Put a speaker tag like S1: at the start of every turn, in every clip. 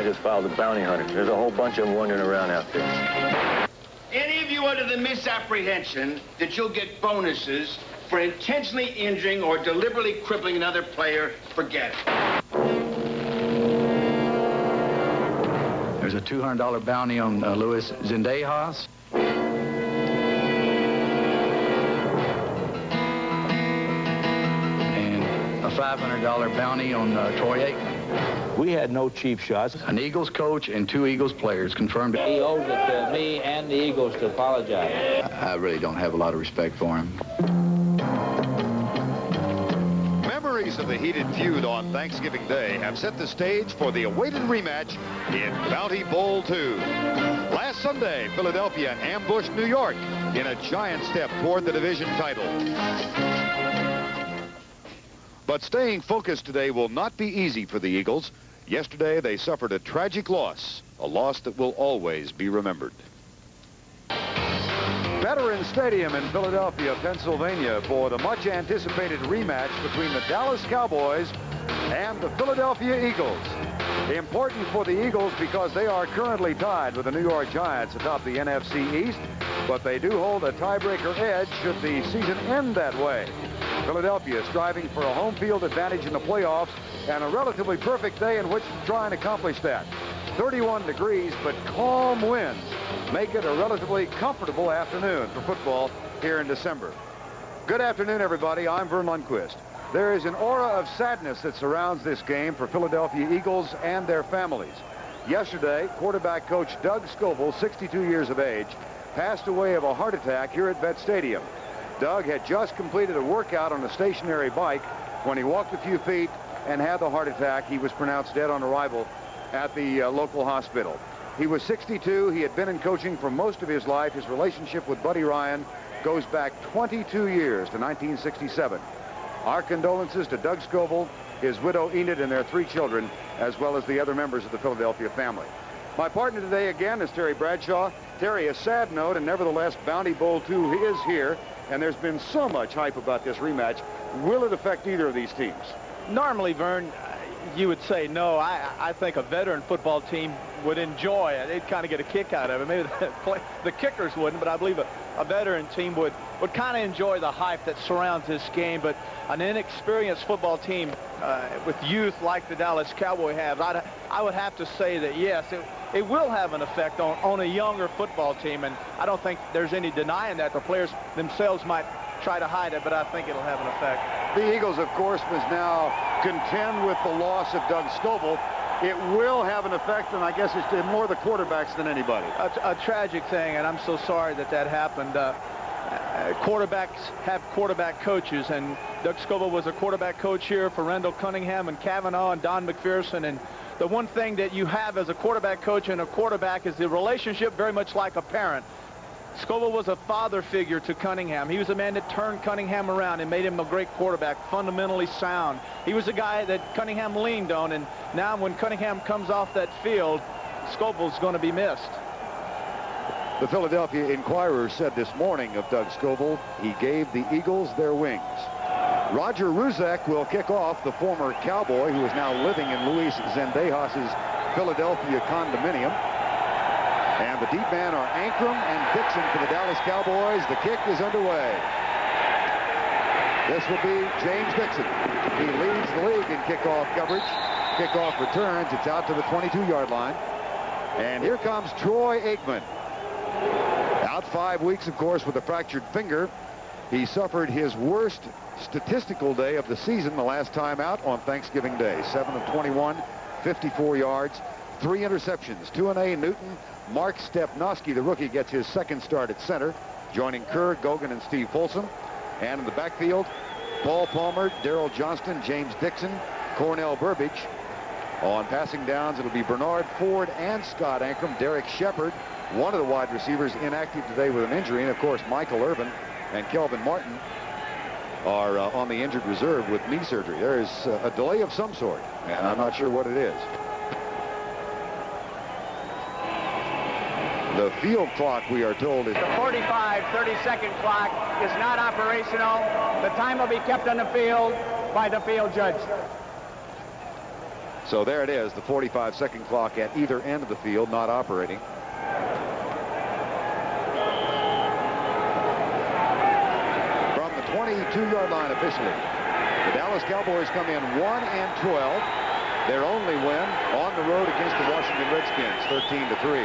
S1: just filed a bounty hunter. There's a whole bunch of them wandering around out there.
S2: Any of you under the misapprehension that you'll get bonuses for intentionally injuring or deliberately crippling another player, forget it.
S3: There's a $200 bounty on Luis Zendejas. And a $500 bounty on Troy Aikman.
S4: We had no cheap shots.
S3: An Eagles coach and 2 Eagles players confirmed.
S5: He owes it to me and the Eagles to apologize.
S3: I really don't have a lot of respect for him.
S6: Memories of the heated feud on Thanksgiving Day have set the stage for the awaited rematch in Bounty Bowl 2. Last Sunday, Philadelphia ambushed New York in a giant step toward the division title. But staying focused today will not be easy for the Eagles. Yesterday, they suffered a tragic loss, a loss that will always be remembered. Veterans Stadium in Philadelphia, Pennsylvania, for the much-anticipated rematch between the Dallas Cowboys and the Philadelphia Eagles. Important for the Eagles because they are currently tied with the New York Giants atop the NFC East, but they do hold a tiebreaker edge should the season end that way. Philadelphia striving for a home field advantage in the playoffs and a relatively perfect day in which to try and accomplish that. 31 degrees, but calm winds make it a relatively comfortable afternoon for football here in December. Good afternoon, everybody. I'm Vern Lundquist. There is an aura of sadness that surrounds this game for Philadelphia Eagles and their families. Yesterday, quarterback coach Doug Scoville, 62 years of age, passed away of a heart attack here at Vet Stadium. Doug had just completed a workout on a stationary bike when he walked a few feet and had the heart attack. He was pronounced dead on arrival at the local hospital. He was 62. He had been in coaching for most of his life. His relationship with Buddy Ryan goes back 22 years to 1967. Our condolences to Doug Scoville, his widow Enid, and their 3 children, as well as the other members of the Philadelphia family. My partner today again is Terry Bradshaw. Terry, a sad note, and nevertheless, Bounty Bowl 2 is here, and there's been so much hype about this rematch. Will it affect either of these teams?
S7: Normally, Vern, you would say no. I think a veteran football team would enjoy it. They'd kind of get a kick out of it. Maybe the kickers wouldn't, but I believe a veteran team would kind of enjoy the hype that surrounds this game. But an inexperienced football team with youth like the Dallas Cowboys have, I would have to say that, yes, it will have an effect on a younger football team. And I don't think there's any denying that. The players themselves might try to hide it, but I think it'll have an effect.
S6: The Eagles, of course, must now contend with the loss of Doug Scoville. It will have an effect, and I guess it's more the quarterbacks than anybody.
S7: A tragic thing, and I'm so sorry that happened. Quarterbacks have quarterback coaches, and Doug Scoville was a quarterback coach here for Rendell Cunningham and Kavanaugh and Don McPherson. And the one thing that you have as a quarterback coach and a quarterback is the relationship, very much like a parent. Scoville was a father figure to Cunningham. He was a man that turned Cunningham around and made him a great quarterback, fundamentally sound. He was a guy that Cunningham leaned on, and now when Cunningham comes off that field, Scoville's going to be missed.
S6: The Philadelphia Inquirer said this morning of Doug Scoville, he gave the Eagles their wings. Roger Ruzek will kick off, the former Cowboy who is now living in Luis Zendejas' Philadelphia condominium. And the deep man are Ankrum and Dixon for the Dallas Cowboys. The kick is underway. This will be James Dixon. He leads the league in kickoff coverage. Kickoff returns. It's out to the 22-yard line. And here comes Troy Aikman. Out 5 weeks, of course, with a fractured finger. He suffered his worst statistical day of the season the last time out on Thanksgiving Day. 7 of 21, 54 yards, 3 interceptions. 2-A Newton. Mark Stepnoski, the rookie, gets his second start at center, joining Kerr, Gogan, and Steve Folsom. And in the backfield, Paul Palmer, Darrell Johnston, James Dixon, Cornell Burbage. On passing downs, it'll be Bernard Ford and Scott Ankrum. Derek Shepard, one of the wide receivers, inactive today with an injury. And, of course, Michael Irvin and Kelvin Martin are on the injured reserve with knee surgery. There is a delay of some sort, and I'm not sure what it is. The field clock, we are told, is...
S8: The 45 30-second clock is not operational. The time will be kept on the field by the field judge.
S6: So there it is, the 45-second clock at either end of the field not operating. From the 22-yard line officially, the Dallas Cowboys come in 1-12. Their only win on the road against the Washington Redskins, 13-3.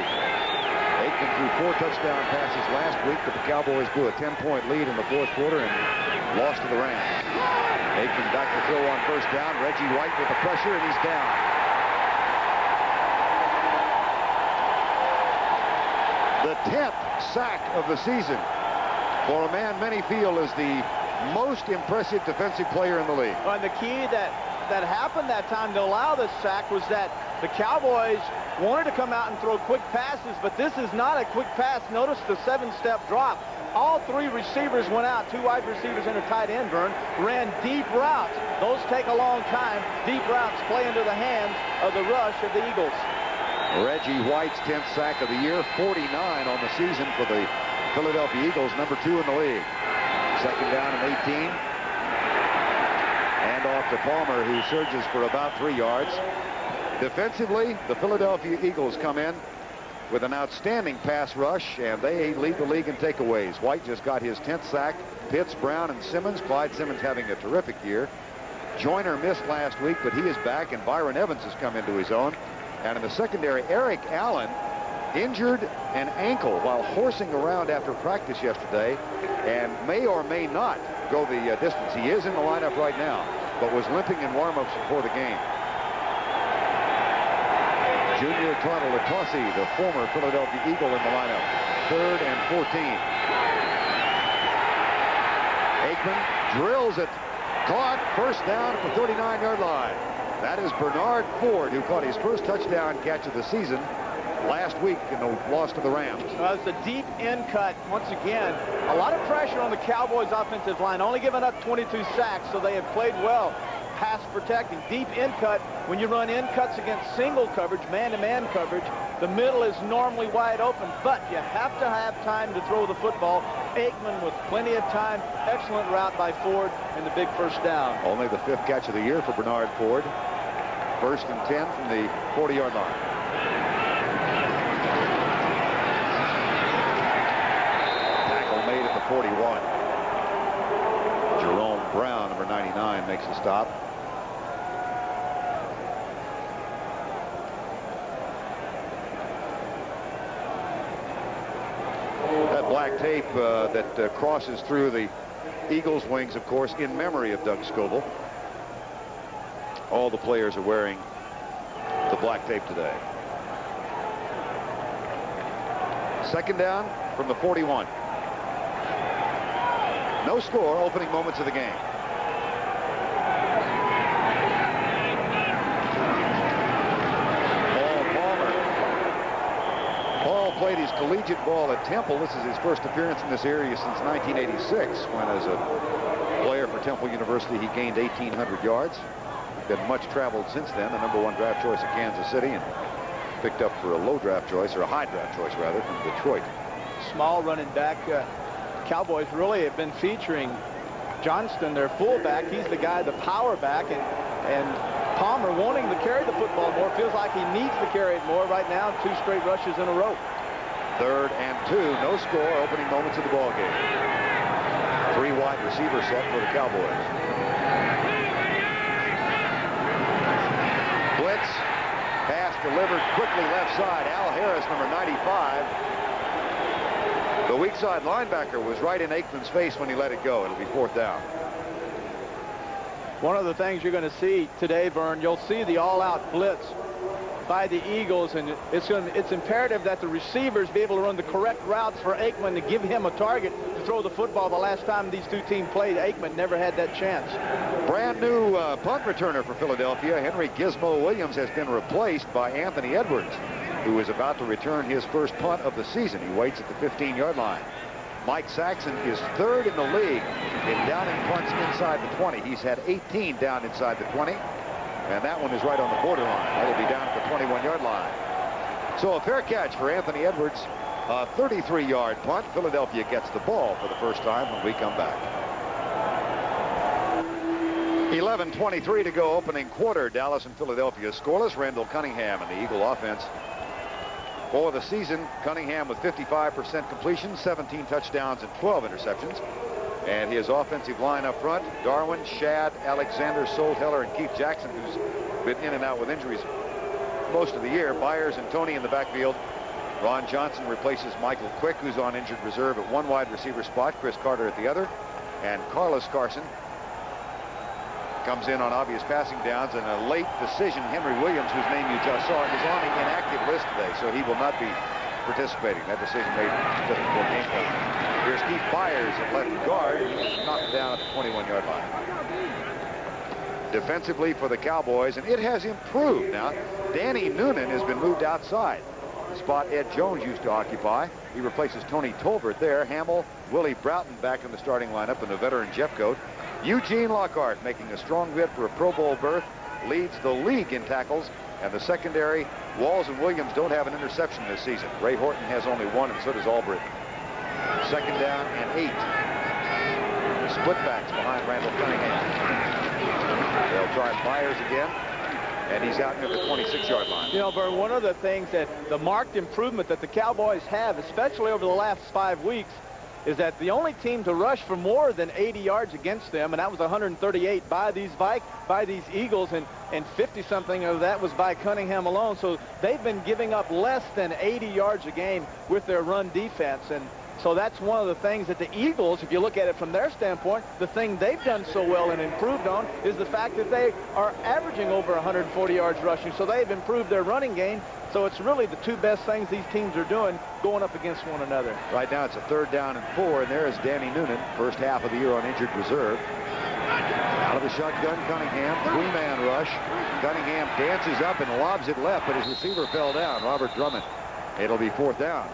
S6: Aikman threw 4 touchdown passes last week, but the Cowboys blew a 10-point lead in the fourth quarter and lost to the Rams. Aikman back to throw on first down. Reggie White with the pressure, and he's down. The 10th sack of the season for a man many feel is the most impressive defensive player in the league.
S7: And the key that happened that time to allow this sack was that the Cowboys wanted to come out and throw quick passes, but this is not a quick pass. Notice the 7-step drop. All 3 receivers went out, 2 wide receivers and a tight end, Vern, ran deep routes. Those take a long time. Deep routes play into the hands of the rush of the Eagles.
S6: Reggie White's 10th sack of the year, 49 on the season for the Philadelphia Eagles, number 2 in the league. Second down and 18. And off to Palmer, who surges for about 3 yards. Defensively, the Philadelphia Eagles come in with an outstanding pass rush, and they lead the league in takeaways. White just got his 10th sack. Pitts, Brown, and Simmons. Clyde Simmons having a terrific year. Joyner missed last week, but he is back, and Byron Evans has come into his own. And in the secondary, Eric Allen injured an ankle while horsing around after practice yesterday, and may or may not go the distance. He is in the lineup right now, but was limping in warm-ups before the game. Junior Tonto-Latossi, the former Philadelphia Eagle, in the lineup. 3rd and 14. Aikman drills it. Caught. First down at the 39-yard line. That is Bernard Ford, who caught his first touchdown catch of the season last week in the loss to the Rams.
S7: It's a deep in cut. Once again, a lot of pressure on the Cowboys offensive line, only giving up 22 sacks, so they have played well pass protecting. Deep in cut, when you run in cuts against single coverage, man-to-man coverage, the middle is normally wide open, but you have to have time to throw the football. Aikman with plenty of time. Excellent route by Ford and the big first down.
S6: Only the 5th catch of the year for Bernard Ford. 1st and 10 from the 40-yard line. Tackle made at the 41. Jerome Brown, number 99, makes the stop. That black tape that crosses through the Eagles' wings, of course, in memory of Doug Scobel. All the players are wearing the black tape today. Second down from the 41. No score, opening moments of the game. Paul Palmer. Paul played his collegiate ball at Temple. This is his first appearance in this area since 1986, when as a player for Temple University he gained 1,800 yards. Been much traveled since then, the #1 draft choice of Kansas City, and picked up for a low draft choice, or a high draft choice rather, from Detroit.
S7: Small running back. Cowboys really have been featuring Johnston, their fullback. He's the guy, the power back, and Palmer wanting to carry the football more. Feels like he needs to carry it more right now. 2 straight rushes in a row.
S6: 3rd and 2, no score, opening moments of the ball game. 3 wide receiver set for the Cowboys. Blitz, pass delivered quickly left side. Al Harris, number 95. The weak side linebacker was right in Aikman's face when he let it go. It'll be 4th down.
S7: One of the things you're going to see today, Vern, you'll see the all-out blitz by the Eagles, and it's imperative that the receivers be able to run the correct routes for Aikman to give him a target to throw the football. The last time these 2 teams played, Aikman never had that chance.
S6: Brand new punt returner for Philadelphia. Henry Gizmo Williams has been replaced by Anthony Edwards, who is about to return his first punt of the season. He waits at the 15-yard line. Mike Saxon is 3rd in the league in downing punts inside the 20. He's had 18 down inside the 20. And that one is right on the borderline. That'll be down at the 21-yard line. So a fair catch for Anthony Edwards. A 33-yard punt. Philadelphia gets the ball for the first time when we come back. 11:23 to go, opening quarter. Dallas and Philadelphia scoreless. Randall Cunningham and the Eagle offense. For the season, Cunningham with 55% completion, 17 touchdowns and 12 interceptions. And his offensive line up front, Darwin, Shad, Alexander, Solteller, and Keith Jackson, who's been in and out with injuries most of the year. Byers and Tony in the backfield. Ron Johnson replaces Michael Quick, who's on injured reserve at one wide receiver spot. Chris Carter at the other. And Carlos Carson comes in on obvious passing downs, and a late decision. Henry Williams, whose name you just saw, is on the inactive list today, so he will not be participating. That decision made just before game time. Here's Keith Byers at left guard. He's knocked down at the 21-yard line. Defensively for the Cowboys, and it has improved now. Danny Noonan has been moved outside, the spot Ed Jones used to occupy. He replaces Tony Tolbert there. Hamill, Willie Broughton back in the starting lineup, and the veteran Jeffcoat. Eugene Lockhart making a strong bid for a Pro Bowl berth, leads the league in tackles, and the secondary, Walls and Williams don't have an interception this season. Ray Horton has only one, and so does Albritton. Second down and 8. Split backs behind Randall Cunningham. They'll try Byers again, and he's out near the 26-yard line.
S7: You know, Vern, one of the things that the marked improvement that the Cowboys have, especially over the last 5 weeks, is that the only team to rush for more than 80 yards against them, and that was 138 by these Eagles, and 50-something of that was by Cunningham alone. So they've been giving up less than 80 yards a game with their run defense. And so that's one of the things that the Eagles, if you look at it from their standpoint, the thing they've done so well and improved on is the fact that they are averaging over 140 yards rushing. So they've improved their running game. So it's really the two best things these teams are doing going up against one another.
S6: Right now it's a 3rd down and 4, and there is Danny Noonan, first half of the year on injured reserve. Out of the shotgun, Cunningham, 3-man rush. Cunningham dances up and lobs it left, but his receiver fell down, Robert Drummond. It'll be 4th down.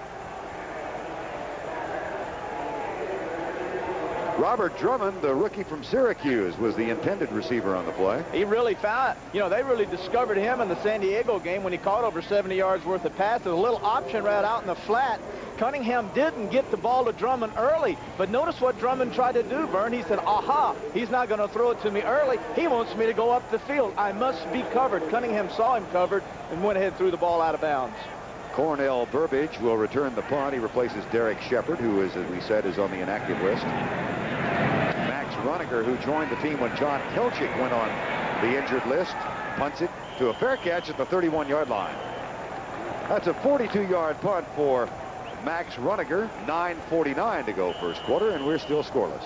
S6: Robert Drummond, the rookie from Syracuse, was the intended receiver on the play.
S7: He really found, you know, they really discovered him in the San Diego game when he caught over 70 yards worth of passes. A little option route out in the flat. Cunningham didn't get the ball to Drummond early, but notice what Drummond tried to do, Vern. He said, aha, he's not going to throw it to me early. He wants me to go up the field. I must be covered. Cunningham saw him covered and went ahead and threw the ball out of bounds.
S6: Cornell Burbage will return the punt. He replaces Derek Shepard, who is, as we said, is on the inactive list. Max Roniger, who joined the team when John Telchik went on the injured list, punts it to a fair catch at the 31-yard line. That's a 42-yard punt for Max Roniger. 9:49 to go first quarter, and we're still scoreless.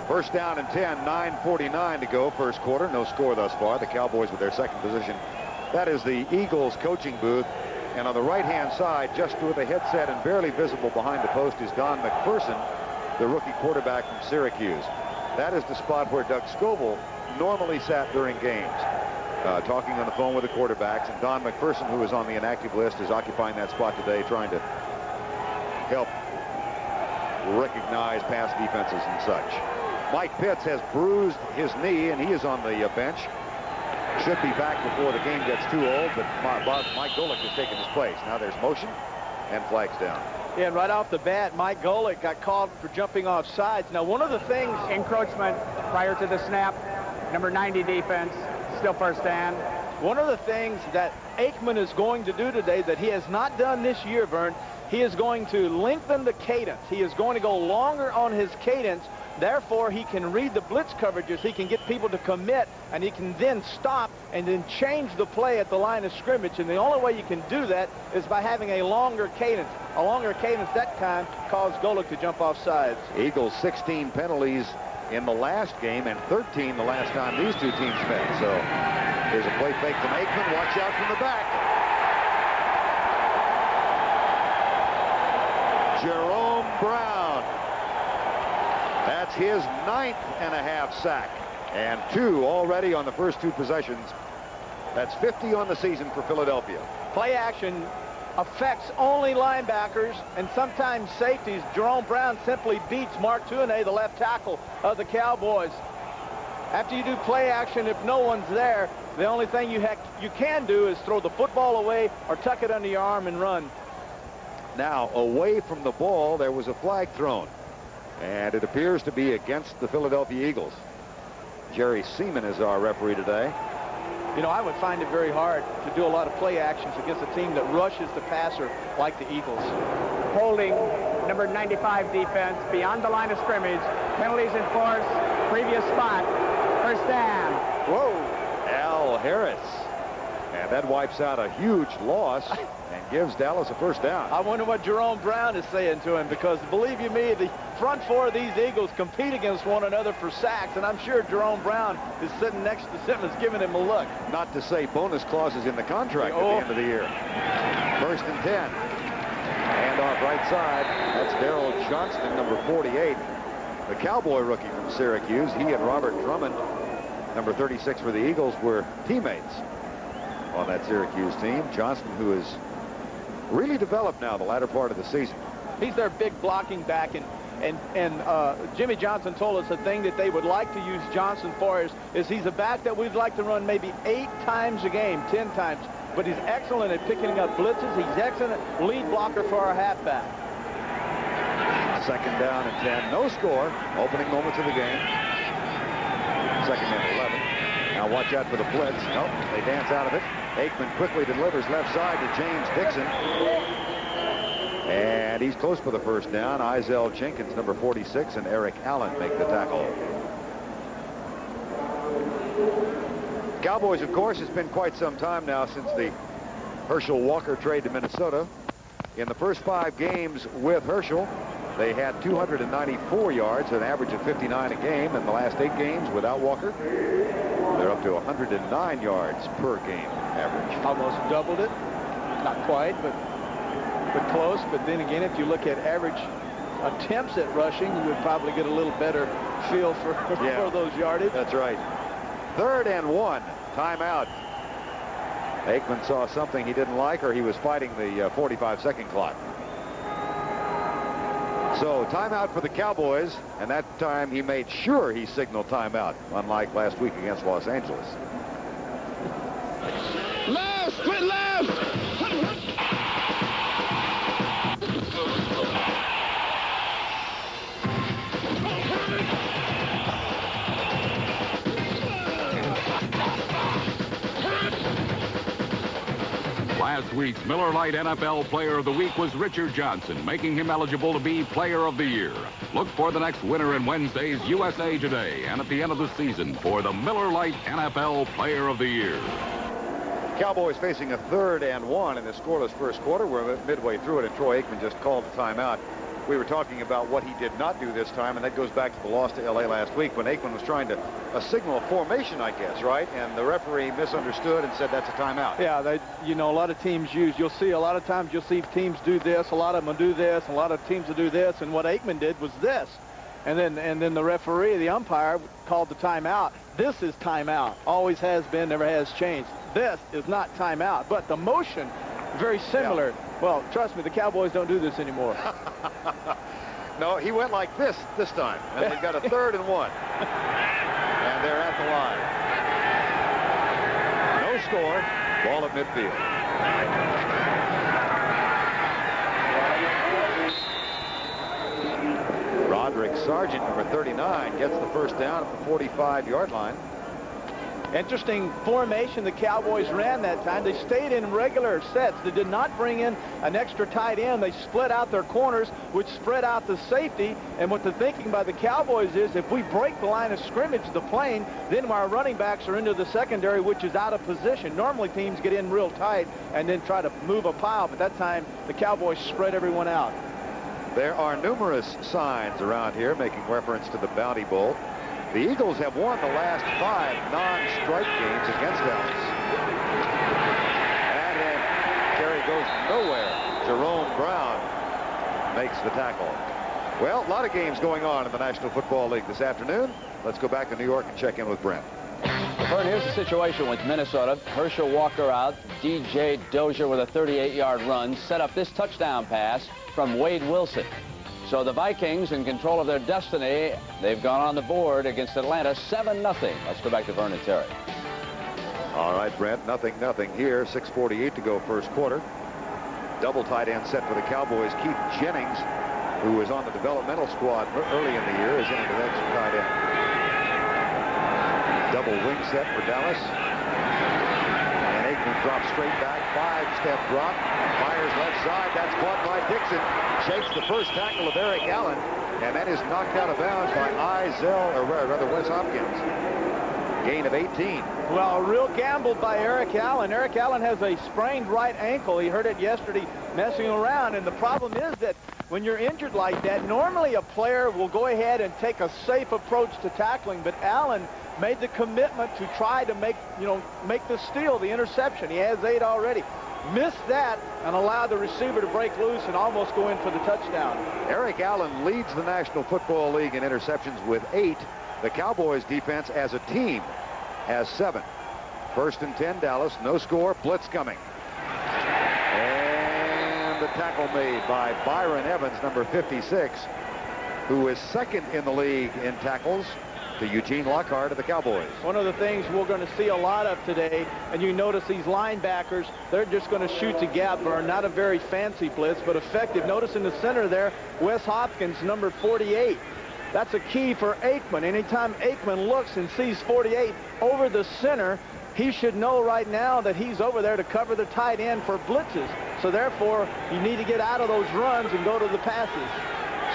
S6: First down and 10, 9:49 to go first quarter. No score thus far. The Cowboys with their second position. That is the Eagles coaching booth. And on the right-hand side, just with a headset and barely visible behind the post, is Don McPherson, the rookie quarterback from Syracuse. That is the spot where Doug Scoville normally sat during games, talking on the phone with the quarterbacks. And Don McPherson, who is on the inactive list, is occupying that spot today, trying to help recognize pass defenses and such. Mike Pitts has bruised his knee, and he is on the bench. Should be back before the game gets too old, but Mike Golick has taken his place. Now there's motion and flags down.
S7: Yeah, and right off the bat, Mike Golick got called for jumping off sides. Now, one of the things...
S8: Encroachment prior to the snap. Number 90 defense. Still first down.
S7: One of the things that Aikman is going to do today that he has not done this year, Vern, he is going to lengthen the cadence. He is going to go longer on his cadence. Therefore, he can read the blitz coverages. He can get people to commit, and he can then stop and then change the play at the line of scrimmage. And the only way you can do that is by having a longer cadence. A longer cadence that time caused Golick to jump off sides.
S6: Eagles 16 penalties in the last game and 13 the last time these two teams met. So here's a play fake from Aikman. Watch out from the back. Jerome Brown. That's his 9.5 sack, and 2 already on the first 2 possessions. That's 50 on the season for Philadelphia.
S7: Play action affects only linebackers and sometimes safeties. Jerome Brown simply beats Mark Tuinei, the left tackle of the Cowboys. After you do play action, if no one's there, the only thing you can do is throw the football away or tuck it under your arm and run.
S6: Now, away from the ball, there was a flag thrown, and it appears to be against the Philadelphia Eagles. Jerry Seaman is our referee today.
S7: You know, I would find it very hard to do a lot of play actions against a team that rushes the passer like the Eagles.
S8: Holding number 95 defense beyond the line of scrimmage. Penalties in force. Previous spot. First down.
S6: Whoa! Al Harris. And that wipes out a huge loss and gives Dallas a first down.
S7: I wonder what Jerome Brown is saying to him, because believe you me, the front four of these Eagles compete against one another for sacks, and I'm sure Jerome Brown is sitting next to Simmons giving him a look.
S6: Not to say bonus clauses in the contract at the end of the year. First and 10. And off right side, that's Darrell Johnston, number 48. The Cowboy rookie from Syracuse. He and Robert Drummond, number 36 for the Eagles, were teammates on that Syracuse team. Johnston, who has really developed now the latter part of the season.
S7: He's their big blocking back, and Jimmy Johnson told us the thing that they would like to use Johnson for is he's a back that we'd like to run maybe 8 times a game, 10 times, but he's excellent at picking up blitzes. He's excellent lead blocker for our halfback.
S6: Second down and 10, no score. Opening moments of the game. Second and 11. Now watch out for the blitz. Nope, they dance out of it. Aikman quickly delivers left side to James Dixon. And he's close for the first down. Izell Jenkins, number 46, and Eric Allen make the tackle. Cowboys, of course, it's been quite some time now since the Herschel Walker trade to Minnesota. In the first 5 games with Herschel, they had 294 yards, an average of 59 a game. In the last 8 games without Walker, they're up to 109 yards per game average.
S7: Almost doubled it. Not quite, but close. But then again, if you look at average attempts at rushing, you would probably get a little better feel for those yardage.
S6: That's right. 3rd and 1. Timeout. Aikman saw something he didn't like, or he was fighting the 45-second clock. So timeout for the Cowboys, and that time he made sure he signaled timeout, unlike last week against Los Angeles.
S2: Left, split left.
S4: Last week's Miller Lite NFL Player of the Week was Richard Johnson, making him eligible to be Player of the Year. Look for the next winner in Wednesday's USA Today and at the end of the season for the Miller Lite NFL Player of the Year.
S6: Cowboys facing a 3rd and 1 in the scoreless first quarter. We're midway through it, and Troy Aikman just called the timeout. We were talking about what he did not do this time, and that goes back to the loss to L.A. last week when Aikman was trying to signal a formation, I guess, right? And the referee misunderstood and said that's a timeout.
S7: Yeah, you know, a lot of teams you'll see a lot of times you'll see teams do this, a lot of them do this, a lot of teams will do this, and what Aikman did was this. And then the referee, the umpire, called the timeout. This is timeout. Always has been, never has changed. This is not timeout, but the motion, very similar. Yeah. Well, trust me, the Cowboys don't do this anymore.
S6: No, he went like this time, and they got a 3rd and 1. And they're at the line. No score, ball at midfield. Roderick Sargent, number 39, gets the first down at the 45-yard line.
S7: Interesting formation the Cowboys ran that time. They stayed in regular sets. They did not bring in an extra tight end. They split out their corners, which spread out the safety. And what the thinking by the Cowboys is, if we break the line of scrimmage, the plane, then our running backs are into the secondary, which is out of position. Normally teams get in real tight and then try to move a pile, but that time the Cowboys spread everyone out.
S6: There are numerous signs around here making reference to the Bounty Bowl. The Eagles have won the last 5 non-strike games against Dallas. And then carry goes nowhere. Jerome Brown makes the tackle. Well, a lot of games going on in the National Football League this afternoon. Let's go back to New York and check in with Brent.
S5: Vern, here's the situation with Minnesota. Herschel Walker out. DJ Dozier with a 38-yard run set up this touchdown pass from Wade Wilson. So the Vikings in control of their destiny. They've gone on the board against Atlanta 7-0. Let's go back to Vern and Terry.
S6: All right, Brent, nothing here. 6:48 to go first quarter. Double tight end set for the Cowboys. Keith Jennings, who was on the developmental squad early in the year, is in as an extra tight end. Double wing set for Dallas. And Aikman drops straight back. 5-step drop. Fires left side. That's caught by Dixon. Shakes the first tackle of Eric Allen. And that is knocked out of bounds by Wes Hopkins. Gain of 18.
S7: Well, a real gamble by Eric Allen. Eric Allen has a sprained right ankle. He hurt it yesterday messing around. And the problem is that when you're injured like that, normally a player will go ahead and take a safe approach to tackling. But Allen made the commitment to try to make the steal, the interception. He has 8 already. Missed that and allowed the receiver to break loose and almost go in for the touchdown.
S6: Eric Allen leads the National Football League in interceptions with 8. The Cowboys defense as a team has 7. 1st and 10, Dallas. No score. Blitz coming. And the tackle made by Byron Evans, number 56, who is 2nd in the league in tackles to Eugene Lockhart of the Cowboys.
S7: One of the things we're going to see a lot of today, and you notice these linebackers, they're just going to shoot to gap burn. Not a very fancy blitz, but effective. Notice in the center there, Wes Hopkins, number 48. That's a key for Aikman. Anytime Aikman looks and sees 48 over the center, he should know right now that he's over there to cover the tight end for blitzes. So therefore, you need to get out of those runs and go to the passes.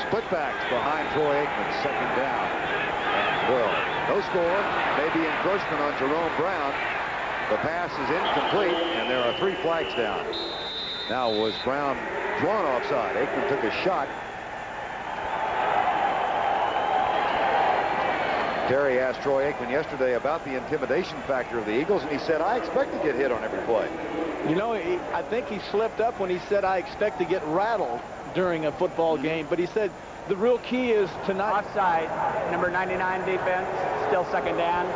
S6: Split backs behind Troy Aikman, 2nd down. And well, no score. Maybe encroachment on Jerome Brown. The pass is incomplete, and there are 3 flags down. Now was Brown drawn offside. Aikman took a shot. Terry asked Troy Aikman yesterday about the intimidation factor of the Eagles, and he said, I expect to get hit on every play.
S7: You know, I think he slipped up when he said, I expect to get rattled during a football game. But he said the real key is to not...
S8: Offside, number 99 defense, still 2nd down.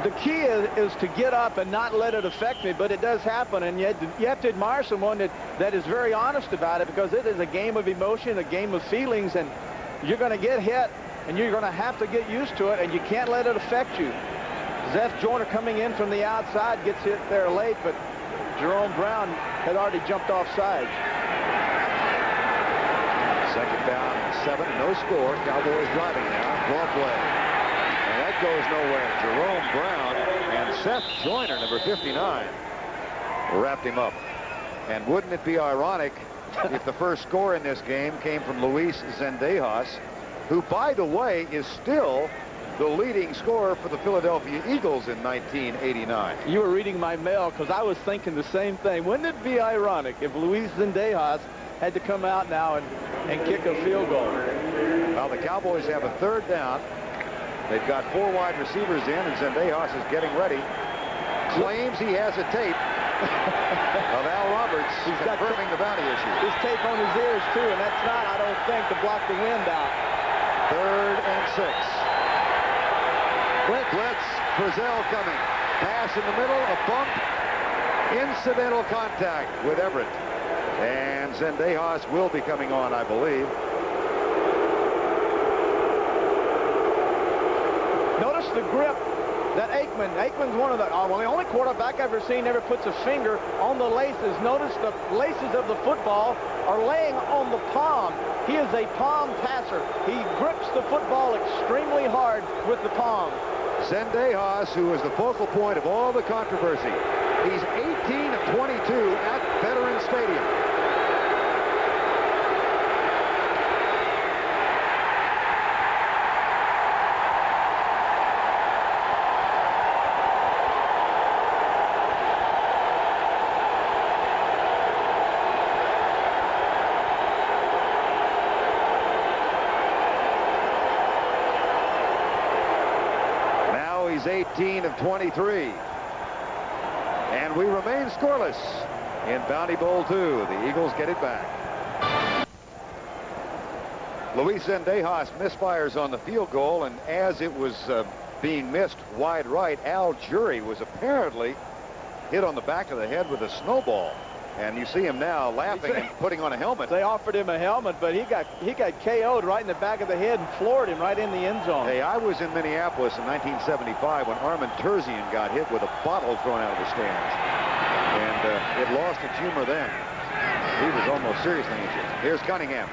S7: The key is to get up and not let it affect me, but it does happen, and you have to admire someone that is very honest about it, because it is a game of emotion, a game of feelings, and you're going to get hit. And you're going to have to get used to it, and you can't let it affect you. Zeph Joyner coming in from the outside gets hit there late, but Jerome Brown had already jumped off sides.
S6: 2nd down and 7, no score. Cowboys driving now. Draw play. And that goes nowhere. Jerome Brown and Seth Joyner, number 59, wrapped him up. And wouldn't it be ironic if the first score in this game came from Luis Zendejas, who, by the way, is still the leading scorer for the Philadelphia Eagles in 1989.
S7: You were reading my mail, because I was thinking the same thing. Wouldn't it be ironic if Luis Zendejas had to come out now and kick a field goal?
S6: Well, the Cowboys have a 3rd down. They've got 4 wide receivers in, and Zendejas is getting ready. Claims he has a tape of Al Roberts confirming the bounty issue.
S7: His tape on his ears, too, and that's not, I don't think, to block the wind out.
S6: 3rd and 6. Blitz. Frizzell coming. Pass in the middle. A bump. Incidental contact with Everett. And Zendejas will be coming on, I believe.
S7: Notice the grip that Aikman's one of the only quarterback I've ever seen ever puts a finger on the laces. Notice the laces of the football are laying on the palm. He is a palm passer. He grips the football extremely hard with the palm.
S6: Zendejas, who is the focal point of all the controversy. He's 18 of 22 at Veterans Stadium. He's 18 of 23. And we remain scoreless in Bounty Bowl 2. The Eagles get it back. Luis Zendejas misfires on the field goal, and as it was being missed wide right, Al Jury was apparently hit on the back of the head with a snowball. And you see him now laughing and putting on a helmet.
S7: They offered him a helmet, but he got KO'd right in the back of the head and floored him right in the end zone.
S6: Hey, I was in Minneapolis in 1975 when Armin Terzian got hit with a bottle thrown out of the stands. And it lost its humor then. He was almost seriously injured. Here's Cunningham.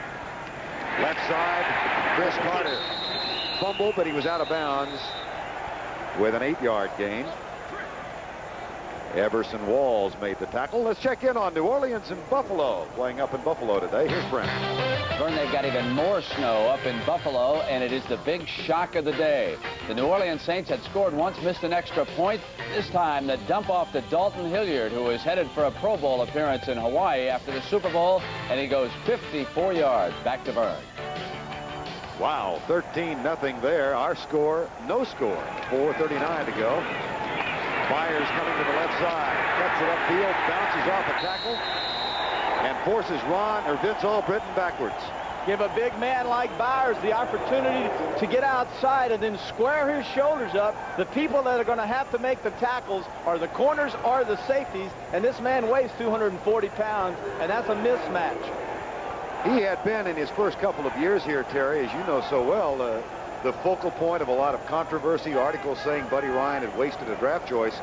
S6: Left side, Chris Carter. Fumble, but he was out of bounds. with an 8-yard gain. Everson Walls made the tackle. Let's check in on New Orleans and Buffalo. Playing up in Buffalo today. Here's Brent.
S5: Vern, they've got even more snow up in Buffalo, and it is the big shock of the day. The New Orleans Saints had scored once, missed an extra point. This time, the dump off to Dalton Hilliard, who is headed for a Pro Bowl appearance in Hawaii after the Super Bowl, and he goes 54 yards. Back to Vern.
S6: Wow, 13-0 there. Our score, no score. 4:39 to go. Byers coming to the left side. Cuts it upfield, bounces off a tackle, and forces Vince Albritton backwards.
S7: Give a big man like Byers the opportunity to get outside and then square his shoulders up. The people that are going to have to make the tackles are the corners or the safeties, and this man weighs 240 pounds, and that's a mismatch.
S6: He had been in his first couple of years here, Terry, as you know so well, the focal point of a lot of controversy, articles saying Buddy Ryan had wasted a draft choice.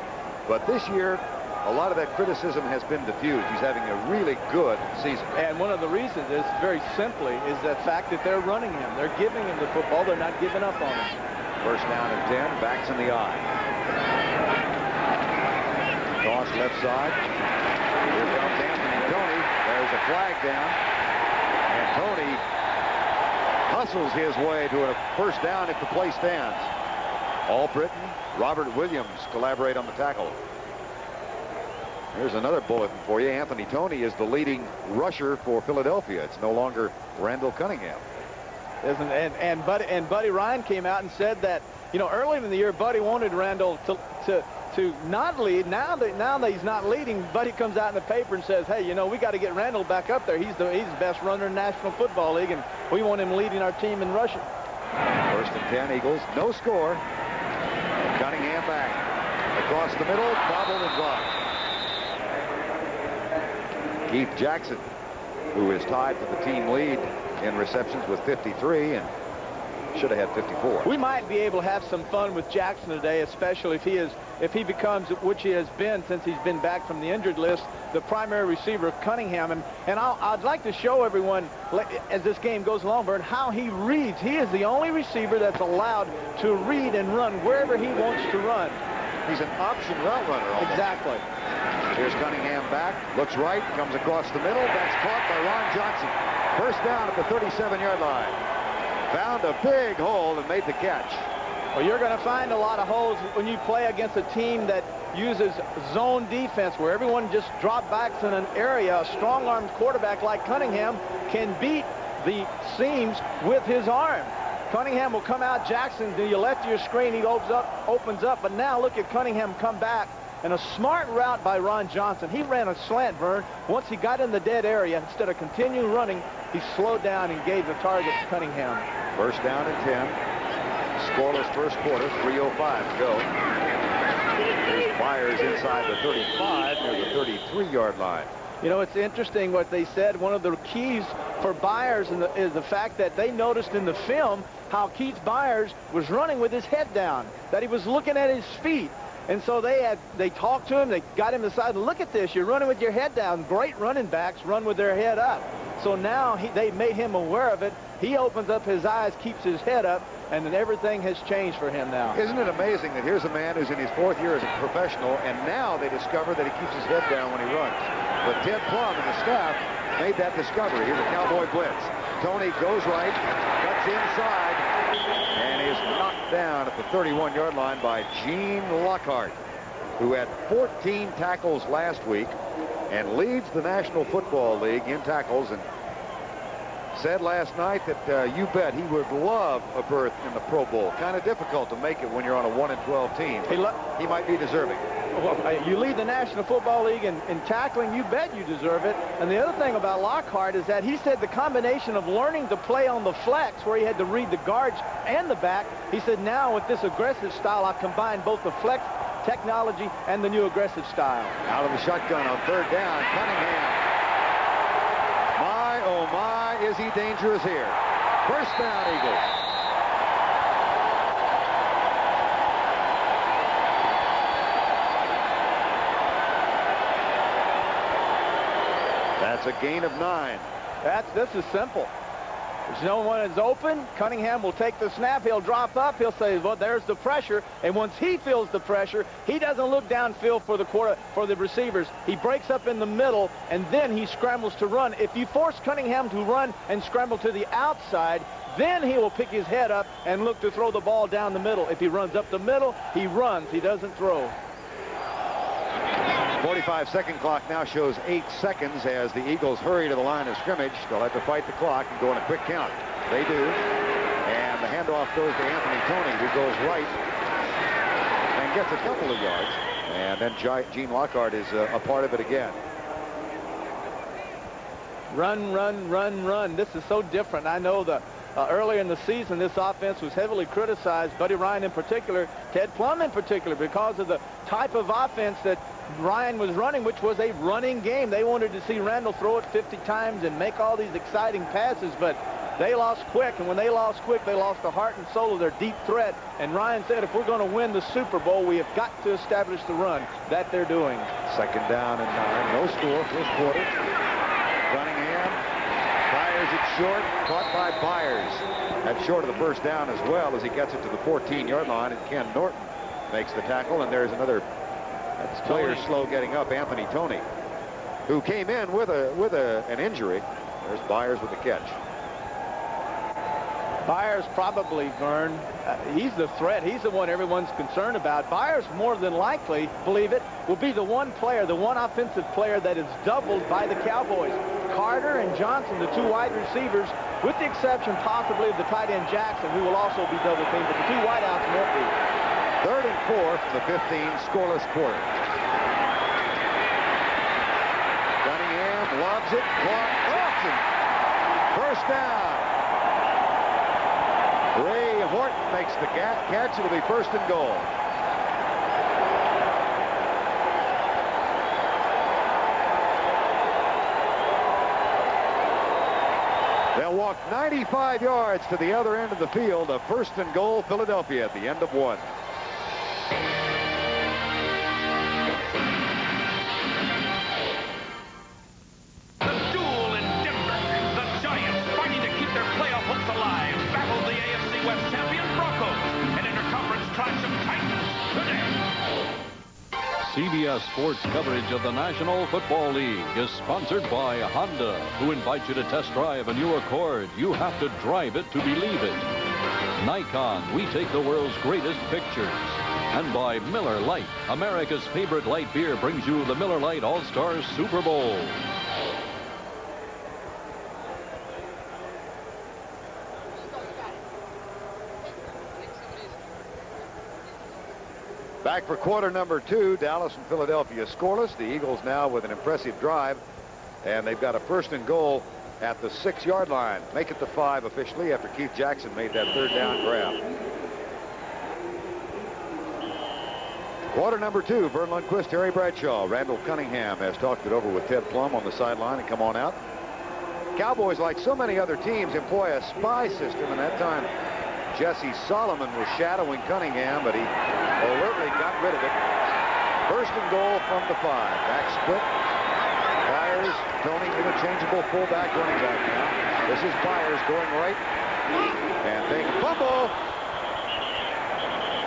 S6: But this year, a lot of that criticism has been diffused. He's having a really good season.
S7: And one of the reasons is, very simply, is the fact that they're running him. They're giving him the football. They're not giving up on him.
S6: First down and 10, backs in the eye. Toss left side. Here comes Anthony Tony. There's a flag down. And Tony hustles his way to a first down if the play stands. Albritton, Robert Williams collaborate on the tackle. Here's another bulletin for you. Anthony Tony is the leading rusher for Philadelphia. It's no longer Randall Cunningham.
S7: And Buddy Ryan came out and said that, you know, early in the year, Buddy wanted Randall to not lead. Now that he's not leading, Buddy comes out in the paper and says, hey, you know, we got to get Randall back up there. He's the best runner in the National Football League, and we want him leading our team in rushing.
S6: First and 10, Eagles. No score. Cunningham back. Across the middle, bobbled and dropped. Keith Jackson, who is tied for the team lead in receptions with 53 and should have had 54.
S7: We might be able to have some fun with Jackson today, especially if he becomes, which he has been since he's been back from the injured list, the primary receiver of Cunningham. And I'd like to show everyone, as this game goes along, Vern, how he reads. He is the only receiver that's allowed to read and run wherever he wants to run.
S6: He's an option route runner almost.
S7: Exactly.
S6: Here's Cunningham back, looks right, comes across the middle. That's caught by Ron Johnson. First down at the 37-yard line. Found a big hole and made the catch.
S7: Well, you're going to find a lot of holes when you play against a team that uses zone defense, where everyone just drop backs in an area. A strong-armed quarterback like Cunningham can beat the seams with his arm. Cunningham will come out. Jackson, to your left of your screen, he opens up. But now look at Cunningham come back. And a smart route by Ron Johnson. He ran a slant, Vern. Once he got in the dead area, instead of continuing running, he slowed down and gave the target to Cunningham.
S6: First down and 10. Scoreless first quarter, 3:05 to go. There's Byers inside the 35 near the 33-yard line.
S7: You know, it's interesting what they said. One of the keys for Byers is the fact that they noticed in the film how Keith Byers was running with his head down, that he was looking at his feet. And so they talked to him, they got him aside, and look at this, you're running with your head down. Great running backs run with their head up. So now they made him aware of it. He opens up his eyes, keeps his head up, and then everything has changed for him now.
S6: Isn't it amazing that here's a man who's in his 4th year as a professional, and now they discover that he keeps his head down when he runs. But Ted Plum and the staff made that discovery. Here's a Cowboy blitz. Tony goes right, cuts inside, and is knocked down at the 31-yard line by Gene Lockhart, who had 14 tackles last week and leads the National Football League in tackles, and said last night that you bet he would love a berth in the Pro Bowl. Kind of difficult to make it when you're on a 1-12 team. He might be deserving.
S7: Well, you lead the National Football League in tackling, you bet you deserve it. And the other thing about Lockhart is that he said the combination of learning to play on the flex, where he had to read the guards and the back, he said now with this aggressive style, I've combined both the flex technology and the new aggressive style.
S6: Out of the shotgun on 3rd down, Cunningham. My, oh my, is he dangerous here. First down, Eagles. That's a gain of 9.
S7: This is simple. If no one is open, Cunningham will take the snap. He'll drop up. He'll say, well, there's the pressure. And once he feels the pressure, he doesn't look downfield for the receivers. He breaks up in the middle, and then he scrambles to run. If you force Cunningham to run and scramble to the outside, then he will pick his head up and look to throw the ball down the middle. If he runs up the middle, he runs. He doesn't throw.
S6: 45-second clock now shows 8 seconds as the Eagles hurry to the line of scrimmage. They'll have to fight the clock and go in a quick count. They do. And the handoff goes to Anthony Toney, who goes right and gets a couple of yards. And then Gene Lockhart is a part of it again.
S7: Run, run, run, run. This is so different. I know that earlier in the season, this offense was heavily criticized, Buddy Ryan in particular, Ted Plum in particular, because of the type of offense that Ryan was running, which was a running game. They wanted to see Randall throw it 50 times and make all these exciting passes, but they lost quick, and when they lost quick, they lost the heart and soul of their deep threat. And Ryan said, if we're going to win the Super Bowl, we have got to establish the run. That they're doing. 2nd down and 9. No score, first quarter. Cunningham fires it short, caught by Byers. That's short of the first down as well as he gets it to the 14-yard line, and Ken Norton makes the tackle, and there's another player slow getting up, Anthony Toney, who came in with an injury. There's Byers with the catch. Byers probably, Vern, he's the threat. He's the one everyone's concerned about. Byers, more than likely, believe it, will be the one player, the one offensive player that is doubled by the Cowboys. Carter and Johnson, the 2 wide receivers, with the exception possibly of the tight end Jackson, who will also be double teamed, but the 2 wideouts won't be.
S6: 3rd and 4 from the 15, scoreless quarter. Cunningham lobs it, Watson. First down. Ray Horton makes the catch. It'll be 1st and goal. They'll walk 95 yards to the other end of the field. A 1st and goal, Philadelphia at the end of 1.
S9: CBS Sports coverage of the National Football League is sponsored by Honda, who invites you to test drive a new Accord. You have to drive it to believe it. Nikon, we take the world's greatest pictures. And by Miller Lite, America's favorite light beer, brings you the Miller Lite All-Star Super Bowl.
S6: Back for quarter number 2, Dallas and Philadelphia scoreless. The Eagles now with an impressive drive, and they've got a 1st and goal at the 6-yard line. Make it the 5 officially after Keith Jackson made that 3rd down grab. Quarter number 2, Vern Lundquist, Terry Bradshaw. Randall Cunningham has talked it over with Ted Plum on the sideline and come on out. Cowboys, like so many other teams, employ a spy system, and that time Jesse Solomon was shadowing Cunningham, but he alertly got rid of it. 1st and goal from the 5. Back split. Byers, Toney, interchangeable fullback, running back now. This is Byers going right. And big fumble.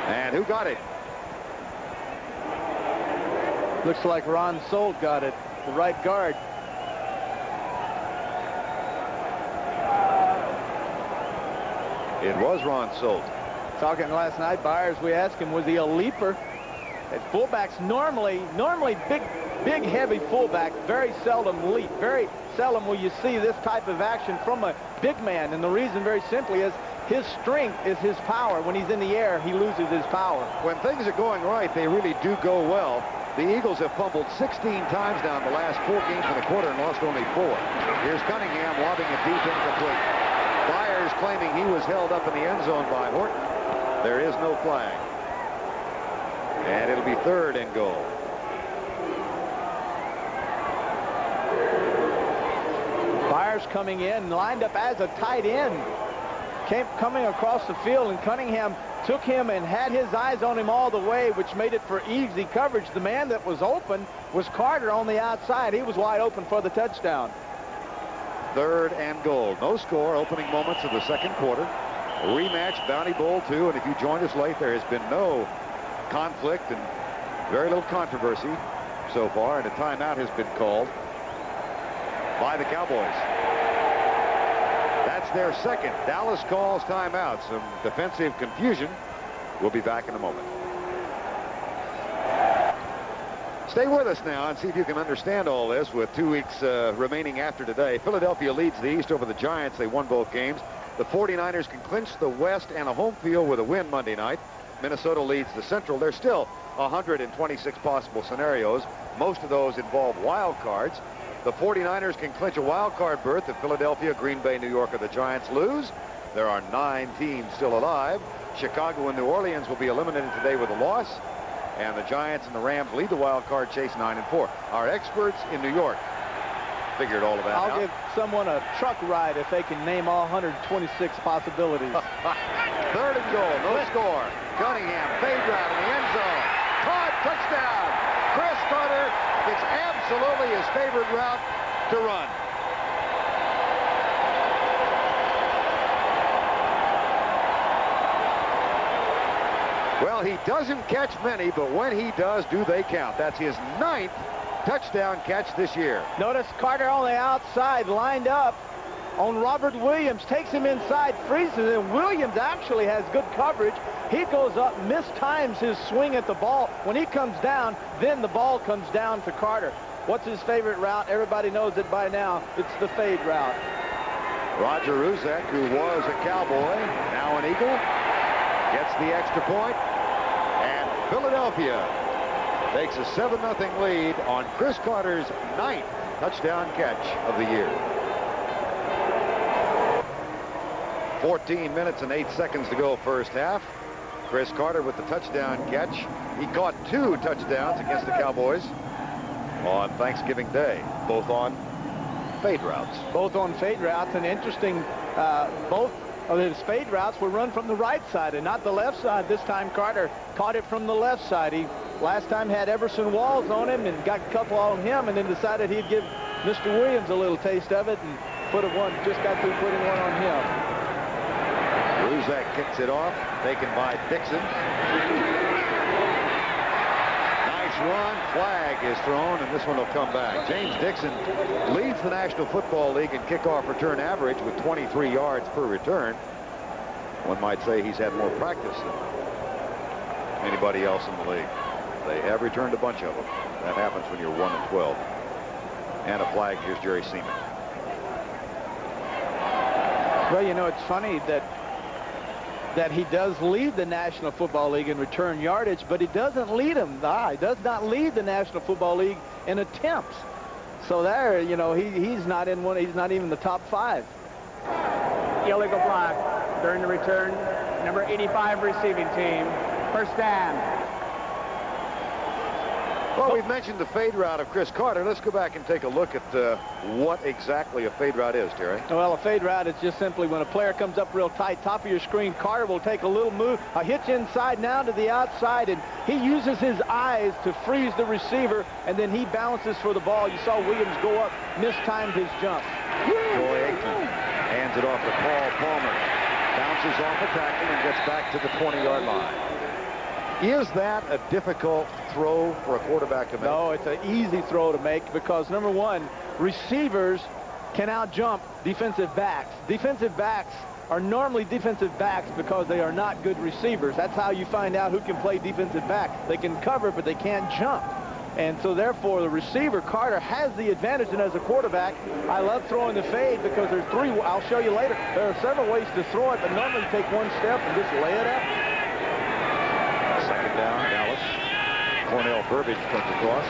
S6: And who got it?
S7: Looks like Ron Solt got it, the right guard.
S6: It was Ron Solt.
S7: Talking last night, Byers, we asked him, was he a leaper? At fullbacks normally big, heavy fullback, very seldom leap. Very seldom will you see this type of action from a big man. And the reason, very simply, is his strength is his power. When he's in the air, he loses his power.
S6: When things are going right, they really do go well. The Eagles have fumbled 16 times now in the last 4 games in the quarter and lost only 4. Here's Cunningham lobbing it deep incomplete. Byers claiming he was held up in the end zone by Horton. There is no flag. And it'll be 3rd and goal.
S7: Byers coming in, lined up as a tight end. Coming across the field, and Cunningham took him and had his eyes on him all the way, which made it for easy coverage. The man that was open was Carter on the outside. He was wide open for the touchdown.
S6: 3rd and goal. No score. Opening moments of the second quarter. A rematch, Bounty Bowl 2. And if you joined us late, there has been no conflict and very little controversy so far. And a timeout has been called by the Cowboys. That's their second. Dallas calls timeout. Some defensive confusion. We'll be back in a moment. Stay with us now and see if you can understand all this with 2 weeks remaining after today. Philadelphia leads the East over the Giants. They won both games. The 49ers can clinch the West and a home field with a win Monday night. Minnesota leads the Central. There's still 126 possible scenarios. Most of those involve wild cards. The 49ers can clinch a wild card berth if Philadelphia, Green Bay, New York, or the Giants lose. There are 9 teams still alive. Chicago and New Orleans will be eliminated today with a loss. And the Giants and the Rams lead the wild card chase 9-4. Our experts in New York figured all of that out.
S7: I'll give someone a truck ride if they can name all 126 possibilities.
S6: 3rd and goal, no score. Cunningham, fade route in the end zone. Caught, touchdown. Chris Carter gets absolutely his favorite route to run. Well, he doesn't catch many, but when he does, do they count. That's his 9th touchdown catch this year.
S7: Notice Carter on the outside, lined up on Robert Williams, takes him inside, freezes him. Williams actually has good coverage. He goes up, mistimes his swing at the ball. When he comes down, then the ball comes down to Carter. What's his favorite route? Everybody knows it by now. It's the fade route.
S6: Roger Ruzek, who was a Cowboy, now an Eagle, gets the extra point. And Philadelphia takes a 7-0 lead on Chris Carter's 9th touchdown catch of the year. 14 minutes and 8 seconds to go first half. Chris Carter with the touchdown catch. He caught 2 touchdowns against the Cowboys on Thanksgiving Day, both on fade routes.
S7: Both on fade routes, and interesting, both of his fade routes were run from the right side and not the left side. This time Carter caught it from the left side. He last time had Everson Walls on him and got a couple on him, and then decided he'd give Mr. Williams a little taste of it and just got through putting one on him.
S6: Ruzek kicks it off, taken by Dixon. Nice run, flag is thrown, and this one will come back. James Dixon leads the National Football League in kickoff return average with 23 yards per return. One might say he's had more practice than anybody else in the league. They have returned a bunch of them. That happens when you're 1-12. And a flag. Here's Jerry Seaman.
S7: Well, you know, it's funny that he does lead the National Football League in return yardage, but he doesn't lead him. He does not lead the National Football League in attempts. So there, you know, he's not in one. He's not even the top 5.
S8: Illegal block during the return. Number 85 receiving team. First down.
S6: Well, we've mentioned the fade route of Chris Carter. Let's go back and take a look at what exactly a fade route is, Terry.
S7: Well, a fade route is just simply when a player comes up real tight, top of your screen, Carter will take a little move, a hitch inside now to the outside, and he uses his eyes to freeze the receiver, and then he bounces for the ball. You saw Williams go up, mistimed his jump.
S6: Troy Aikman hands it off to Paul Palmer. Bounces off the tackle and gets back to the 20-yard line. Is that a difficult throw for a quarterback to make?
S7: No, it's an easy throw to make because, number one, receivers can out-jump defensive backs. Defensive backs are normally defensive backs because they are not good receivers. That's how you find out who can play defensive back. They can cover, but they can't jump. And so, therefore, the receiver, Carter, has the advantage. And as a quarterback, I love throwing the fade because there's 3. I'll show you later. There are several ways to throw it, but normally you take one step and just lay it up.
S6: Second down, Dallas. Cornell Burbage comes across.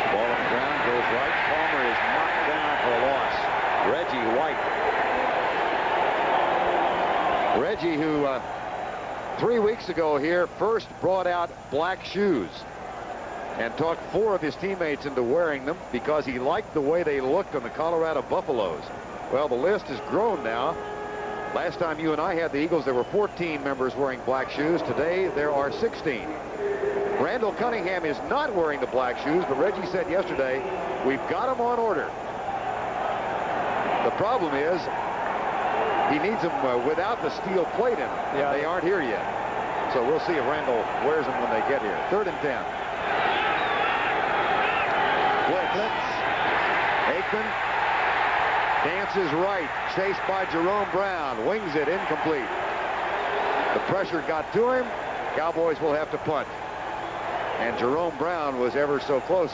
S6: Ball on the ground, goes right. Palmer is knocked down for a loss. Reggie White. Reggie, who 3 weeks ago here first brought out black shoes and talked 4 of his teammates into wearing them because he liked the way they looked on the Colorado Buffaloes. Well, the list has grown now. Last time you and I had the Eagles, there were 14 members wearing black shoes. Today, there are 16. Randall Cunningham is not wearing the black shoes, but Reggie said yesterday, we've got them on order. The problem is he needs them without the steel plate in them.
S7: Yeah.
S6: They aren't here yet. So we'll see if Randall wears them when they get here. 3rd and 10. Blitz. Aikman dances right. Chased by Jerome Brown. Wings it. Incomplete. The pressure got to him. Cowboys will have to punt. And Jerome Brown was ever so close.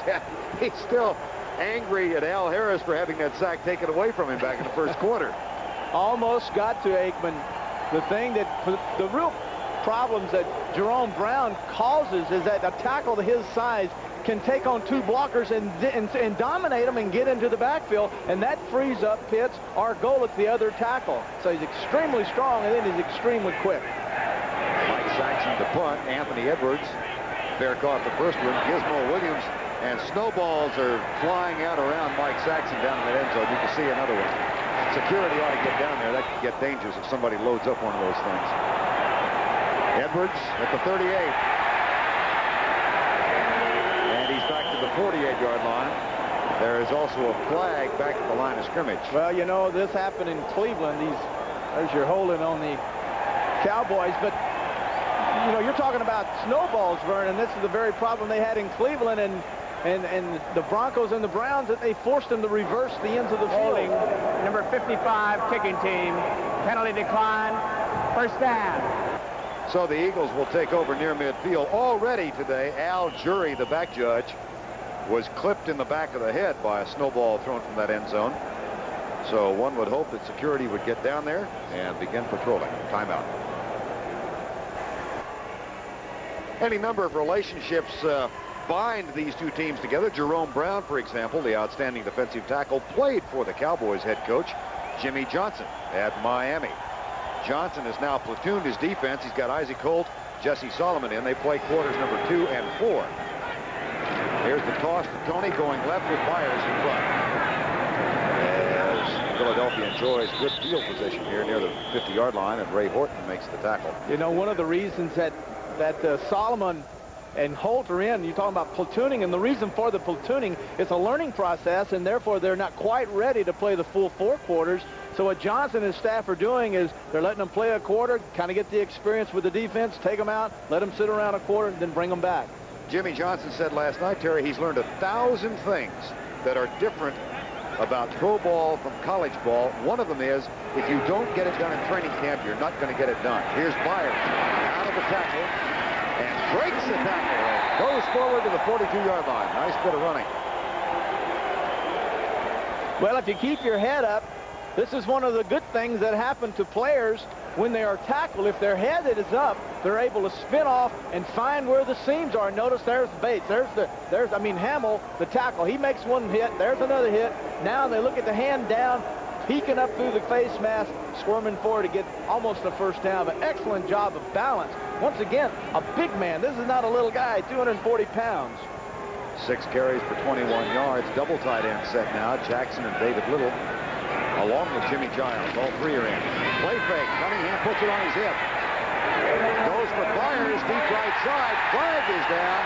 S6: He's still angry at Al Harris for having that sack taken away from him back in the first quarter.
S7: Almost got to Aikman. The thing that, the real problems that Jerome Brown causes is that a tackle to his size can take on 2 blockers and dominate them and get into the backfield, and that frees up Pitts, our goal at the other tackle. So he's extremely strong, and then he's extremely quick.
S6: Mike Saxon to punt. Anthony Edwards. Bear caught the first one. Gizmo Williams, and snowballs are flying out around Mike Saxon down in that end zone. You can see another one. Security ought to get down there. That could get dangerous if somebody loads up one of those things. Edwards at the 38. And he's back to the 48-yard line. There is also a flag back at the line of scrimmage.
S7: Well, you know, this happened in Cleveland. There's your holding on the Cowboys. But, you know, you're talking about snowballs, Vern, and this is the very problem they had in Cleveland. And the Broncos and the Browns, that they forced them to reverse the ends of the field.
S8: Holding number 55 kicking team. Penalty decline. 1st down.
S6: So the Eagles will take over near midfield. Already today, Al Jury, the back judge, was clipped in the back of the head by a snowball thrown from that end zone. So one would hope that security would get down there and begin patrolling. Timeout. Any number of relationships bind these two teams together. Jerome Brown, for example, the outstanding defensive tackle, played for the Cowboys head coach, Jimmy Johnson, at Miami. Johnson has now platooned his defense. He's got Isaac Holt, Jesse Solomon in. They play quarters number 2 and 4. Here's the toss to Tony, going left with Byers in front. As Philadelphia enjoys good field position here near the 50-yard line, and Ray Horton makes the tackle.
S7: You know, one of the reasons that Solomon and Holt are in, you're talking about platooning, and the reason for the platooning is a learning process, and therefore they're not quite ready to play the full 4 quarters. So what Johnson and his staff are doing is they're letting them play a quarter, kind of get the experience with the defense, take them out, let them sit around a quarter, and then bring them back.
S6: Jimmy Johnson said last night, Terry, he's learned 1,000 things that are different about pro ball from college ball. One of them is, if you don't get it done in training camp, you're not going to get it done. Here's Byers out of the tackle and breaks the tackle and goes forward to the 42-yard line. Nice bit of running.
S7: Well, if you keep your head up, this is one of the good things that happen to players when they are tackled. If their head is up, they're able to spin off and find where the seams are. Notice there's Bates. I mean, Hamill, the tackle. He makes one hit. There's another hit. Now they look at the hand down, peeking up through the face mask, squirming forward to get almost a 1st down. But excellent job of balance. Once again, a big man. This is not a little guy, 240 pounds.
S6: 6 carries for 21 yards. Double tight end set now. Jackson and David Little, along with Jimmy Giles. All 3 are in. Play fake. Cunningham puts it on his hip. Goes for Byers, deep right side. Flag is down.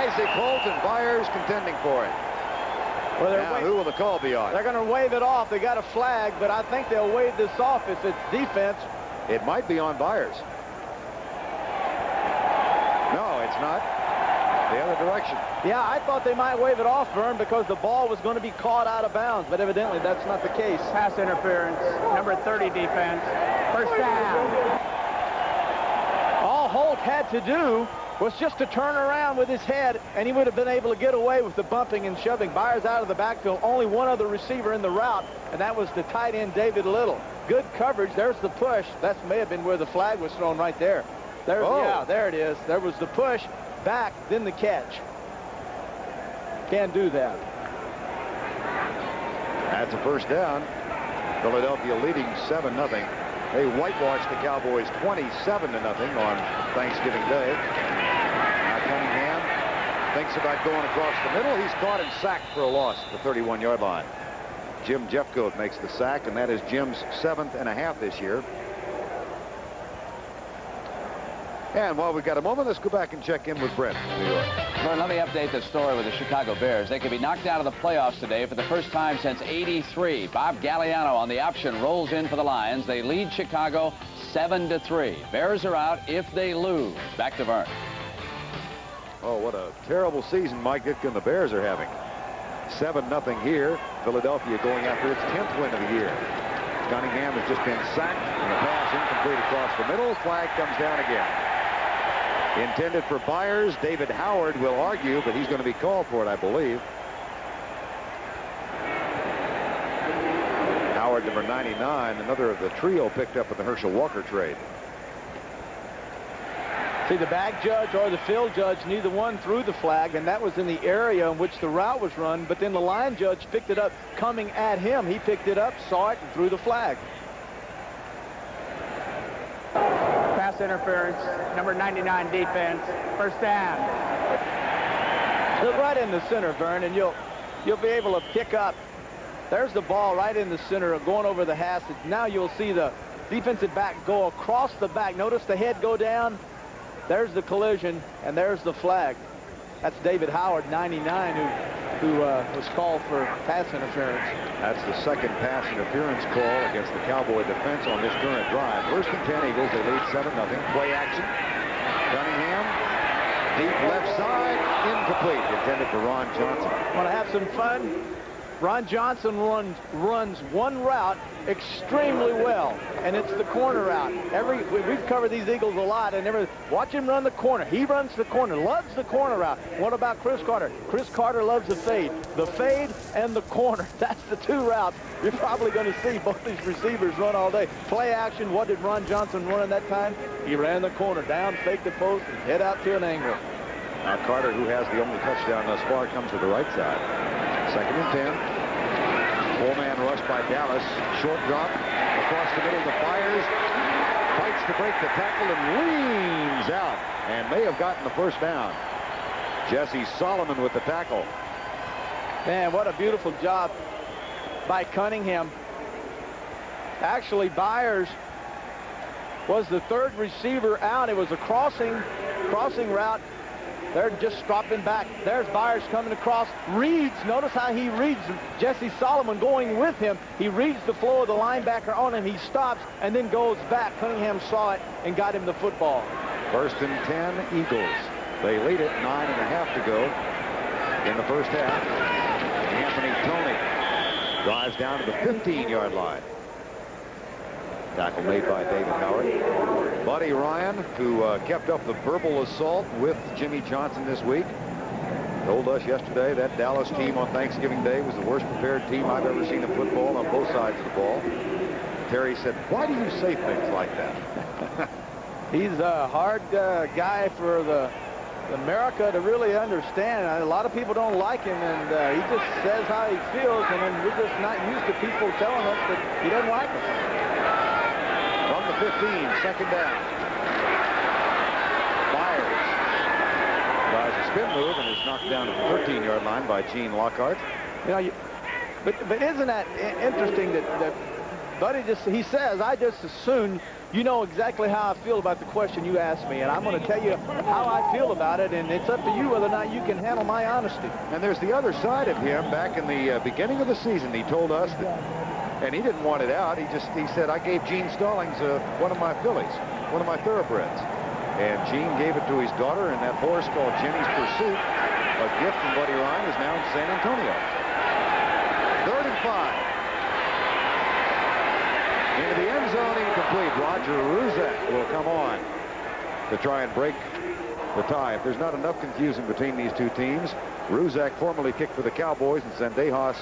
S6: Isaac Holt and Byers contending for it.
S7: Well,
S6: now, who will the call be on?
S7: They're going to wave it off. They got a flag, but I think they'll wave this off if it's defense.
S6: It might be on Byers. No, it's not. The other direction.
S7: Yeah, I thought they might wave it off, Vern, because the ball was going to be caught out of bounds, but evidently that's not the case.
S8: Pass interference, number 30 defense. 1st down.
S7: All Holt had to do was just to turn around with his head, and he would have been able to get away with the bumping and shoving. Byers out of the backfield, only one other receiver in the route, and that was the tight end, David Little. Good coverage. There's the push. That may have been where the flag was thrown right there. Yeah, there it is. There was the push, back, then the catch. Can't do that.
S6: That's a 1st down. Philadelphia leading 7-0. They whitewashed the Cowboys 27-0 on Thanksgiving Day. Now Cunningham thinks about going across the middle. He's caught and sacked for a loss at the 31-yard line. Jim Jeffcoat makes the sack, and that is Jim's 7th and a half this year. And while we've got a moment, let's go back and check in with Brent in New York.
S5: Well, let me update the story with the Chicago Bears. They could be knocked out of the playoffs today for the first time since '83. Bob Galliano on the option rolls in for the Lions. They lead Chicago 7-3. Bears are out if they lose. Back to Vern.
S6: Oh, what a terrible season Mike Ditka and the Bears are having. 7-0 here. Philadelphia going after its 10th win of the year. Cunningham has just been sacked, and a pass incomplete across the middle. Flag comes down again. Intended for Byers. David Howard will argue, but he's going to be called for it, I believe. Howard, number 99, another of the trio picked up in the Herschel Walker trade.
S7: See, the back judge or the field judge, neither one threw the flag, and that was in the area in which the route was run. But then the line judge picked it up coming at him. He picked it up, saw it, and threw the flag.
S8: Pass interference, number 99 defense, first down.
S7: Look right in the center, Vern, and you'll be able to pick up. There's the ball right in the center going over the hash. Now you'll see the defensive back go across the back. Notice the head go down. There's the collision, and there's the flag. That's David Howard, 99, who was called for pass interference.
S6: That's the second pass interference call against the Cowboy defense on this current drive. First and 10 Eagles. They lead 7-0. Play action. Cunningham, deep left side, incomplete. Intended for Ron Johnson.
S7: Want to have some fun? Ron Johnson runs one route extremely well, and it's the corner route. We've covered these Eagles a lot, and watch him run the corner. He runs the corner, loves the corner route. What about Chris Carter? Chris Carter loves the fade. The fade and the corner. That's the two routes you're probably going to see both these receivers run all day. Play action. What did Ron Johnson run in that time? He ran the corner down, faked the post, and head out to an angle.
S6: Now Carter, who has the only touchdown thus far, comes to the right side. Second and 10. Four-man rush by Dallas. Short drop across the middle to Byers. Fights to break the tackle and leans out and may have gotten the first down. Jesse Solomon with the tackle.
S7: Man, what a beautiful job by Cunningham. Actually, Byers was the third receiver out. It was a crossing route. They're just dropping back. There's Byers coming across. Reads. Notice how he reads Jesse Solomon going with him. He reads the flow of the linebacker on him. He stops and then goes back. Cunningham saw it and got him the football.
S6: First and 10 Eagles. They lead it, 9.5 to go in the first half. Anthony Toney drives down to the 15-yard line. Tackle made by David Howard. Buddy Ryan, who kept up the verbal assault with Jimmy Johnson this week, told us yesterday that Dallas team on Thanksgiving Day was the worst prepared team I've ever seen in football on both sides of the ball. Terry said, why do you say things like that?
S7: He's a hard guy for America to really understand. A lot of people don't like him, and he just says how he feels, and then we're just not used to people telling us that he doesn't like us.
S6: From the 15, second down. Byers tries a spin move and is knocked down to the 13-yard line by Gene Lockhart.
S7: You know, but isn't that interesting that Buddy he says, I just assume you know exactly how I feel about the question you asked me, and I'm going to tell you how I feel about it, and it's up to you whether or not you can handle my honesty.
S6: And there's the other side of him. Back in the beginning of the season, he told us that, and he didn't want it out. He said, I gave Gene Stallings one of my fillies, one of my thoroughbreds. And Gene gave it to his daughter, and that horse called Jenny's Pursuit, a gift from Buddy Ryan, is now in San Antonio. 3rd and 5. Into the end zone, incomplete. Roger Ruzek will come on to try and break the tie. If there's not enough confusion between these two teams, Ruzek formerly kicked for the Cowboys, and Zendejas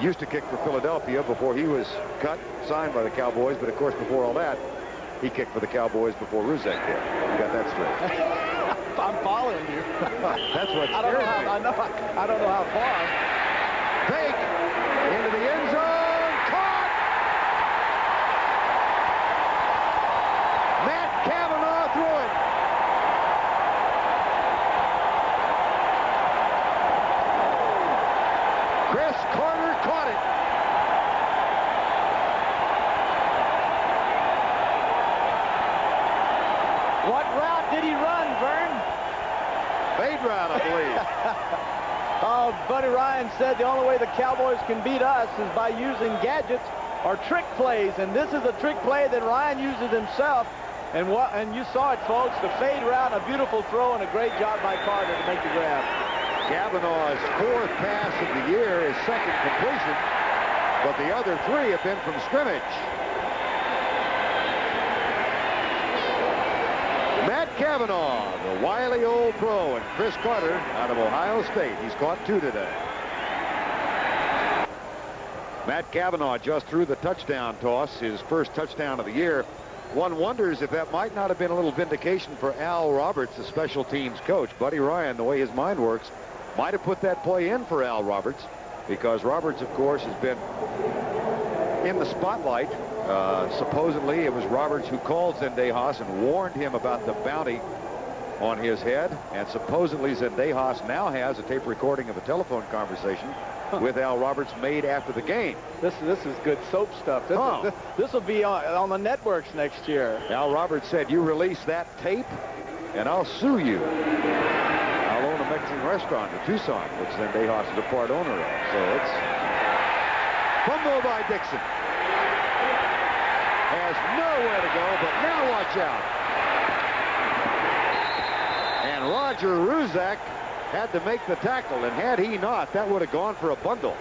S6: used to kick for Philadelphia before he was cut, signed by the Cowboys. But of course, before all that, he kicked for the Cowboys before Ruzek did. You got that straight.
S7: I'm following you.
S6: That's what
S7: I don't know how far.
S6: Fake into the end zone. Caught. Matt Cavanaugh threw it. Chris Carter caught it.
S7: What route
S6: fade route, I believe.
S7: Oh, Buddy Ryan said the only way the Cowboys can beat us is by using gadgets or trick plays, and this is a trick play that Ryan uses himself. And you saw it, folks, the fade route, a beautiful throw, and a great job by Carter to make the grab.
S6: Kavanaugh's 4th pass of the year, his 2nd completion, but the other 3 have been from scrimmage. Matt Cavanaugh, the wily old pro, and Chris Carter out of Ohio State. He's caught 2 today. Matt Cavanaugh just threw the touchdown toss, his first touchdown of the year. One wonders if that might not have been a little vindication for Al Roberts, the special teams coach. Buddy Ryan, the way his mind works, might have put that play in for Al Roberts, because Roberts, of course, has been in the spotlight. Supposedly, it was Roberts who called Zendejas and warned him about the bounty on his head. And supposedly, Zendejas now has a tape recording of a telephone conversation with Al Roberts made after the game.
S7: This is good soap stuff. This will be on the networks next year.
S6: Al Roberts said, "You release that tape, and I'll sue you. I'll own a Mexican restaurant in Tucson," which Zendejas is a part owner of. So it's fumble by Dixon. Has nowhere to go, but now watch out. And Roger Ruzak had to make the tackle, and had he not, that would have gone for a bundle.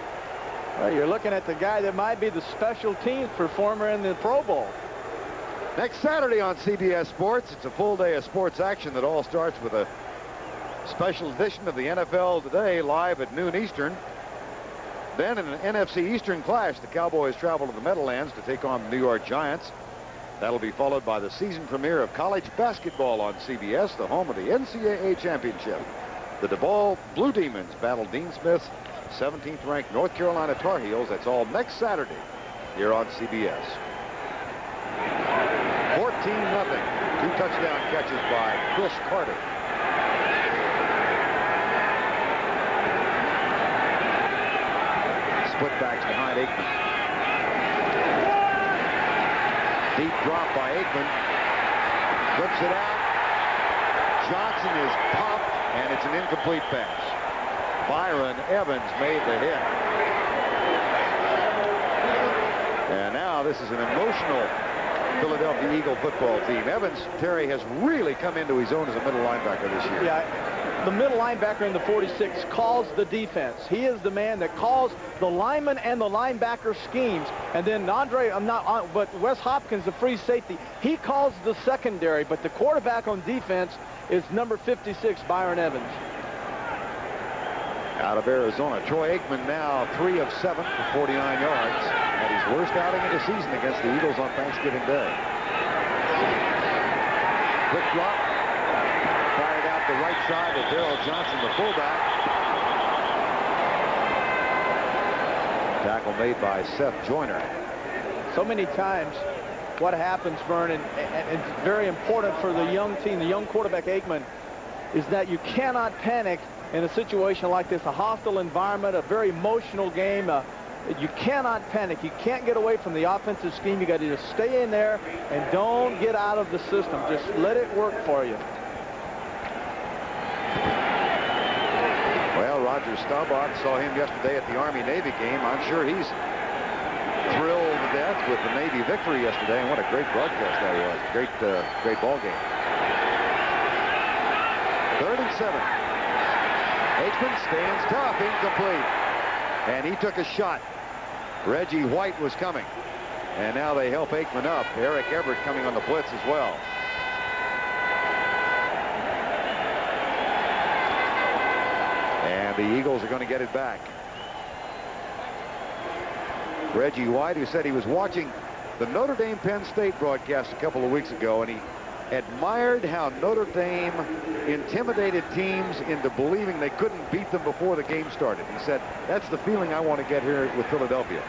S7: Well, you're looking at the guy that might be the special teams performer in the Pro Bowl.
S6: Next Saturday on CBS Sports, it's a full day of sports action that all starts with a special edition of the NFL Today live at noon Eastern. Then in an NFC Eastern clash, the Cowboys travel to the Meadowlands to take on the New York Giants. That'll be followed by the season premiere of college basketball on CBS, the home of the NCAA championship. The DeBall Blue Demons battle Dean Smith's 17th ranked North Carolina Tar Heels. That's all next Saturday here on CBS. 14-0. 2 touchdown catches by Chris Carter. Split backs behind Aikman. Deep drop by Aikman. Flips it out. Johnson is popped, and it's an incomplete pass. Byron Evans made the hit. And now this is an emotional Philadelphia Eagle football team. Evans, Terry, has really come into his own as a middle linebacker this year.
S7: Yeah, the middle linebacker in the 46 calls the defense. He is the man that calls the lineman and the linebacker schemes. And then but Wes Hopkins, the free safety, he calls the secondary. But the quarterback on defense is number 56, Byron Evans.
S6: Out of Arizona, Troy Aikman now 3 of 7 for 49 yards. And his worst outing of the season against the Eagles on Thanksgiving Day. Quick drop. Fired out the right side to Darrell Johnson, the fullback. Tackle made by Seth Joyner.
S7: So many times what happens, Vernon, and it's very important for the young team, the young quarterback Aikman, is that you cannot panic in a situation like this, a hostile environment, a very emotional game. You cannot panic. You can't get away from the offensive scheme. You got to just stay in there and don't get out of the system. Just let it work for you.
S6: Well, Roger Staubach saw him yesterday at the Army-Navy game. I'm sure he's thrilled to death with the Navy victory yesterday, and what a great broadcast that was. Great ball game. 3rd and 7. Aikman stands tough, incomplete. And he took a shot. Reggie White was coming. And now they help Aikman up. Eric Everett coming on the blitz as well. And the Eagles are going to get it back. Reggie White, who said he was watching the Notre Dame Penn State broadcast a couple of weeks ago, and he admired how Notre Dame intimidated teams into believing they couldn't beat them before the game started. He said, that's the feeling I want to get here with Philadelphia.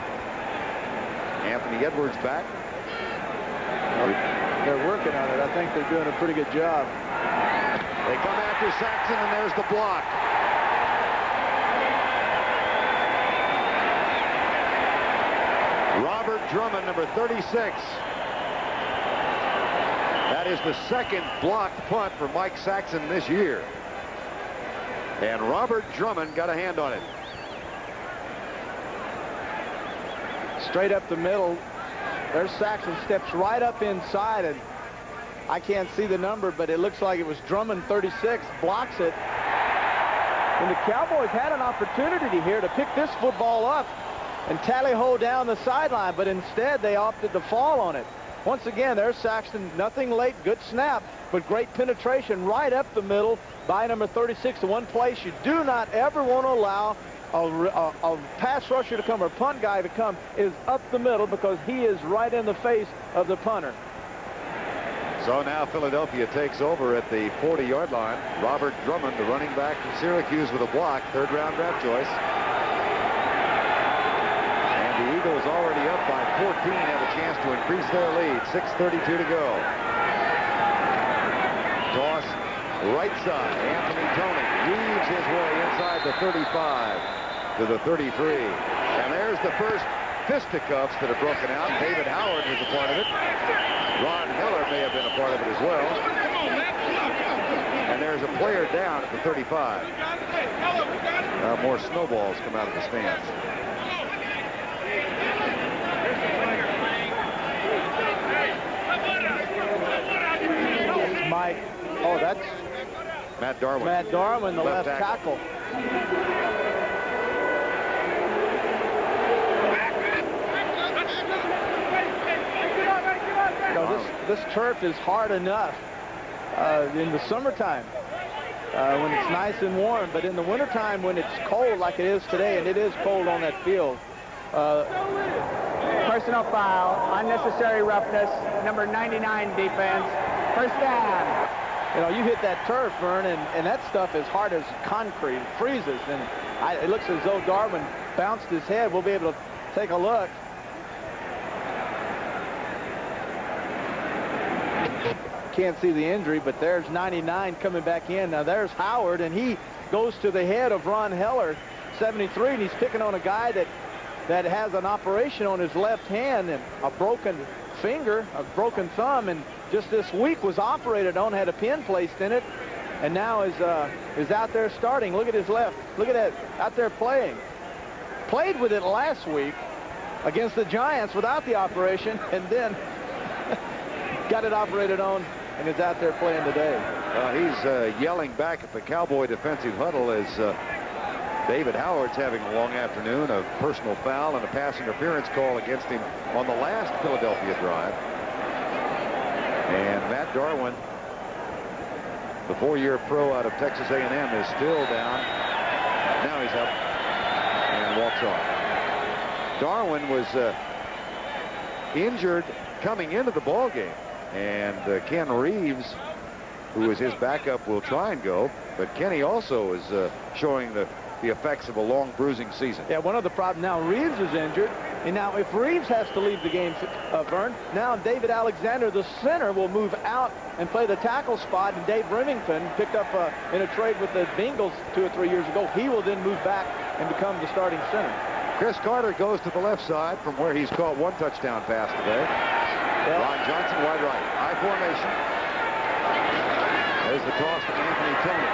S6: Anthony Edwards back.
S7: They're working on it. I think they're doing a pretty good job.
S6: They come after Saxon, and there's the block. Robert Drummond, number 36. That is the second blocked punt for Mike Saxon this year. And Robert Drummond got a hand on it.
S7: Straight up the middle. There's Saxon, steps right up inside, and I can't see the number, but it looks like it was Drummond, 36, blocks it. And the Cowboys had an opportunity here to pick this football up and tally-ho down the sideline, but instead they opted to fall on it. Once again, there's Saxton, nothing late, good snap, but great penetration right up the middle by number 36. The one place you do not ever want to allow a pass rusher to come or punt guy to come is up the middle, because he is right in the face of the punter.
S6: So now Philadelphia takes over at the 40-yard line. Robert Drummond, the running back from Syracuse, with a block, third-round draft choice. And the Eagles already up by 14, have a chance to increase their lead. 6:32 to go. Toss right side. Anthony Tony weaves his way inside the 35 to the 33. And there's the first fisticuffs that are broken out. David Howard was a part of it. Ron Miller may have been a part of it as well. And there's a player down at the 35. More snowballs come out of the stands.
S7: Mike, oh, that's
S6: Matt Darwin.
S7: Matt Darwin, the left tackle. You know, this turf is hard enough in the summertime when it's nice and warm, but in the wintertime when it's cold like it is today, and it is cold on that field.
S8: Personal foul, unnecessary roughness, number 99 defense, first down.
S7: You know, you hit that turf, Vern, and that stuff is hard as concrete. It freezes, and it looks as though Darwin bounced his head. We'll be able to take a look. Can't see the injury, but there's 99 coming back in. Now there's Howard, and he goes to the head of Ron Heller, 73, and he's picking on a guy that has an operation on his left hand and a broken finger, a broken thumb, and just this week was operated on, had a pin placed in it, and now is out there starting. Look at his left. Look at that, out there playing. Played with it last week against the Giants without the operation, and then got it operated on and is out there playing today.
S6: He's yelling back at the Cowboy defensive huddle as David Howard's having a long afternoon of personal foul and a pass interference call against him on the last Philadelphia drive. And Matt Darwin, the 4-year pro out of Texas A&M, is still down. Now he's up and walks off. Darwin was injured coming into the ball game, and Ken Reeves, who is his backup, will try and go, but Kenny also is showing the effects of a long bruising season.
S7: Yeah, one of the problems now, Reeves is injured, and now if Reeves has to leave the game, Vern, now David Alexander, the center, will move out and play the tackle spot, and Dave Remington picked up in a trade with the Bengals 2 or 3 years ago. He will then move back and become the starting center.
S6: Chris Carter goes to the left side from where he's caught one touchdown pass today. Yep. Ron Johnson wide right. High formation. There's the toss to Anthony Tony.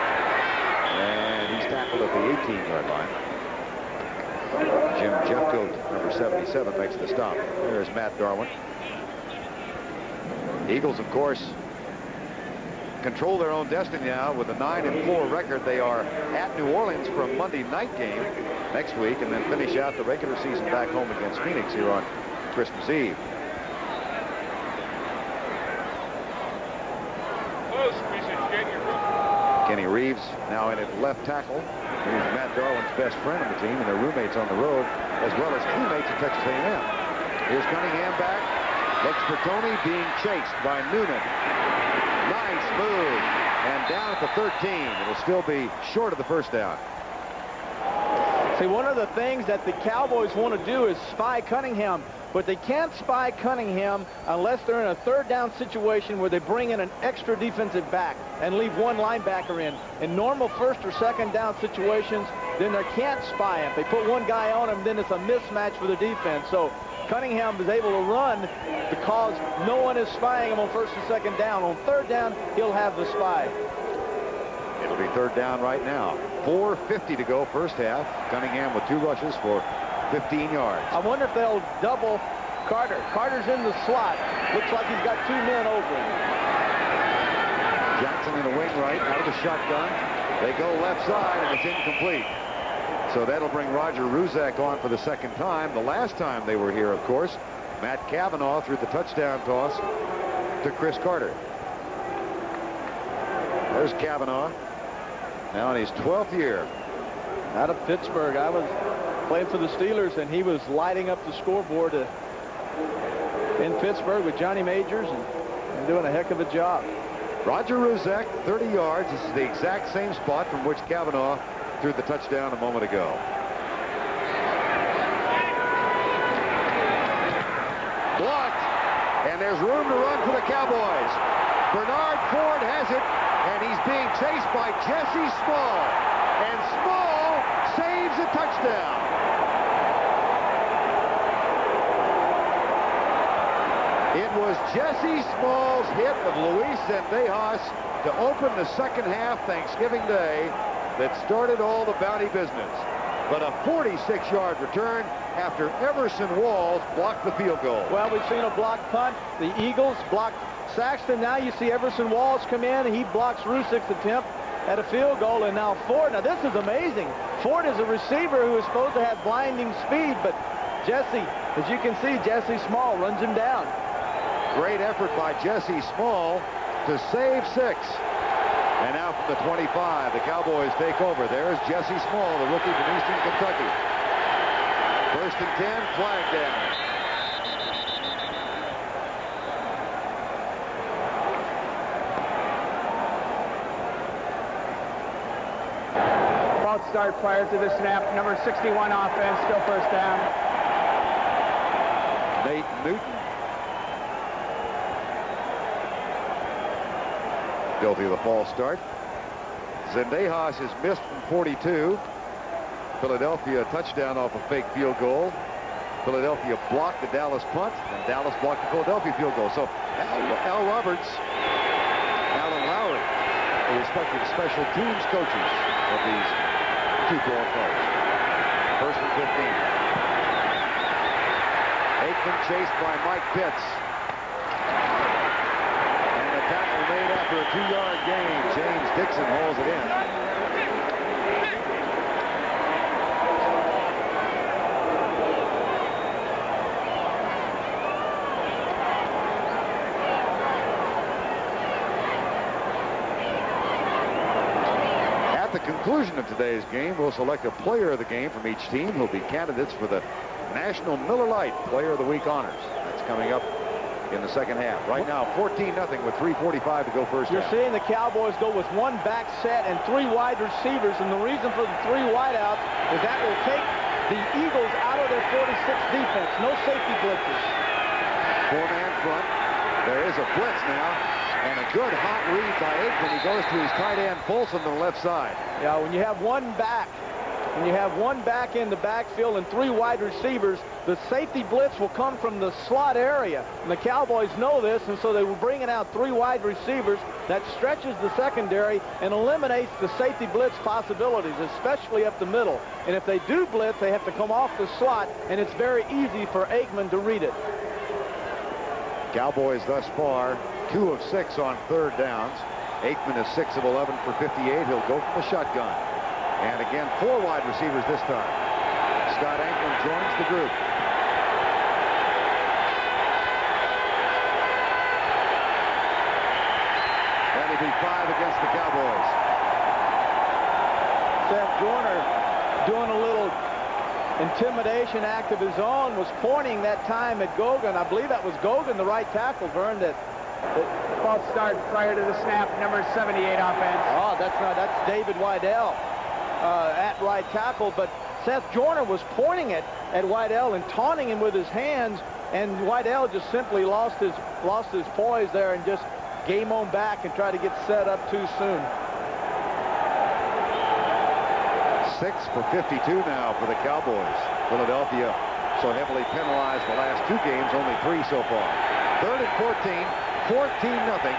S6: And he's tackled at the 18-yard line. Jim Jeffcoat, number 77, makes the stop. There's Matt Darwin. Eagles, of course, control their own destiny now with a 9-4 record. They are at New Orleans for a Monday night game next week, and then finish out the regular season back home against Phoenix here on Christmas Eve. Kenny Reeves now in at left tackle. He's Matt Darwin's best friend on the team, and their roommates on the road, as well as teammates at Texas A&M. Here's Cunningham back. Looks for Tony, being chased by Noonan. Nice move. And down at the 13. It'll still be short of the first down.
S7: See, one of the things that the Cowboys want to do is spy Cunningham, but they can't spy Cunningham unless they're in a third down situation where they bring in an extra defensive back and leave one linebacker in. In normal first or second down situations, then they can't spy him. They put one guy on him, then it's a mismatch for the defense. So Cunningham is able to run because no one is spying him on first and second down. On third down, he'll have the spy.
S6: It'll be third down right now. 4:50 to go first half. Cunningham with 2 rushes for 15 yards.
S7: I wonder if they'll double Carter. Carter's in the slot. Looks like he's got 2 men over him.
S6: Jackson in the wing right, out of the shotgun. They go left side, and it's incomplete. So that'll bring Roger Ruzak on for the second time. The last time they were here, of course, Matt Cavanaugh threw the touchdown toss to Chris Carter. There's Cavanaugh, now in his 12th year.
S7: Out of Pittsburgh. I was playing for the Steelers, and he was lighting up the scoreboard in Pittsburgh with Johnny Majors and doing a heck of a job.
S6: Roger Ruzak, 30 yards. This is the exact same spot from which Cavanaugh threw the touchdown a moment ago. Blocked, and there's room to run for the Cowboys. Bernard Ford has it, and he's being chased by Jesse Small, and Small saves a touchdown. It was Jesse Small's hit of Luis Zendejas to open the second half Thanksgiving Day that started all the bounty business. But a 46-yard return after Everson Walls blocked the field goal.
S7: Well, we've seen a blocked punt. The Eagles blocked Saxton. Now you see Everson Walls come in. He blocks Rusik's attempt at a field goal. And now Ford. Now this is amazing. Ford is a receiver who is supposed to have blinding speed. But Jesse, as you can see, Jesse Small runs him down.
S6: Great effort by Jesse Small to save 6. And now from the 25, the Cowboys take over. There's Jesse Small, the rookie from Eastern Kentucky. 1st and 10, flag down.
S8: False start prior to the snap. Number 61 offense, still first down.
S6: Nate Newton. Guilty of the false start. Zendejas is missed from 42. Philadelphia touchdown off a fake field goal. Philadelphia blocked the Dallas punt, and Dallas blocked the Philadelphia field goal. So Al Roberts, Alan Lowry, the respective special teams coaches of these two ball players. 1st and 15. Aikman chased by Mike Pitts. Made after a 2-yard gain. James Dixon hauls it in. At the conclusion of today's game, we'll select a player of the game from each team who'll be candidates for the National Miller Lite Player of the Week honors. That's coming up in the second half. Right now, 14-0 with 3:45 to go first half.
S7: You're seeing the Cowboys go with 1 back set and 3 wide receivers, and the reason for the 3 wideouts is that will take the Eagles out of their 46 defense. No safety blitzes.
S6: 4-man front. There is a blitz now, and a good hot read by Aikman. He goes to his tight end, Folsom, to the left side.
S7: Yeah, when you have 1 back, in the backfield and 3 wide receivers, the safety blitz will come from the slot area. And the Cowboys know this, and so they were bringing out 3 wide receivers. That stretches the secondary and eliminates the safety blitz possibilities, especially up the middle. And if they do blitz, they have to come off the slot, and it's very easy for Aikman to read it.
S6: Cowboys thus far 2 of 6 on 3rd downs. Aikman is 6 of 11 for 58. He'll go from the shotgun. And again, 4 wide receivers this time. Scott Anklin joins the group. That'll be 5 against the Cowboys.
S7: Seth Joyner doing a little intimidation act of his own, was pointing that time at Gogan. I believe that was Gogan, the right tackle, Vern, that
S8: False start prior to the snap. Number 78 offense.
S7: Oh, that's David Wydell at right tackle, but Seth Joyner was pointing it at Wydell and taunting him with his hands, and Wydell just simply lost his poise there and just game on back and tried to get set up too soon.
S6: 6 for 52 now for the Cowboys. Philadelphia so heavily penalized the last 2 games, only 3 so far. 3rd and 14, 14-0.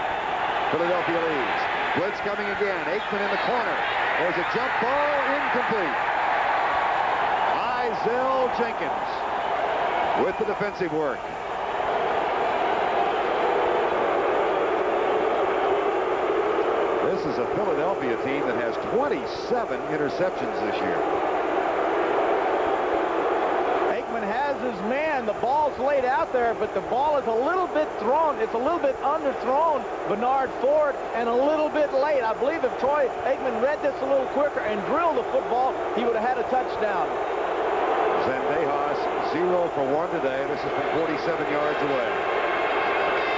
S6: Philadelphia leads. Blitz coming again. Aikman in the corner. There's a jump ball, incomplete. Izell Jenkins with the defensive work. This is a Philadelphia team that has 27 interceptions this year.
S7: Aikman has his man. The ball's laid out there, but the ball is a little bit thrown. It's a little bit underthrown, Bernard Ford, and a little bit late. I believe if Troy Aikman read this a little quicker and drilled the football, he would have had a touchdown.
S6: Zendejas 0 for 1 today. This is from 47 yards away.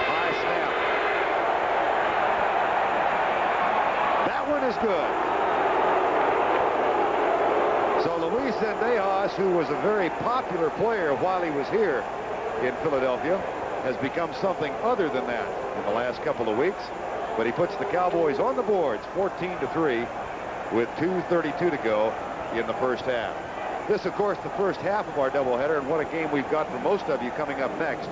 S6: High snap. That one is good. So Luis Zendejas, who was a very popular player while he was here in Philadelphia, has become something other than that in the last couple of weeks. But he puts the Cowboys on the boards 14-3 with 2:32 to go in the first half. This, of course, the first half of our doubleheader, and what a game we've got for most of you coming up next.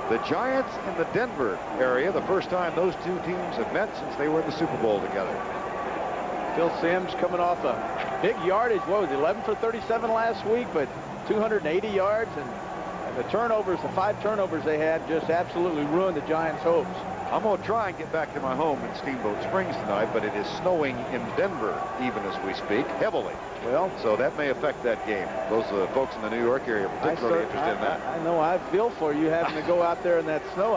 S6: The Giants in the Denver area, the first time those two teams have met since they were in the Super Bowl together.
S7: Phil Simms coming off a big yardage. What was it, 11 for 37 last week, but 280 yards, and the turnovers, the 5 turnovers they had, just absolutely ruined the Giants' hopes.
S6: I'm going to try and get back to my home in Steamboat Springs tonight, but it is snowing in Denver even as we speak, heavily.
S7: Well,
S6: so that may affect that game. Those folks in the New York area are particularly interested in that.
S7: I know. I feel for you having to go out there in that snow.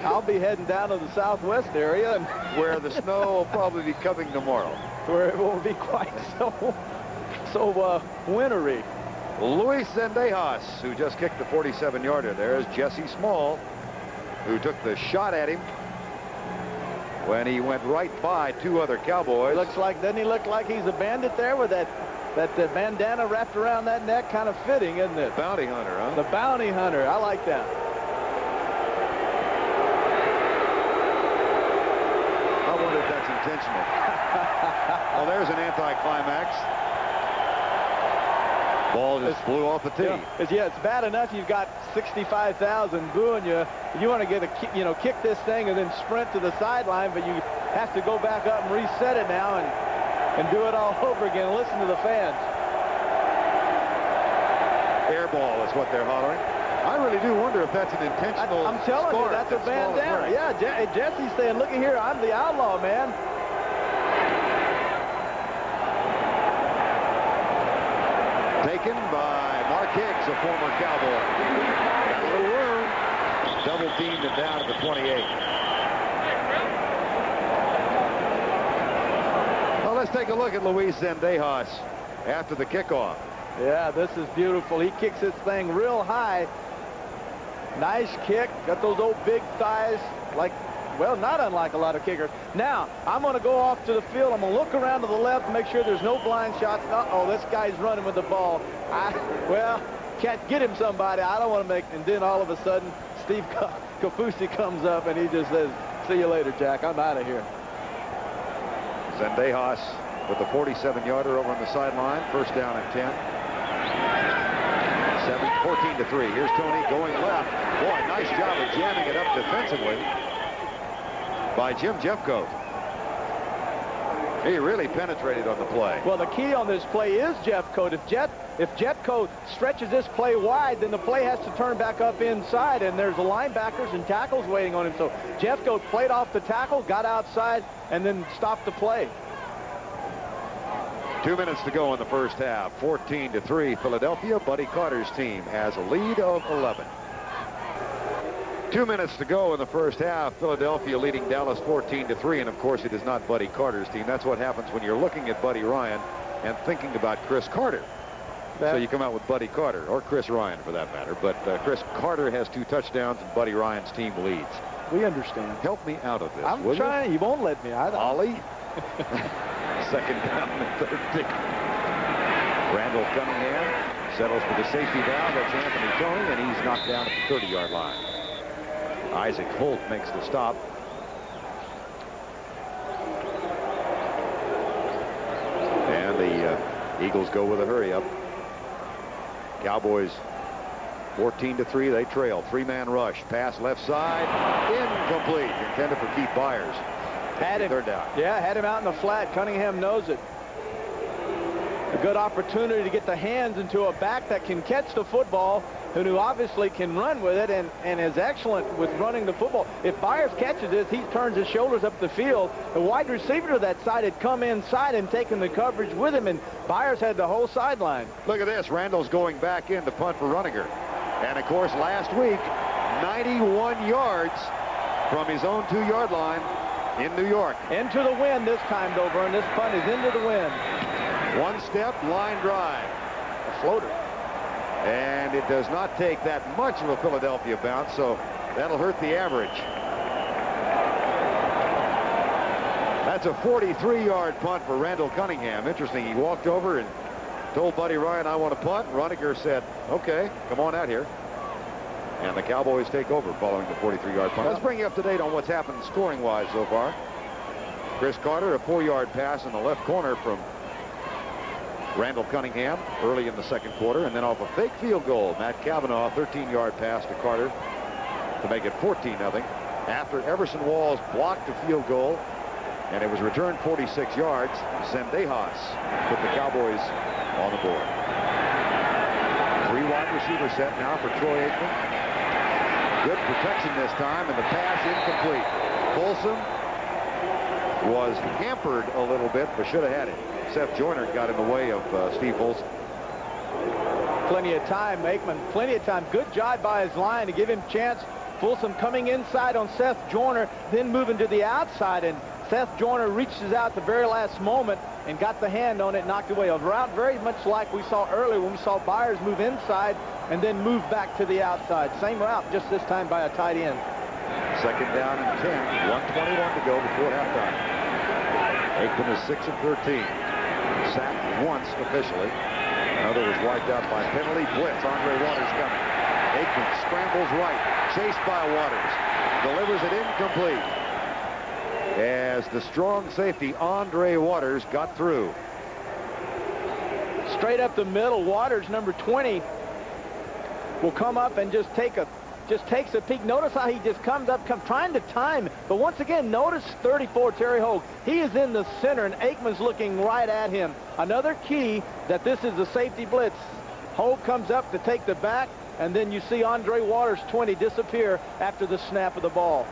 S7: I'll be heading down to the southwest area, and
S6: where the snow will probably be coming tomorrow,
S7: where it won't be quite so wintry.
S6: Luis Zendejas, who just kicked the 47-yarder. There's Jesse Small, who took the shot at him when he went right by 2 other Cowboys.
S7: Doesn't he look like he's a bandit there with that bandana wrapped around that neck? Kind of fitting, isn't it?
S6: Bounty hunter, huh?
S7: The bounty hunter. I like that.
S6: I wonder if that's intentional. Well, there's an anticlimax. Ball just flew off the tee.
S7: Yeah, it's bad enough you've got 65,000 booing you. You want to get kick this thing and then sprint to the sideline, but you have to go back up and reset it now and do it all over again. Listen to the fans.
S6: Air ball is what they're hollering. I really do wonder if that's an intentional.
S7: I'm telling you, that's a bandana. Yeah, Jesse's saying, "Look at here, I'm the outlaw, man."
S6: Taken by Mark Higgs, a former Cowboy. Got a little room. Double teamed it down to the 28. Well, let's take a look at Luis Zendejas after the kickoff.
S7: Yeah, this is beautiful. He kicks this thing real high. Nice kick. Got those old big thighs, well, not unlike a lot of kickers. Now, I'm going to go off to the field. I'm going to look around to the left and make sure there's no blind shots. Uh-oh, this guy's running with the ball. Can't get him somebody. I don't want to make... And then all of a sudden, Steve Kafusi comes up and he just says, "See you later, Jack. I'm out of here."
S6: Zendejas with the 47-yarder over on the sideline. First down and 10. 14-3. Here's Tony going left. Boy, nice job of jamming it up defensively by Jim Jeffcoat. He really penetrated on the play.
S7: Well, the key on this play is Jeffcoat. If Jeffcoat stretches this play wide, then the play has to turn back up inside, and there's the linebackers and tackles waiting on him. So Jeffcoat played off the tackle, got outside, and then stopped the play.
S6: 2 minutes to go in the first half. 14-3. Philadelphia. Buddy Carter's team has a lead of 11. 2 minutes to go in the first half. Philadelphia leading Dallas 14-3. And of course, it is not Buddy Carter's team. That's what happens when you're looking at Buddy Ryan and thinking about Chris Carter. So you come out with Buddy Carter, or Chris Ryan for that matter. But Chris Carter has 2 touchdowns and Buddy Ryan's team leads.
S7: We understand.
S6: Help me out of this.
S7: I'm trying. You won't let me.
S6: Ollie. Second down and 13. Randall Cunningham settles for the safety valve. That's Anthony Tony, and he's knocked down at the 30-yard line. Isaac Holt makes the stop. And the Eagles go with a hurry-up. Cowboys 14-3. They trail. 3-man rush. Pass left side. Incomplete. Intended for Keith Byers.
S7: Had him.
S6: Third down.
S7: Yeah, had him out in the flat. Cunningham knows it. A good opportunity to get the hands into a back that can catch the football, who obviously can run with it and is excellent with running the football. If Byers catches this, he turns his shoulders up the field. The wide receiver to that side had come inside and taken the coverage with him, and Byers had the whole sideline.
S6: Look at this. Randall's going back in to punt for Runninger. And, of course, last week, 91 yards from his own 2-yard line in New York.
S7: Into the wind this time, though, Vern. This punt is into the wind.
S6: One step, line drive.
S7: A floater.
S6: And it does not take that much of a Philadelphia bounce, so that'll hurt the average. That's a 43-yard punt for Randall Cunningham. Interesting, he walked over and told Buddy Ryan, I want to punt. Runninger said, okay, come on out here. And the Cowboys take over following the 43-yard punt. Let's bring you up to date on what's happened scoring-wise so far. Chris Carter, a 4-yard pass in the left corner from Randall Cunningham early in the second quarter, and then off a fake field goal, Matt Cavanaugh, 13-yard pass to Carter to make it 14-0. After Everson Walls blocked a field goal, and it was returned 46 yards, Zendejas put the Cowboys on the board. 3 wide receiver set now for Troy Aikman. Good protection this time, and the pass incomplete. Folsom was hampered a little bit, but should have had it. Seth Joyner got in the way of Steve Folsom.
S7: Plenty of time, Aikman. Plenty of time. Good job by his line to give him chance. Folsom coming inside on Seth Joyner, then moving to the outside, and Seth Joyner reaches out the very last moment and got the hand on it, knocked away. A route very much like we saw earlier when we saw Byers move inside and then move back to the outside. Same route, just this time by a tight end.
S6: Second down and 10. 1:21 to go before halftime. Aikman is 6 of 13. Sacked once officially. Another was wiped out by penalty. Blitz. Andre Waters coming. Aikman scrambles right. Chased by Waters. Delivers it incomplete. As the strong safety Andre Waters got through.
S7: Straight up the middle, Waters, number 20, will come up and just takes a peek. Notice how he just comes up, trying to time. But once again, notice 34, Terry Hogue. He is in the center, and Aikman's looking right at him. Another key that this is a safety blitz. Hogue comes up to take the back, and then you see Andre Waters, 20, disappear after the snap of the ball.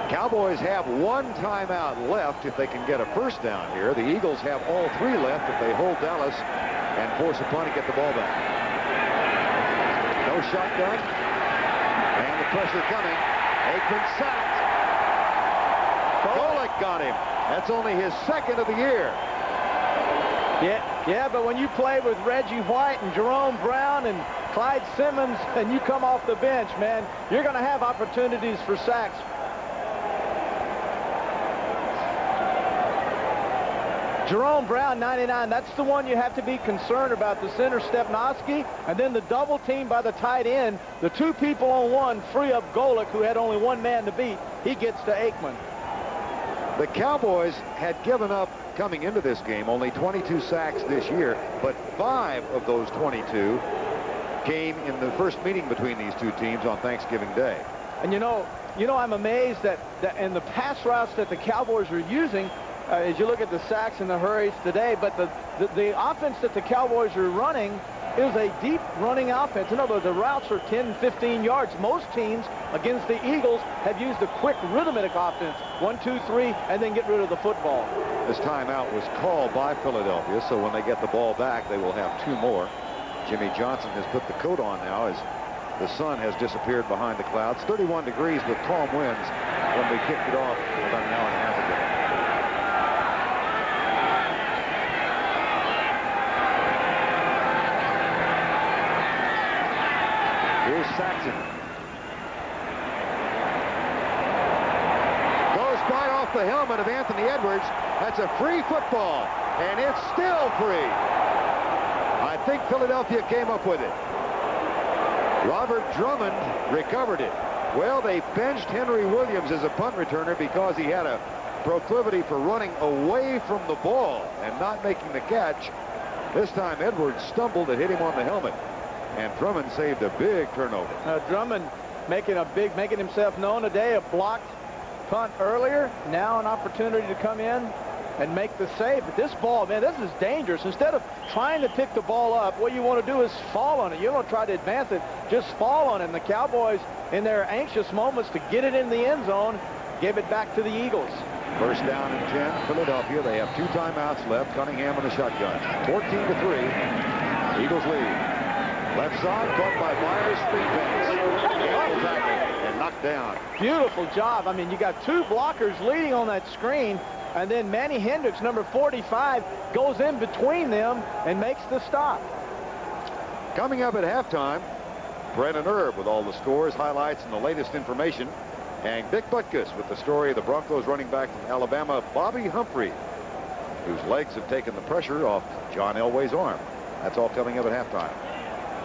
S6: Cowboys have 1 timeout left if they can get a first down here. The Eagles have all 3 left if they hold Dallas and force a punt and get the ball back. No shotgun. And the pressure coming. Aikman sacked. Golick got him. That's only his 2nd of the year.
S7: Yeah, but when you play with Reggie White and Jerome Brown and Clyde Simmons and you come off the bench, man, you're going to have opportunities for sacks. Jerome Brown, 99, that's the one you have to be concerned about. The center, Stepnoski, and then the double team by the tight end. The 2 people on one free up Golick, who had only 1 man to beat. He gets to Aikman.
S6: The Cowboys had given up coming into this game only 22 sacks this year, but 5 of those 22 came in the first meeting between these 2 teams on Thanksgiving Day.
S7: And you know, I'm amazed that in the pass routes that the Cowboys are using, as you look at the sacks and the hurries today, but the offense that the Cowboys are running is a deep running offense. In other words, the routes are 10, 15 yards. Most teams against the Eagles have used a quick rhythmic offense. 1, 2, 3, and then get rid of the football.
S6: This timeout was called by Philadelphia, so when they get the ball back, they will have 2 more. Jimmy Johnson has put the coat on now as the sun has disappeared behind the clouds. 31 degrees with calm winds when we kicked it off about an hour and a half ago. Here's Saxon. Goes right off the helmet of Anthony Edwards. That's a free football, and it's still free. I think Philadelphia came up with it. Robert Drummond recovered it. Well, they benched Henry Williams as a punt returner because he had a proclivity for running away from the ball and not making the catch. This time Edwards stumbled and hit him on the helmet. And Drummond saved a big turnover.
S7: Drummond making himself known today. A blocked punt earlier. Now an opportunity to come in and make the save. But this ball, man, this is dangerous. Instead of trying to pick the ball up, what you want to do is fall on it. You don't try to advance it, just fall on it. And the Cowboys, in their anxious moments to get it in the end zone, gave it back to the Eagles.
S6: First down and 10, Philadelphia. They have 2 timeouts left. Cunningham in the shotgun. 14-3. Eagles lead. Left side, caught by Myers, speed pass. And knocked down.
S7: Beautiful job. I mean, you got 2 blockers leading on that screen, and then Manny Hendricks, number 45, goes in between them and makes the stop.
S6: Coming up at halftime, Brennan Erb with all the scores, highlights, and the latest information. And Dick Butkus with the story of the Broncos running back from Alabama, Bobby Humphrey, whose legs have taken the pressure off John Elway's arm. That's all coming up at halftime.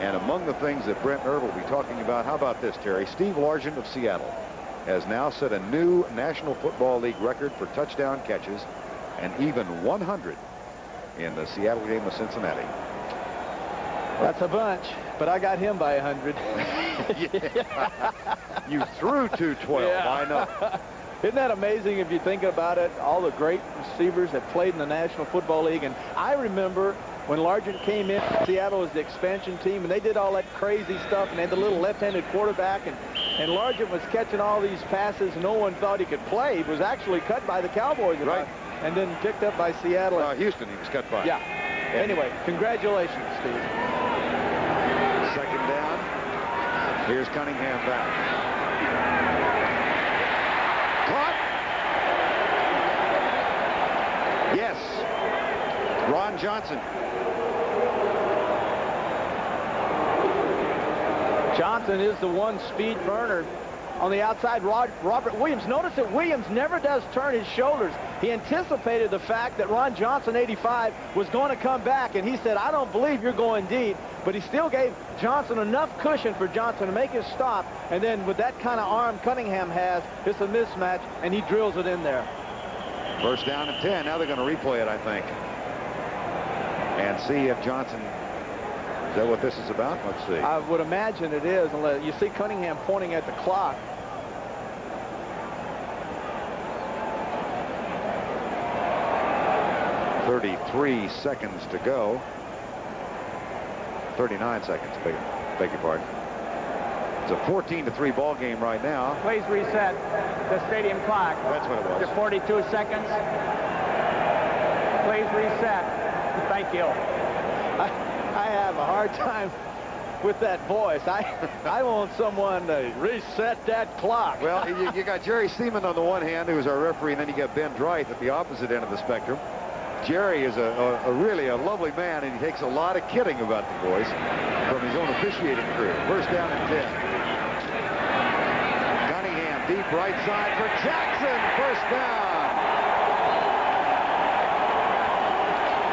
S6: And among the things that Brent Erb will be talking about, how about this, Terry? Steve Largent of Seattle has now set a new National Football League record for touchdown catches, and even 100 in the Seattle game of Cincinnati.
S7: That's a bunch, but I got him by 100.
S6: You threw 212,
S7: yeah.
S6: I know.
S7: Isn't that amazing if you think about it? All the great receivers that played in the National Football League. And I remember when Largent came in, Seattle was the expansion team, and they did all that crazy stuff, and they had the little left-handed quarterback, and Largent was catching all these passes, and no one thought he could play. He was actually cut by the Cowboys,
S6: right,
S7: and then picked up by Seattle.
S6: Houston, he was cut by.
S7: Yeah. Anyway, congratulations, Steve.
S6: Second down. Here's Cunningham back. Caught. Yes. Ron Johnson.
S7: Johnson is the one speed burner on the outside. Robert Williams. Notice that Williams never does turn his shoulders. He anticipated the fact that Ron Johnson, 85, was going to come back, and he said, I don't believe you're going deep. But he still gave Johnson enough cushion for Johnson to make his stop. And then with that kind of arm Cunningham has, it's a mismatch, and he drills it in there.
S6: First down and 10. Now they're going to replay it, I think, and see if Johnson... Is that what this is about? Let's see.
S7: I would imagine it is. You see Cunningham pointing at the clock.
S6: .33 seconds to go. 39 seconds, beg your pardon. It's a 14-3 ball game right now.
S8: Please reset the stadium clock.
S6: That's what it was.
S8: To 42 seconds. Please reset. Thank you.
S7: I have a hard time with that voice. I want someone to reset that clock.
S6: Well, you got Jerry Seaman on the one hand, who's our referee, and then you got Ben Dreith at the opposite end of the spectrum. Jerry is really a lovely man, and he takes a lot of kidding about the voice from his own officiating crew. First down and 10. Cunningham, deep right side for Jackson. First down.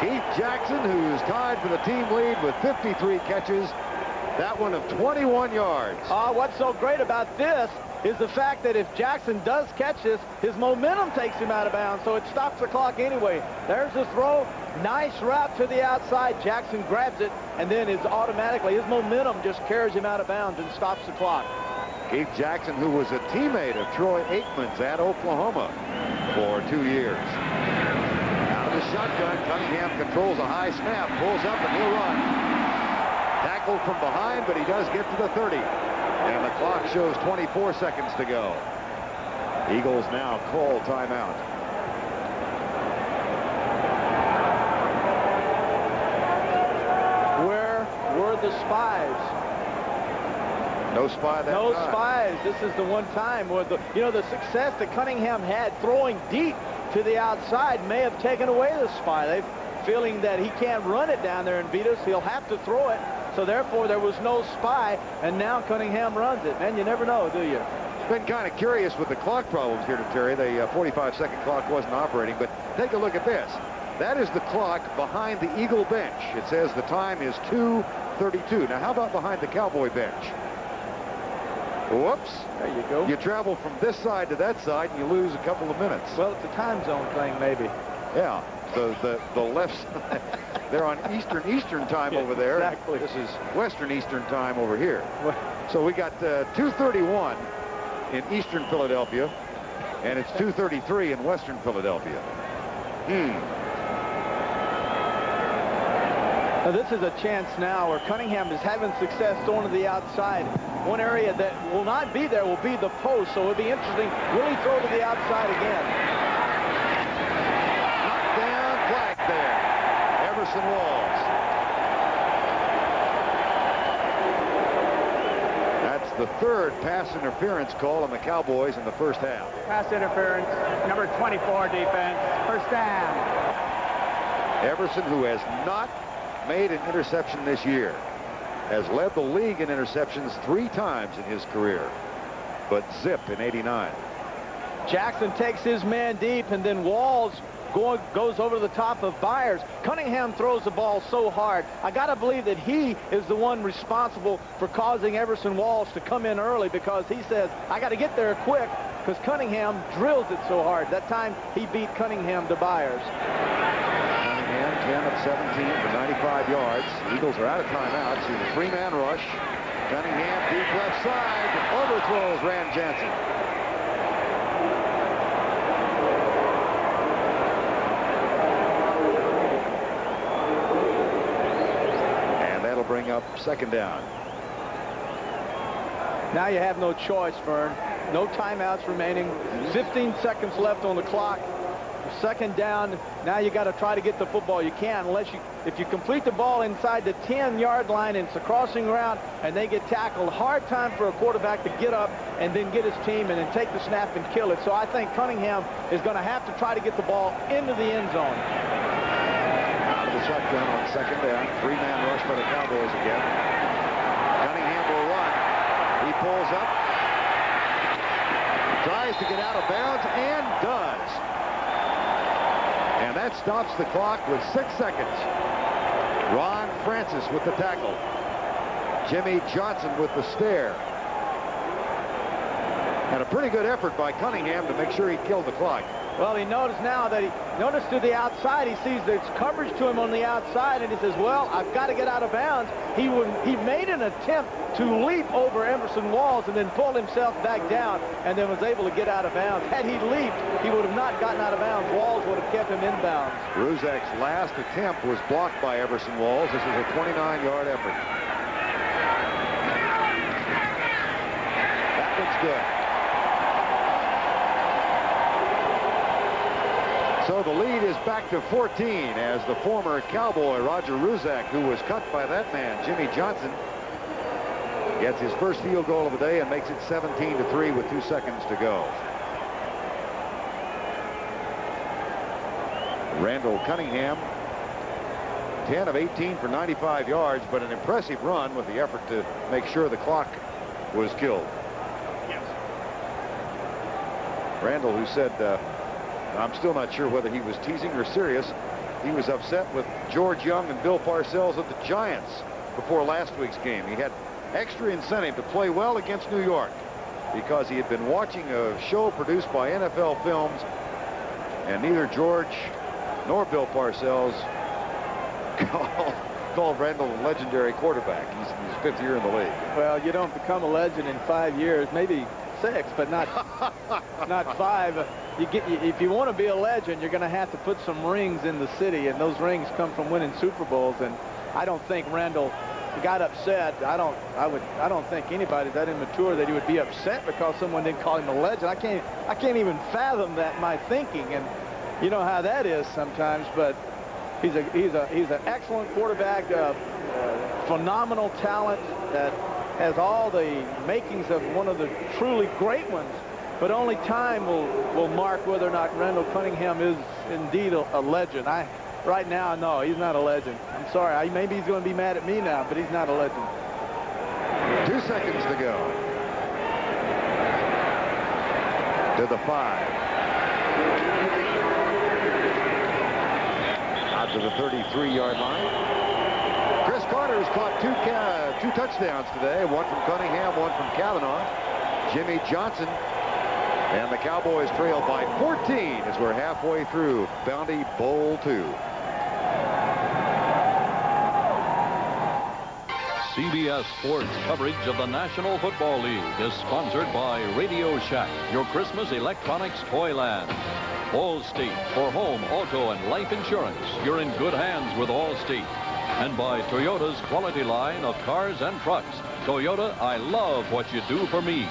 S6: Keith Jackson, who's tied for the team lead with 53 catches. That one of 21 yards.
S7: What's so great about this is the fact that if Jackson does catch this, his momentum takes him out of bounds, so it stops the clock anyway. There's the throw. Nice route to the outside. Jackson grabs it, and then it's automatically, his momentum just carries him out of bounds and stops the clock.
S6: Keith Jackson, who was a teammate of Troy Aikman's at Oklahoma for 2 years. Out of the shotgun, Cunningham controls a high snap, pulls up, and he'll run. Tackled from behind, but he does get to the 30. And the clock shows 24 seconds to go. Eagles now call timeout.
S7: Where were the spies?
S6: No spy that
S7: No
S6: time.
S7: spies. This is the one time where the success that Cunningham had throwing deep to the outside may have taken away the spy. They're feeling that he can't run it down there and beat us. He'll have to throw it. So therefore, there was no spy, and now Cunningham runs it. Man, you never know, do you?
S6: It's been kind of curious with the clock problems here to Terry. The 45-second clock wasn't operating, but take a look at this. That is the clock behind the Eagle bench. It says the time is 2:32. Now, how about behind the Cowboy bench? Whoops.
S7: There you go.
S6: You travel from this side to that side, and you lose a couple of minutes.
S7: Well, it's a time zone thing, maybe.
S6: Yeah. The left side. They're on Eastern time over there.
S7: Exactly.
S6: This is Western Eastern time over here. So we got 2:31 in Eastern Philadelphia And it's 2:33 in Western Philadelphia.
S7: Now this is a chance now where Cunningham is having success throwing to the outside. One area that will not be there will be the post, so it'll be interesting. Will he throw to the outside again?
S6: Knocked down, flag there. Everson Walls. That's the third pass interference call on the Cowboys in the first half.
S8: Pass interference, number 24 defense, first down.
S6: Everson, who has not made an interception this year, has led the league in interceptions 3 times in his career, but zip in '89.
S7: Jackson takes his man deep, and then Walls goes over the top of Byers. Cunningham throws the ball so hard. I got to believe that he is the one responsible for causing Everson Walls to come in early, because he says, I got to get there quick, because Cunningham drills it so hard. That time he beat Cunningham to Byers.
S6: 10 of 17 for 95 yards. The Eagles are out of timeouts. See the 3-man rush. Cunningham deep left side. Overthrows Ram Jansen. And that'll bring up second down.
S7: Now you have no choice, Vern. No timeouts remaining. 15 seconds left on the clock. Second down. Now you got to try to get the football. You can't unless if you complete the ball inside the 10-yard line and it's a crossing route and they get tackled. Hard time for a quarterback to get up and then get his team and then take the snap and kill it. So I think Cunningham is going to have to try to get the ball into the end zone.
S6: Out of the shotgun on second down. 3-man rush by the Cowboys again. Cunningham will run. He pulls up. Tries to get out of bounds and does. And that stops the clock with 6 seconds. Ron Francis with the tackle. Jimmy Johnson with the stare. And a pretty good effort by Cunningham to make sure he killed the clock.
S7: Well, he noticed now that he noticed to the outside. He sees there's coverage to him on the outside, and he says, well, I've got to get out of bounds. He made an attempt to leap over Everson Walls and then pull himself back down and then was able to get out of bounds. Had he leaped, he would have not gotten out of bounds. Walls would have kept him in bounds.
S6: Ruzak's last attempt was blocked by Everson Walls. This was a 29-yard effort. That one's good. So the lead is back to 14 as the former Cowboy Roger Ruzak, who was cut by that man, Jimmy Johnson, gets his first field goal of the day and makes it 17-3 with 2 seconds to go. Randall Cunningham, 10 of 18 for 95 yards, but an impressive run with the effort to make sure the clock was killed.
S2: Yes.
S6: Randall, who said, I'm still not sure whether he was teasing or serious. He was upset with George Young and Bill Parcells of the Giants before last week's game. He had extra incentive to play well against New York because he had been watching a show produced by NFL Films, and neither George nor Bill Parcells called Randall a legendary quarterback. He's in his 5th year in the league.
S7: Well, you don't become a legend in 5 years, maybe 6, but not 5. If you want to be a legend, you're going to have to put some rings in the city, and those rings come from winning Super Bowls. And I don't think Randall got upset. I don't think anybody's that immature that he would be upset because someone didn't call him a legend. I can't even fathom that, my thinking, and you know how that is sometimes. But he's an excellent quarterback, phenomenal talent that has all the makings of one of the truly great ones. But only time will mark whether or not Randall Cunningham is indeed a legend. Right now, no, he's not a legend. I'm sorry. Maybe he's going to be mad at me now, but he's not a legend.
S6: 2 seconds to go. To the 5. Out to the 33-yard line. Chris Carter has caught two touchdowns today. One from Cunningham, one from Kavanaugh. Jimmy Johnson. And the Cowboys trail by 14 as we're halfway through Bounty Bowl 2.
S9: CBS Sports coverage of the National Football League is sponsored by Radio Shack, your Christmas electronics toyland. Allstate, for home, auto, and life insurance. You're in good hands with Allstate. And by Toyota's quality line of cars and trucks. Toyota, I love what you do for me.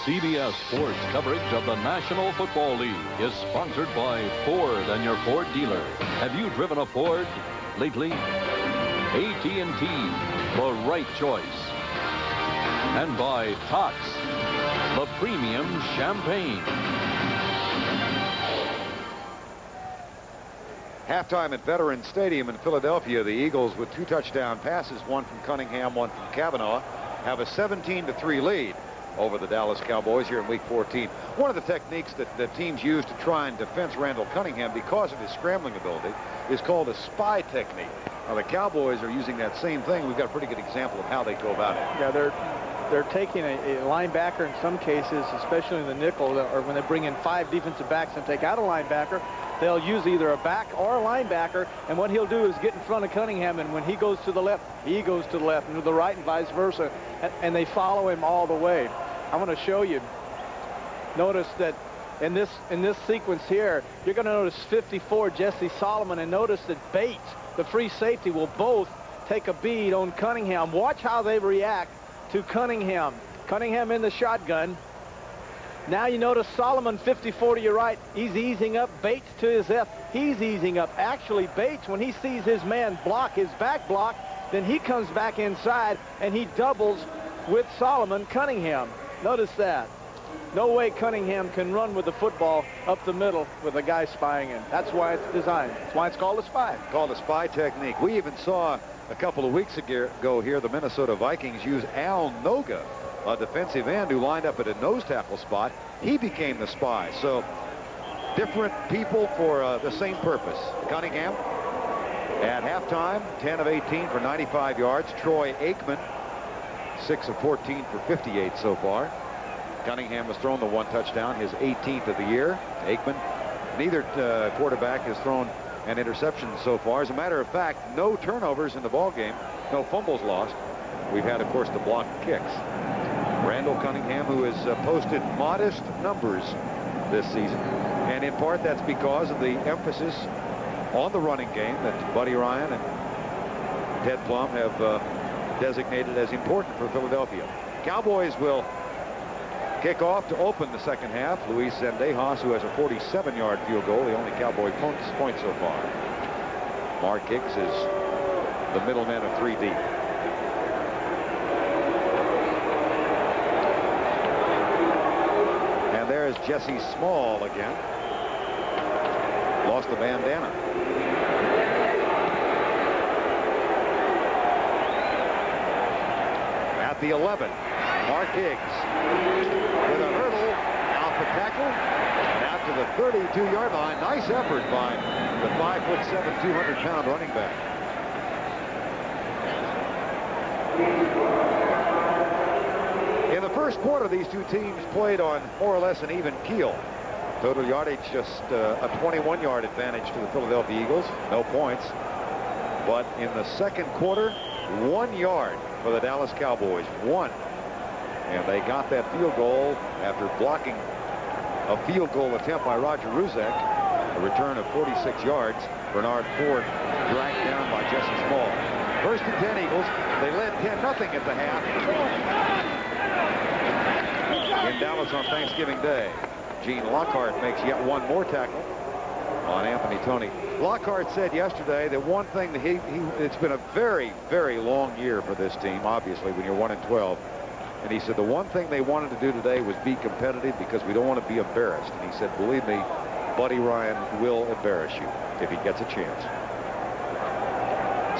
S9: CBS Sports coverage of the National Football League is sponsored by Ford and your Ford dealer. Have you driven a Ford lately? AT&T, the right choice. And by Tots, the premium champagne.
S6: Halftime at Veterans Stadium in Philadelphia, the Eagles with 2 touchdown passes, one from Cunningham, one from Kavanaugh, have a 17-3 lead over the Dallas Cowboys here in Week 14. One of the techniques that teams use to try and defense Randall Cunningham because of his scrambling ability is called a spy technique. Now, the Cowboys are using that same thing. We've got a pretty good example of how they go about it.
S7: Yeah, they're taking a linebacker in some cases, especially in the nickel, or when they bring in 5 defensive backs and take out a linebacker, they'll use either a back or a linebacker, and what he'll do is get in front of Cunningham, and when he goes to the left, he goes to the left, and to the right, and vice versa, and they follow him all the way. I want to show you. Notice that in this sequence here, you're going to notice 54, Jesse Solomon, and notice that Bates, the free safety, will both take a bead on Cunningham. Watch how they react to Cunningham. Cunningham in the shotgun. Now you notice Solomon, 54 to your right. He's easing up. Bates to his left. He's easing up. Actually, Bates, when he sees his man block, his back block, then he comes back inside, and he doubles with Solomon Cunningham. Notice that. No way Cunningham can run with the football up the middle with a guy spying in. That's why it's designed. That's why it's called a spy.
S6: Called a spy technique. We even saw a couple of weeks ago here the Minnesota Vikings use Al Noga, a defensive end who lined up at a nose tackle spot. He became the spy. So different people for the same purpose. Cunningham at halftime, 10 of 18 for 95 yards. Troy Aikman, 6 of 14 for 58 so far. Cunningham has thrown the 1 touchdown, his 18th of the year. Aikman, neither quarterback has thrown an interception so far. As a matter of fact, no turnovers in the ball game, no fumbles lost. We've had, of course, the blocked kicks. Randall Cunningham, who has posted modest numbers this season, and in part that's because of the emphasis on the running game that Buddy Ryan and Ted Plum have designated as important for Philadelphia. Cowboys will kick off to open the second half. Luis Zendejas, who has a 47-yard field goal, the only Cowboy point so far. Mark Hicks is the middleman of 3 deep. And there's Jesse Small again. Lost the bandana. At the 11, Mark Higgs with a hurdle, out the tackle, and out to the 32-yard line. Nice effort by the 5'7", 200-pound running back. In the first quarter, these two teams played on more or less an even keel. Total yardage just a 21-yard advantage to the Philadelphia Eagles. No points. But in the second quarter, 1 yard for the Dallas Cowboys. 1. And they got that field goal after blocking a field goal attempt by Roger Ruzek. A return of 46 yards. Bernard Ford dragged down by Jesse Small. First and 10 Eagles. They led 10-0 at the half. In Dallas on Thanksgiving Day. Gene Lockhart makes yet one more tackle on Anthony Toney. Lockhart said yesterday that one thing that it's been a very, very long year for this team, obviously, when you're 1-12. And he said the one thing they wanted to do today was be competitive because we don't want to be embarrassed. And he said, believe me, Buddy Ryan will embarrass you if he gets a chance.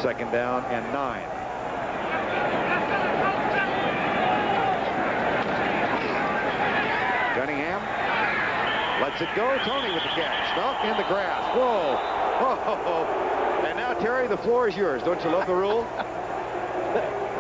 S6: Second down and 9. Cunningham lets it go. Toney with the catch. Stuck in the grass. Whoa. Whoa. And now, Terry, the floor is yours. Don't you love the rule?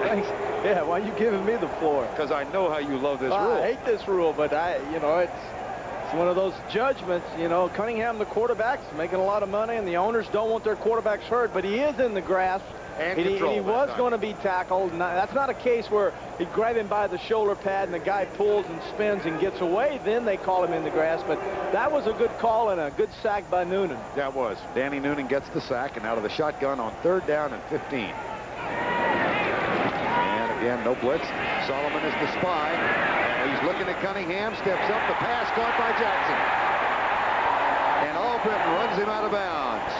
S7: Thanks. Yeah, why are you giving me the floor?
S6: Because I know how you love this rule.
S7: I hate this rule, but it's one of those judgments. Cunningham, the quarterback's making a lot of money, and the owners don't want their quarterbacks hurt, but he is in the grasp
S6: and
S7: He
S6: control.
S7: was going to be tackled. That's not a case where he grab him by the shoulder pad and the guy pulls and spins and gets away. Then they call him in the grass. But that was a good call and a good sack by Noonan.
S6: That was. Danny Noonan gets the sack and out of the shotgun on 3rd down and 15. And again, no blitz. Solomon is the spy. And he's looking at Cunningham. Steps up. The pass caught by Jackson. And Albritton runs him out of bounds.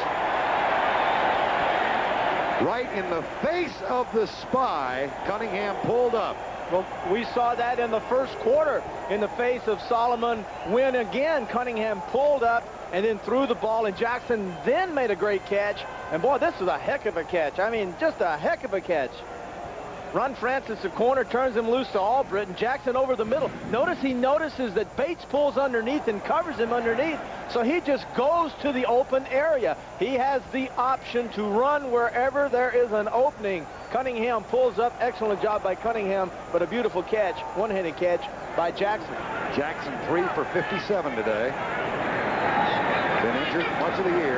S6: Right in the face of the spy, Cunningham pulled up.
S7: Well, we saw that in the first quarter in the face of Solomon. When again, Cunningham pulled up and then threw the ball, and Jackson then made a great catch. And boy, this is a heck of a catch. I mean, just a heck of a catch. Run Francis the corner, turns him loose to Albritton. Jackson over the middle. Notice he notices that Bates pulls underneath and covers him underneath. So he just goes to the open area. He has the option to run wherever there is an opening. Cunningham pulls up. Excellent job by Cunningham, but a beautiful catch, one-handed catch by Jackson.
S6: Jackson 3 for 57 today. Been injured much of the year.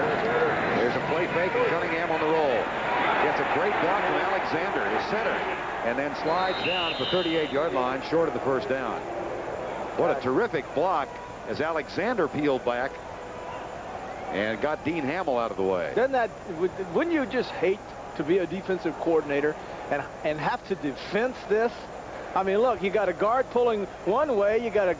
S6: There's a play fake and Cunningham on the roll. Gets a great block from Alexander, his center, and then slides down at the 38-yard line, short of the first down. What a terrific block as Alexander peeled back and got Dean Hamill out of the way.
S7: Wouldn't you just hate to be a defensive coordinator and have to defense this? I mean, look, you got a guard pulling one way, you got a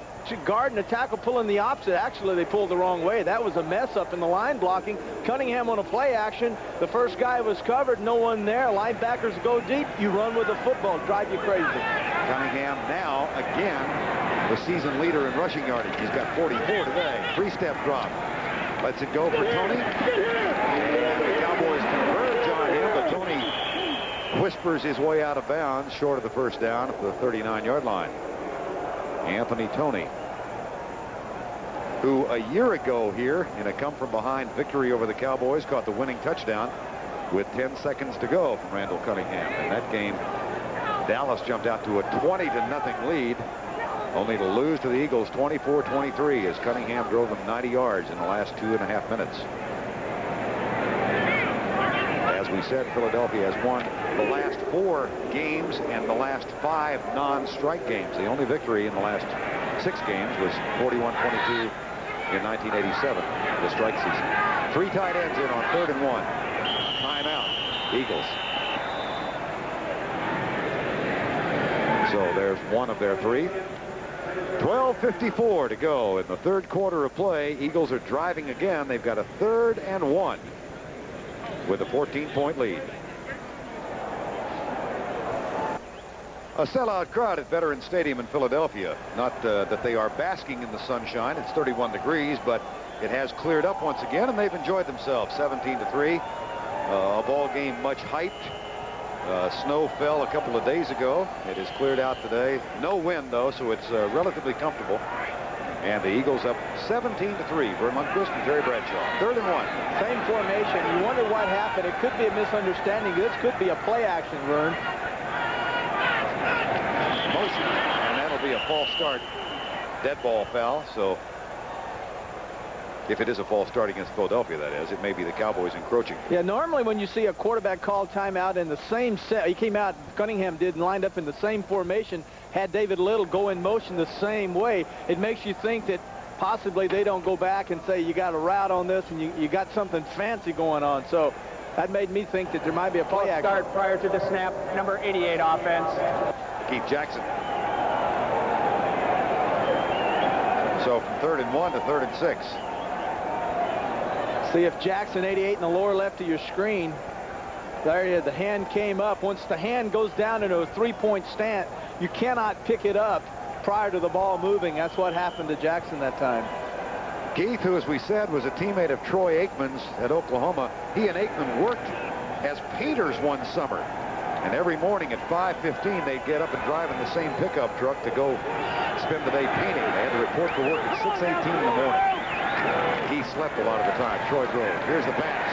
S7: guard and a tackle pulling the opposite. Actually, they pulled the wrong way. That was a mess up in the line blocking. Cunningham on a play action. The first guy was covered, no one there. Linebackers go deep. You run with the football, drive you crazy.
S6: Cunningham now, again, the season leader in rushing yardage. He's got 44 today. 3-step drop. Lets it go for Tony. And the Cowboys converge on him, but Tony whispers his way out of bounds, short of the first down at the 39-yard line. Anthony Tony, who a year ago here in a come-from-behind victory over the Cowboys caught the winning touchdown with 10 seconds to go from Randall Cunningham. In that game, Dallas jumped out to a 20-0 lead, only to lose to the Eagles 24-23 as Cunningham drove them 90 yards in the last 2.5 minutes. As we said, Philadelphia has won the last 4 games and the last 5 non-strike games. The only victory in the last 6 games was 41-22 in 1987, the strike season. 3 tight ends in on 3rd and 1. Timeout, Eagles. So there's one of their 3. 12:54 to go in the 3rd quarter of play. Eagles are driving again. They've got a 3rd and 1 with a 14-point lead. A sellout crowd at Veterans Stadium in Philadelphia. Not that they are basking in the sunshine. It's 31 degrees, but it has cleared up once again, and they've enjoyed themselves. 17-3. A ball game much hyped. Snow fell a couple of days ago. It has cleared out today. No wind, though, so it's relatively comfortable. And the Eagles up 17-3. Vern Lundquist and Terry Bradshaw. 3rd and 1.
S7: Same formation. You wonder what happened. It could be a misunderstanding. This could be a play action, Vern.
S6: Motion, and that'll be a false start. Dead ball foul, so if it is a false start against Philadelphia, that is, it may be the Cowboys encroaching.
S7: Yeah, normally when you see a quarterback call timeout in the same set, he came out, Cunningham did, and lined up in the same formation, had David Little go in motion the same way, it makes you think that possibly they don't go back and say you got a route on this and you got something fancy going on. So that made me think that there might be a play action.
S8: Start prior to the snap, number 88 offense.
S6: Keith Jackson. So from 3rd and 1 to 3rd and 6.
S7: See if Jackson 88 in the lower left of your screen. There, the hand came up. Once the hand goes down into a 3-point stance, you cannot pick it up prior to the ball moving. That's what happened to Jackson that time.
S6: Keith, who, as we said, was a teammate of Troy Aikman's at Oklahoma. He and Aikman worked as painters one summer. And every morning at 5:15, they'd get up and drive in the same pickup truck to go spend the day painting. They had to report to work at 6:18 in the morning. He slept a lot of the time. Troy drove. Here's the pass.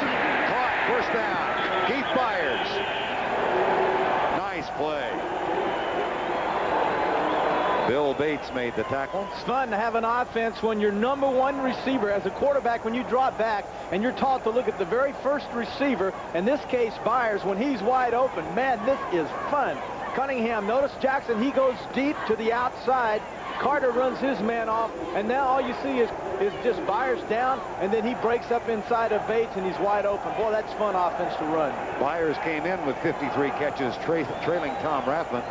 S6: Caught. First down. Keith fires. Nice play. Bill Bates made the tackle.
S7: It's fun to have an offense when your number one receiver, as a quarterback, when you drop back and you're taught to look at the very first receiver, in this case Byers, when he's wide open. Man, this is fun. Cunningham, notice Jackson, he goes deep to the outside. Carter runs his man off, and now all you see is just Byers down, and then he breaks up inside of Bates, and he's wide open. Boy, that's fun offense to run.
S6: Byers came in with 53 catches, trailing Tom Rathman,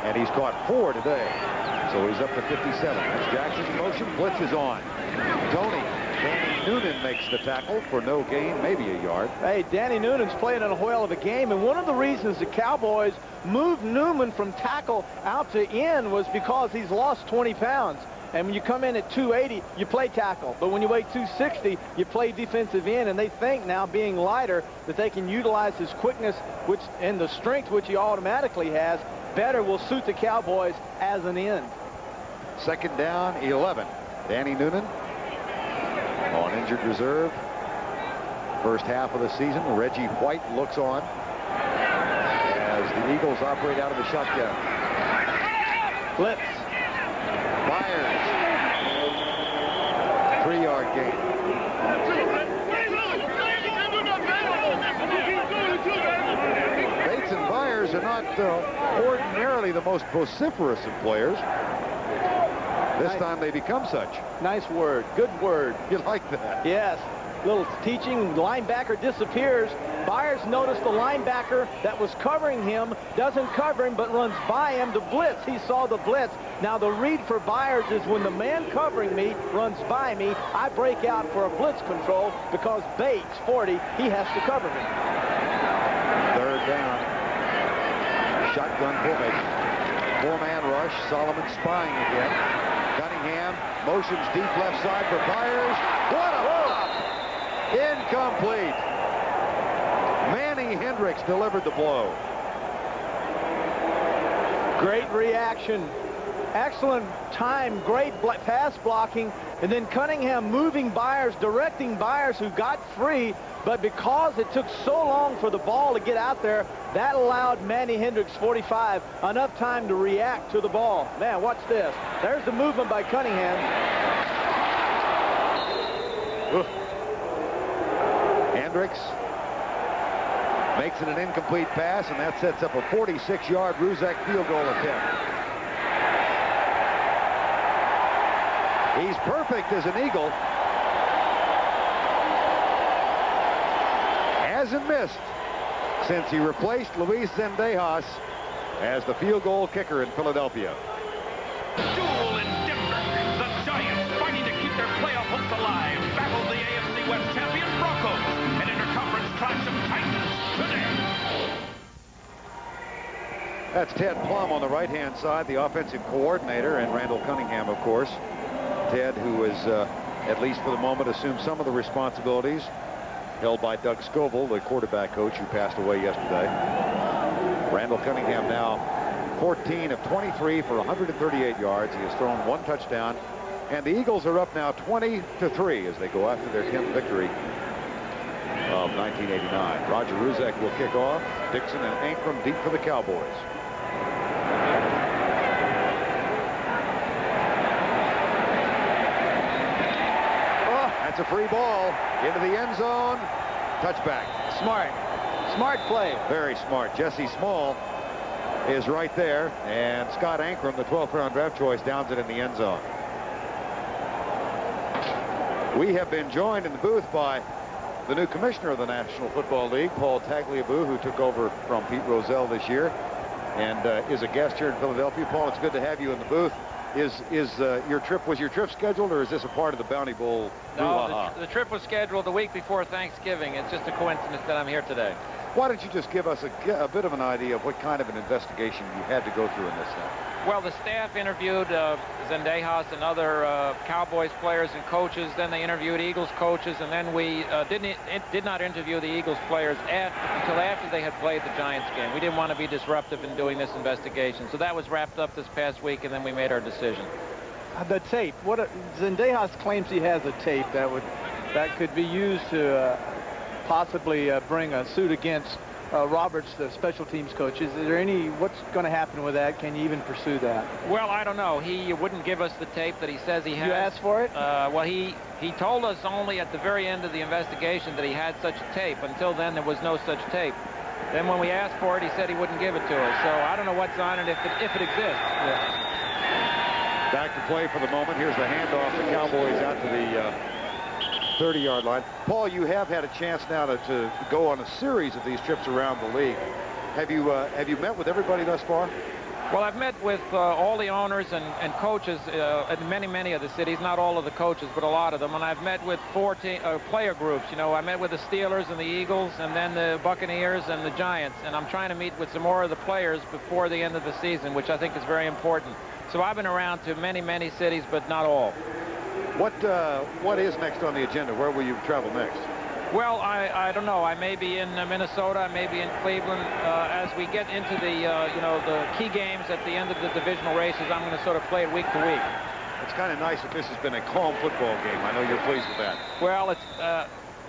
S6: and he's caught 4 today. So he's up to 57. That's Jackson's motion. Blitz is on. Danny Noonan makes the tackle for no gain, maybe a yard.
S7: Hey, Danny Noonan's playing in a whale of a game, and one of the reasons the Cowboys moved Newman from tackle out to end was because he's lost 20 pounds. And when you come in at 280, you play tackle. But when you weigh 260, you play defensive end. And they think now, being lighter, that they can utilize his quickness and the strength, which he automatically has, better will suit the Cowboys as an end.
S6: Second down, 11. Danny Noonan on injured reserve. First half of the season, Reggie White looks on as the Eagles operate out of the shotgun.
S7: Blitz.
S6: Byers. 3-yard gain. Bates and Byers are not ordinarily the most vociferous of players. This time they become such.
S7: Nice word. Good word.
S6: You like that?
S7: Yes. Little teaching. Linebacker disappears. Byers noticed the linebacker that was covering him doesn't cover him but runs by him to blitz. He saw the blitz. Now the read for Byers is when the man covering me runs by me, I break out for a blitz control because Bates, 40, he has to cover me.
S6: Third down. Shotgun formation. 4-man rush. Solomon spying again. Cunningham motions deep left side for Byers. What a pop! Incomplete. Manny Hendricks delivered the blow.
S7: Great reaction. Excellent time. Great pass blocking. And then Cunningham moving Byers, directing Byers, who got free. But because it took so long for the ball to get out there, that allowed Manny Hendricks, 45, enough time to react to the ball. Man, watch this. There's the movement by Cunningham.
S6: Oof. Hendricks makes it an incomplete pass, and that sets up a 46-yard Ruzek field goal attempt. He's perfect as an Eagle. Hasn't missed since he replaced Luis Zendejas as the field goal kicker in Philadelphia.
S10: Duel in Denver. The Giants, fighting to keep their playoff hopes alive, battle the AFC West champion Broncos and interconference clash of Titans today.
S6: That's Ted Plum on the right-hand side, the offensive coordinator, and Randall Cunningham, of course. Ted, who has, at least for the moment, assumed some of the responsibilities held by Doug Scoville, the quarterback coach who passed away yesterday. Randall Cunningham now 14 of 23 for 138 yards. He has thrown 1 touchdown. And the Eagles are up now 20-3 as they go after their 10th victory of 1989. Roger Ruzek will kick off. Dixon and Ankrum deep for the Cowboys. That's a free ball into the end zone. Touchback.
S7: Smart play.
S6: Very smart. Jesse Small is right there, and Scott Ankrum, the 12th round draft choice, downs it in the end zone. We have been joined in the booth by the new commissioner of the National Football League, Paul Tagliabue, who took over from Pete Rozelle this year and is a guest here in Philadelphia. Paul, it's good to have you in the booth. Was your trip scheduled, or is this a part of the Bounty Bowl?
S11: No, the trip was scheduled the week before Thanksgiving. It's just a coincidence that I'm here today.
S6: Why don't you just give us a bit of an idea of what kind of an investigation you had to go through in this thing?
S11: Well, the staff interviewed Zendejas and other Cowboys players and coaches. Then they interviewed Eagles coaches, and then we did not interview the Eagles players until after they had played the Giants game. We didn't want to be disruptive in doing this investigation, so that was wrapped up this past week, and then we made our decision.
S7: The tape. Zendejas claims he has a tape that could be used to possibly bring a suit against Roberts, the special teams coach. Is there what's going to happen with that? Can you even pursue that?
S11: Well, I don't know. He wouldn't give us the tape that he says he has.
S7: You asked for it?
S11: Well, he told us only at the very end of the investigation that he had such a tape. Until then, there was no such tape. Then when we asked for it, he said he wouldn't give it to us. So I don't know what's on it if it exists.
S7: Yeah.
S6: Back to play for the moment. Here's the handoff. The Cowboys out to the 30-yard line. Paul, you have had a chance now to go on a series of these trips around the league. Have you met with everybody thus far?
S11: Well, I've met with all the owners and coaches in many of the cities, not all of the coaches, but a lot of them. And I've met with 4 player groups. You know, I met with the Steelers and the Eagles and then the Buccaneers and the Giants. And I'm trying to meet with some more of the players before the end of the season, which I think is very important. So I've been around to many cities, but not all.
S6: What is next on the agenda? Where will you travel next?
S11: Well, I don't know. I may be in Minnesota. I may be in Cleveland. As we get into the the key games at the end of the divisional races, I'm going to sort of play it week to week.
S6: It's kind of nice that this has been a calm football game. I know you're pleased with that.
S11: Well,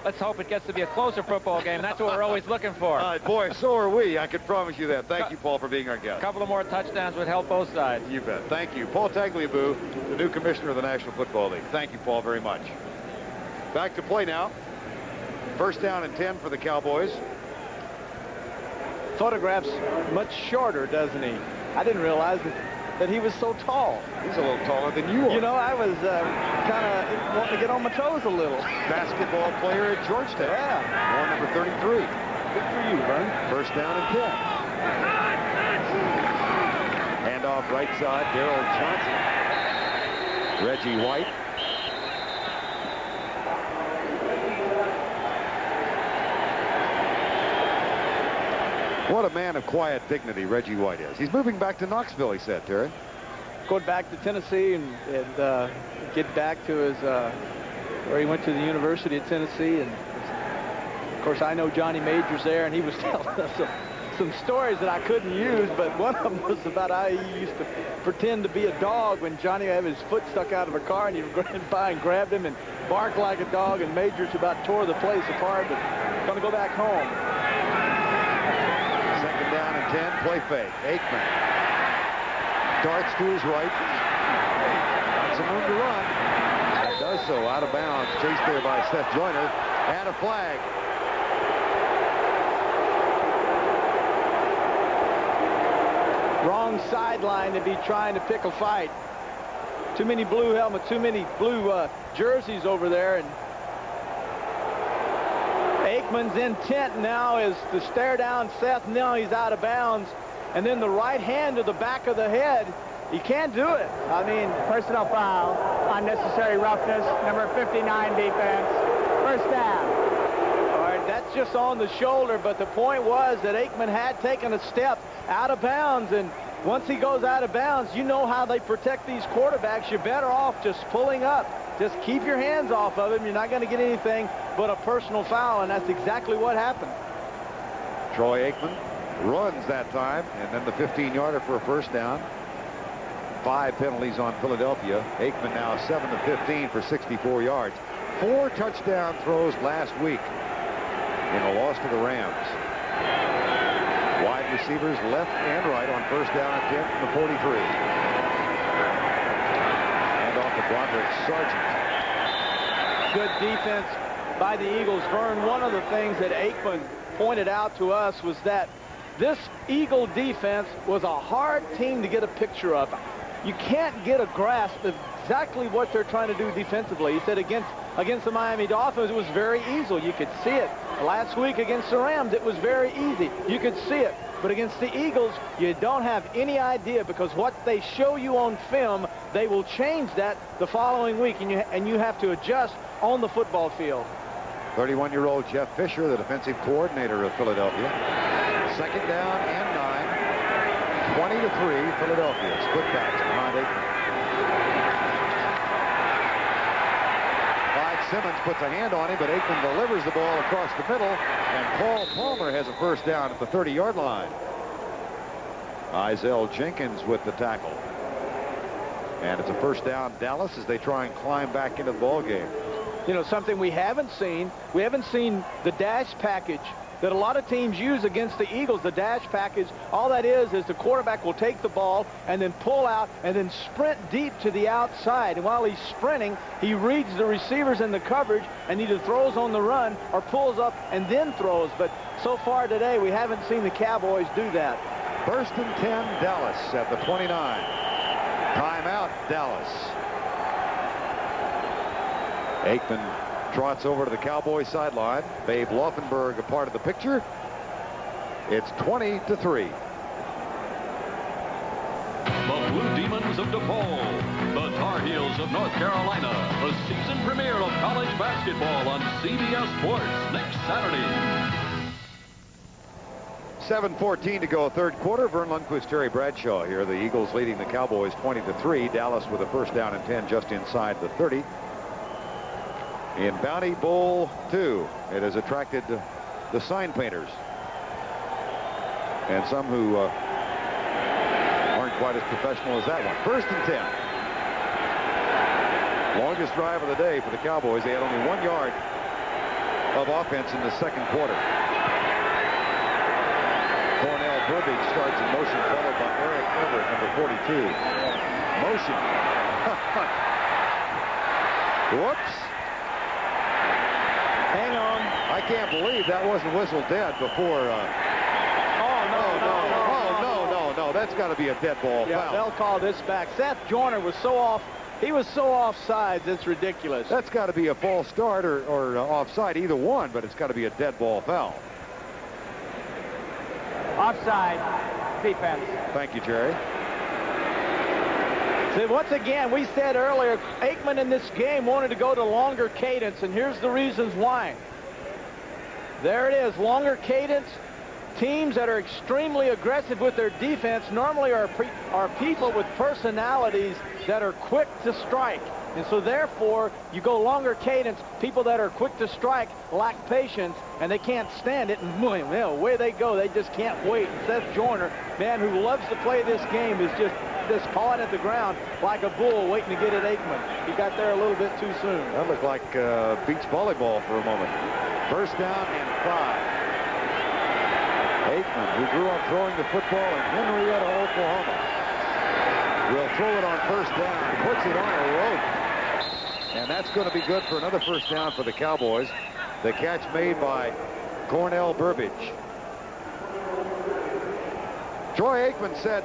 S11: let's hope it gets to be a closer football game. That's what we're always looking for.
S6: Boy, so are we. I can promise you that. Thank you, Paul, for being our guest.
S11: A couple of more touchdowns would help both sides.
S6: You bet. Thank you. Paul Tagliabue, the new commissioner of the National Football League. Thank you, Paul, very much. Back to play now. First down and 10 for the Cowboys.
S7: Photographs much shorter, doesn't he? I didn't realize that he was so tall.
S6: He's a little taller than you are.
S7: You know, I was kind of wanting to get on my toes a little.
S6: Basketball player at Georgetown.
S7: Yeah.
S6: Born number 33.
S7: Good for you, Vern.
S6: First down and 10. Handoff right side, Darrell Johnson. Reggie White. What a man of quiet dignity Reggie White is. He's moving back to Knoxville, he said, Terry.
S7: Going back to Tennessee and get back to his where he went to the University of Tennessee. And of course, I know Johnny Majors there, and he was telling us some stories that I couldn't use, but one of them was about how he used to pretend to be a dog when Johnny would have his foot stuck out of a car, and he'd run by and grabbed him and bark like a dog, and Majors about tore the place apart, but going to go back home.
S6: Down and 10, play fake. Aikman darts to his right. Got some room to run. And does so out of bounds. Chased there by Seth Joyner. And a flag.
S7: Wrong sideline to be trying to pick a fight. Too many blue helmets, too many blue jerseys over there. And Aikman's intent now is to stare down Seth. Now he's out of bounds. And then the right hand to the back of the head. He can't do it.
S8: I mean, personal foul, unnecessary roughness, number 59 defense. First down.
S7: All right, that's just on the shoulder, but the point was that Aikman had taken a step out of bounds, and once he goes out of bounds, you know how they protect these quarterbacks. You're better off just pulling up. Just keep your hands off of him. You're not going to get anything but a personal foul, and that's exactly what happened.
S6: Troy Aikman runs that time, and then the 15-yarder for a first down. 5 penalties on Philadelphia. Aikman now 7 of 15 for 64 yards. 4 touchdown throws last week in a loss to the Rams. Wide receivers left and right on first down and 10 from the 43. And off to Broderick Sargent.
S7: Good defense by the Eagles. Vern, one of the things that Aikman pointed out to us was that this Eagle defense was a hard team to get a picture of. You can't get a grasp of exactly what they're trying to do defensively. He said against the Miami Dolphins, it was very easy. You could see it. Last week against the Rams, it was very easy. You could see it. But against the Eagles, you don't have any idea, because what they show you on film, they will change that the following week, and you have to adjust on the football field.
S6: 31-year-old Jeff Fisher, the defensive coordinator of Philadelphia. Second down and 9. 20-3, Philadelphia. Split backs behind Aikman. Clyde Simmons puts a hand on him, but Aikman delivers the ball across the middle, and Paul Palmer has a first down at the 30-yard line. Izell Jenkins with the tackle. And it's a first down, Dallas, as they try and climb back into the ball game.
S7: You know, something we haven't seen the dash package that a lot of teams use against the Eagles, the dash package. All that is the quarterback will take the ball and then pull out and then sprint deep to the outside. And while he's sprinting, he reads the receivers in the coverage and either throws on the run or pulls up and then throws. But so far today, we haven't seen the Cowboys do that.
S6: 1st and 10, Dallas at the 29. Timeout, Dallas. Aikman trots over to the Cowboys sideline. Babe Laufenberg a part of the picture. It's 20-3.
S9: The Blue Demons of DePaul, the Tar Heels of North Carolina, the season premiere of college basketball on CBS Sports next Saturday.
S6: 7:14 to go, third quarter. Vern Lundquist, Terry Bradshaw here. The Eagles leading the Cowboys 20-3. Dallas with a first down and 10 just inside the 30. In Bounty Bowl 2, it has attracted the sign painters and some who aren't quite as professional as that one. 1st and 10. Longest drive of the day for the Cowboys. They had only 1 yard of offense in the second quarter. Cornell Burbage starts in motion, followed by Eric Everett, number 42. Motion. Whoops.
S7: Hang on.
S6: I can't believe that wasn't whistled dead before. No. That's got to be a dead ball
S7: Yeah,
S6: foul.
S7: they'll call this back. Seth Joyner was so off. He was so offsides, it's ridiculous.
S6: That's got to be a false start or offside, either one, but it's got to be a dead ball foul.
S8: Offside. Defense.
S6: Thank you, Jerry.
S7: See, once again, we said earlier, Aikman in this game wanted to go to longer cadence, and here's the reasons why. There it is, longer cadence. Teams that are extremely aggressive with their defense normally are people with personalities that are quick to strike. And so therefore, you go longer cadence. People that are quick to strike lack patience, and they can't stand it. And away they go. They just can't wait. And Seth Joyner, man who loves to play this game, is just pawing at the ground like a bull waiting to get at Aikman. He got there a little bit too soon.
S6: That looked like beach volleyball for a moment. First down and 5. Aikman, who grew up throwing the football in Henrietta, Oklahoma, will throw it on first down, puts it on a rope. And that's going to be good for another first down for the Cowboys. The catch made by Cornell Burbage. Troy Aikman said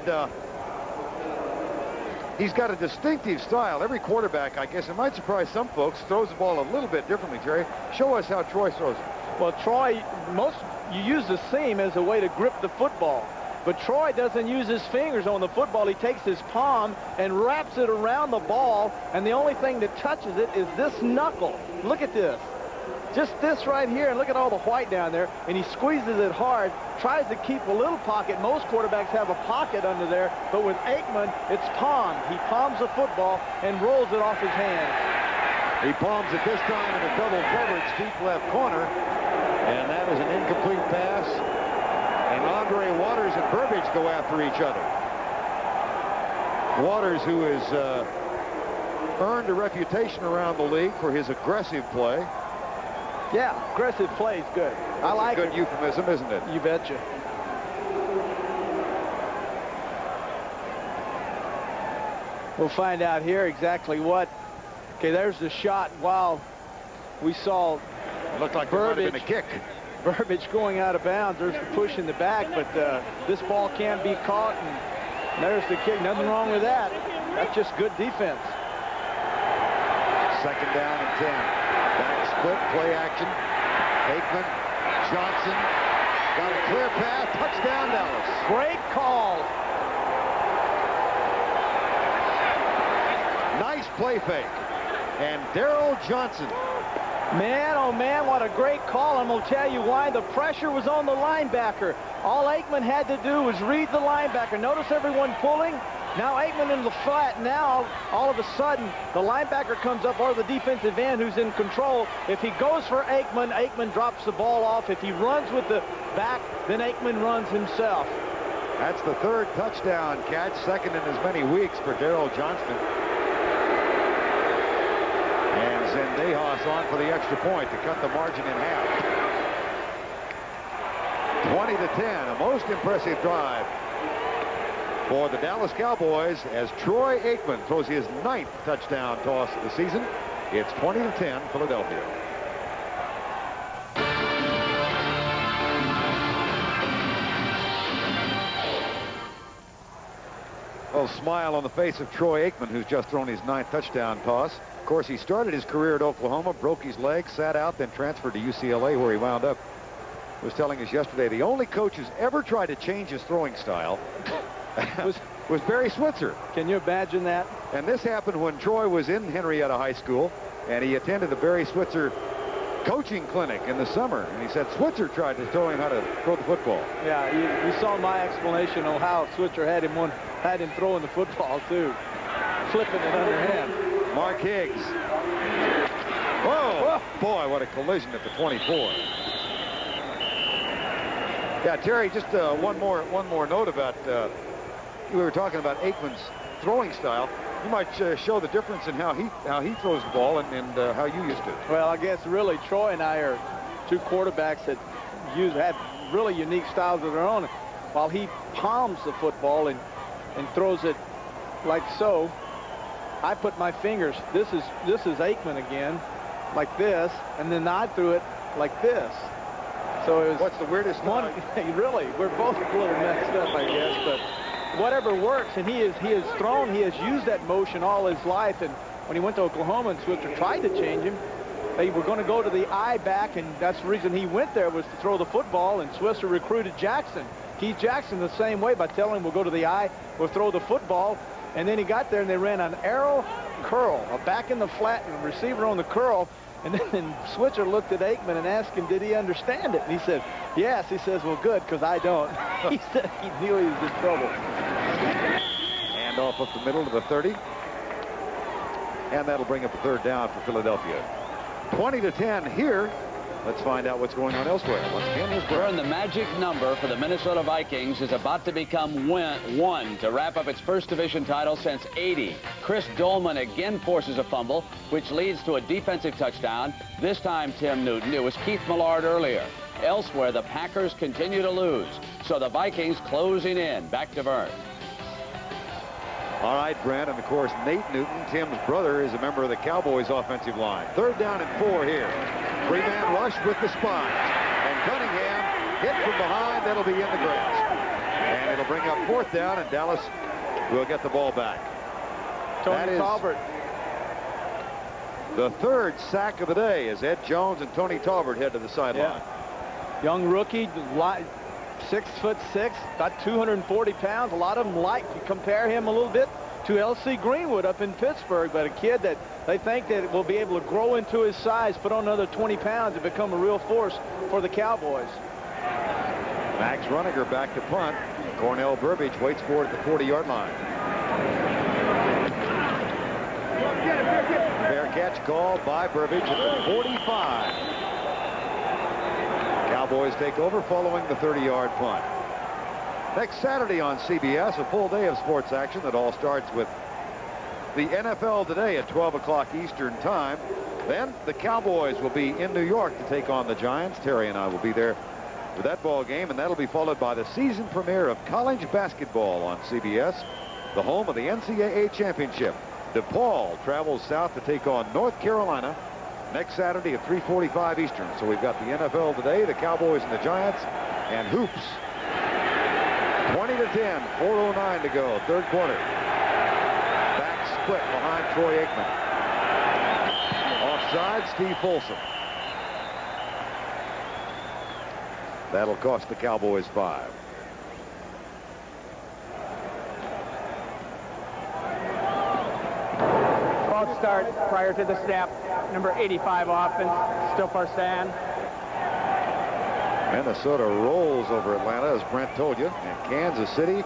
S6: he's got a distinctive style. Every quarterback, I guess, it might surprise some folks, throws the ball a little bit differently, Jerry. Show us how Troy throws it.
S7: Well, Troy, you use the seam as a way to grip the football. But Troy doesn't use his fingers on the football. He takes his palm and wraps it around the ball, and the only thing that touches it is this knuckle. Look at this. Just this right here, and look at all the white down there, and he squeezes it hard, tries to keep a little pocket. Most quarterbacks have a pocket under there, but with Aikman, it's palm. He palms the football and rolls it off his hands.
S6: He palms it this time in a double coverage, deep left corner, and that is an incomplete pass. And Andre Waters and Burbage go after each other. Waters, who has earned a reputation around the league for his aggressive play.
S7: Yeah, aggressive play is good. I like it.
S6: Good euphemism, isn't it?
S7: You betcha. We'll find out here exactly what. Okay, there's the shot. While we saw
S6: it looked like Burbage, there might have been a kick.
S7: Burbage going out of bounds. There's the push in the back, but this ball can be caught, and there's the kick. Nothing wrong with that. That's just good defense.
S6: Second down and 10. Back split, play action. Aikman, Johnson, got a clear path. Touchdown, Dallas.
S7: Great call.
S6: Nice play fake. And Darrell Johnson.
S7: Man, oh man, what a great call. I'm going to tell you why. The pressure was on the linebacker. All Aikman had to do was read the linebacker. Notice everyone pulling. Now Aikman in the flat. Now, all of a sudden, the linebacker comes up, or the defensive end who's in control. If he goes for Aikman, Aikman drops the ball off. If he runs with the back, then Aikman runs himself.
S6: That's the third touchdown catch, second in as many weeks for Darrell Johnston. And Zendejas on for the extra point to cut the margin in half. 20-10, a most impressive drive for the Dallas Cowboys as Troy Aikman throws his 9th touchdown toss of the season. It's 20-10 Philadelphia. A smile on the face of Troy Aikman, who's just thrown his 9th touchdown toss. Of course, he started his career at Oklahoma, broke his leg, sat out, then transferred to UCLA, where he wound up. Was telling us yesterday the only coach who's ever tried to change his throwing style was Barry Switzer.
S7: Can you imagine that?
S6: And this happened when Troy was in Henrietta High School, and he attended the Barry Switzer coaching clinic in the summer, and he said Switzer tried to show him how to throw the football.
S7: Yeah, you saw my explanation on how Switzer had him throwing the football too, flipping it underhand.
S6: Mark Higgs. Whoa! Boy, what a collision at the 24. Yeah, Terry, just one more note about we were talking about Aikman's throwing style. You might show the difference in how he throws the ball and how you used to.
S7: Well, I guess really Troy and I are two quarterbacks that have really unique styles of their own. While he palms the football and throws it like so, I put my fingers. This is Aikman again, like this, and then I threw it like this. So it was.
S6: What's the weirdest one?
S7: Really, we're both a little messed up, I guess, but whatever works. And he has used that motion all his life. And when he went to Oklahoma and Switzer tried to change him, they were going to go to the I back, and that's the reason he went there, was to throw the football. And Switzer recruited Jackson, Keith Jackson, the same way by telling him we'll go to the I, we'll throw the football. And then he got there and they ran an arrow curl, a back in the flat and a receiver on the curl. And then Switzer looked at Aikman and asked him, did he understand it? And he said, yes. He says, well, good, because I don't. He said he knew he was in trouble.
S6: And off up the middle to the 30. And that'll bring up a 3rd down for Philadelphia. 20-10 here. Let's find out what's going on elsewhere. Once again, here's Brett.
S5: The magic number for the Minnesota Vikings is about to become 1 to wrap up its first division title since '80. Chris Dolman again forces a fumble, which leads to a defensive touchdown. This time, Tim Newton. It was Keith Millard earlier. Elsewhere, the Packers continue to lose. So the Vikings closing in. Back to Vern.
S6: All right, Brent, and of course, Nate Newton, Tim's brother, is a member of the Cowboys offensive line. 3rd down and 4 here. 3-man rush with the spine. And Cunningham hit from behind. That'll be in the grass. And it'll bring up 4th down, and Dallas will get the ball back.
S7: Tony Talbert.
S6: The 3rd sack of the day as Ed Jones and Tony Talbert head to the sideline.
S7: Yeah. Young rookie, 6'6", about 240 pounds. A lot of them compare him a little bit to L.C. Greenwood up in Pittsburgh, but a kid that they think that will be able to grow into his size, put on another 20 pounds, and become a real force for the Cowboys.
S6: Max Runniger back to punt. Cornell Burbage waits for it at the 40-yard line. Fair catch called by Burbage at the 45. Cowboys take over following the 30-yard punt. Next Saturday on CBS, a full day of sports action that all starts with the NFL Today at 12 o'clock Eastern Time. Then the Cowboys will be in New York to take on the Giants. Terry and I will be there for that ball game, and that'll be followed by the season premiere of college basketball on CBS, the home of the NCAA Championship. DePaul travels south to take on North Carolina next Saturday at 3:45 Eastern. So we've got the NFL Today, the Cowboys and the Giants, and hoops. 20-10, 4:09 to go, 3rd quarter. Back split behind Troy Aikman. Offside, Steve Folsom. That'll cost the Cowboys 5.
S8: False start prior to the snap. Number 85 offense, still first down.
S6: Minnesota rolls over Atlanta, as Brent told you, and Kansas City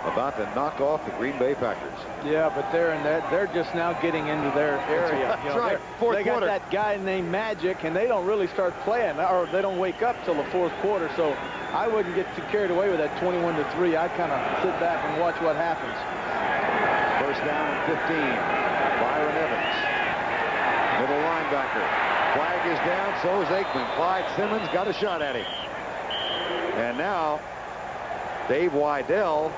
S6: about to knock off the Green Bay Packers.
S7: Yeah, but they're just now getting into their area.
S6: That's right.
S7: They got that guy named Magic, and they don't really start playing, or they don't wake up till the 4th quarter. So I wouldn't get too carried away with that 21-3. I'd kind of sit back and watch what happens.
S6: First down and 15. Byron Evans, middle linebacker. Flag is down, so is Aikman. Clyde Simmons got a shot at him. And now Dave Wydell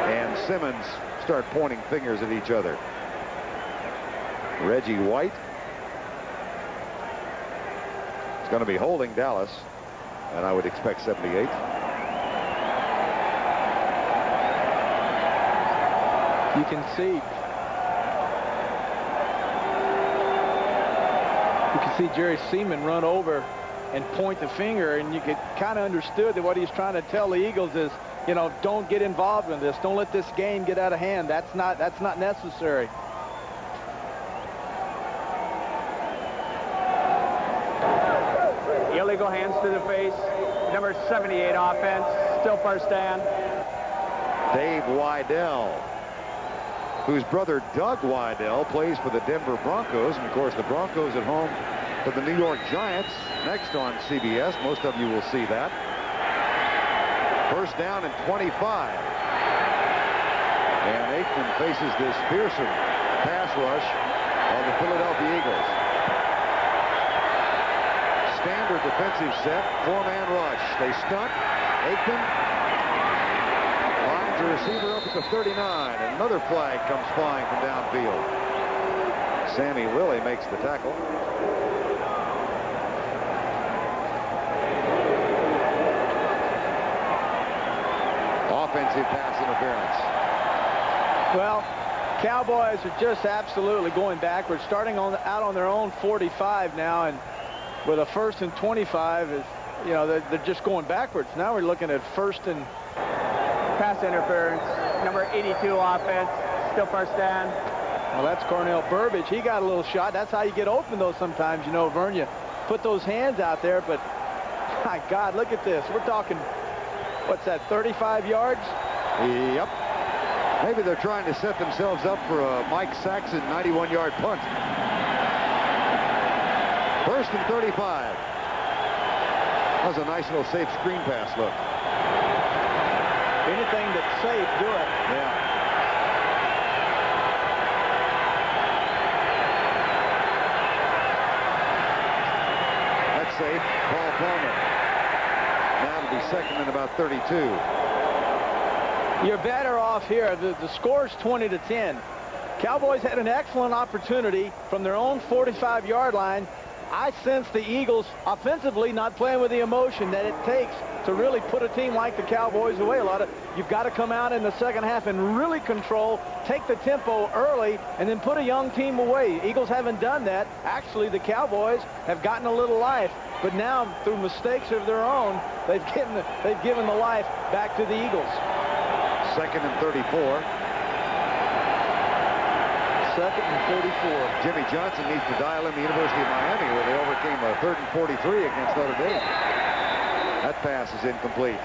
S6: and Simmons start pointing fingers at each other. Reggie White is going to be holding Dallas, and I would expect 78.
S7: You can see Jerry Seaman run over and point the finger, and you could kind of understood that what he's trying to tell the Eagles is, you know, don't get involved in this. Don't let this game get out of hand. That's not necessary.
S8: Illegal hands to the face. Number 78 offense. Still first down.
S6: Dave Wydell, whose brother Doug Wydell plays for the Denver Broncos. And, of course, the Broncos at home to the New York Giants next on CBS. Most of you will see that. First down and 25. And Aikman faces this fearsome pass rush of the Philadelphia Eagles. Standard defensive set, four-man rush. They stunt. Aikman lines the receiver up at the 39. And another flag comes flying from downfield. Sammy Lilly makes the tackle. Offensive pass interference.
S7: Well, Cowboys are just absolutely going backwards, starting out on their own 45 now, and with a 1st and 25, is, you know, they're just going backwards. Now we're looking at 1st and
S8: pass interference. Number 82 offense. Still first down.
S7: Well, that's Cornell Burbage. He got a little shot. That's how you get open, though, sometimes, you know, Vern. You put those hands out there, but my God, look at this. We're talking, what's that, 35 yards?
S6: Yep. Maybe they're trying to set themselves up for a Mike Saxon 91-yard punt. 1st and 35. That was a nice little safe screen pass look.
S7: Anything that's safe, do it.
S6: Yeah. That's safe. Paul Palmer. Now it'll be 2nd and about 32.
S7: You're better off here. The score's 20-10. Cowboys had an excellent opportunity from their own 45-yard line. I sense the Eagles offensively not playing with the emotion that it takes to really put a team like the Cowboys away. You've got to come out in the second half and really control, take the tempo early, and then put a young team away. Eagles haven't done that. Actually, the Cowboys have gotten a little life, but now through mistakes of their own, they've given the life back to the Eagles.
S6: 2nd and 34.
S7: 2nd and 34.
S6: Jimmy Johnson needs to dial in the University of Miami, where they overcame a 3rd and 43 against Notre Dame. That pass is incomplete.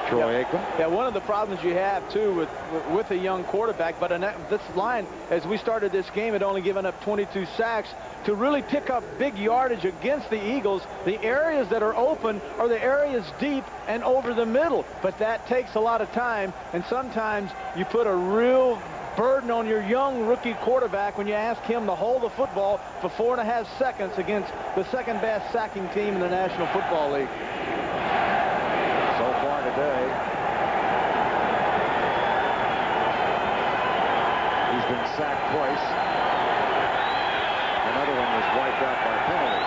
S6: Troy Aikman.
S7: Yeah, one of the problems you have, too, with a young quarterback, but this line, as we started this game, had only given up 22 sacks. To really pick up big yardage against the Eagles, the areas that are open are the areas deep and over the middle. But that takes a lot of time, and sometimes you put a real burden on your young rookie quarterback when you ask him to hold the football for 4.5 seconds against the second-best sacking team in the National Football League.
S6: So far today, he's been sacked twice. Another one was wiped out by penalty.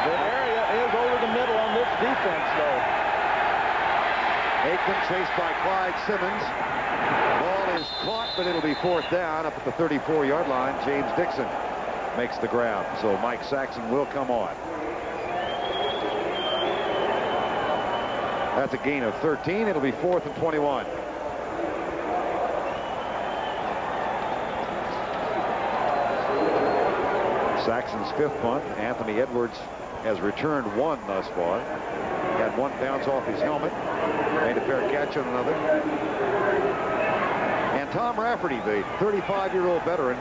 S7: The area is over the middle on this defense, though.
S6: Aikman chased by Clyde Simmons. Ball is caught, but it'll be 4th down up at the 34-yard line. James Dixon makes the grab, so Mike Saxon will come on. That's a gain of 13. It'll be 4th and 21. Saxon's 5th punt. Anthony Edwards has returned 1 thus far. He had 1 bounce off his helmet. Made a fair catch on another. And Tom Rafferty, the 35-year-old veteran.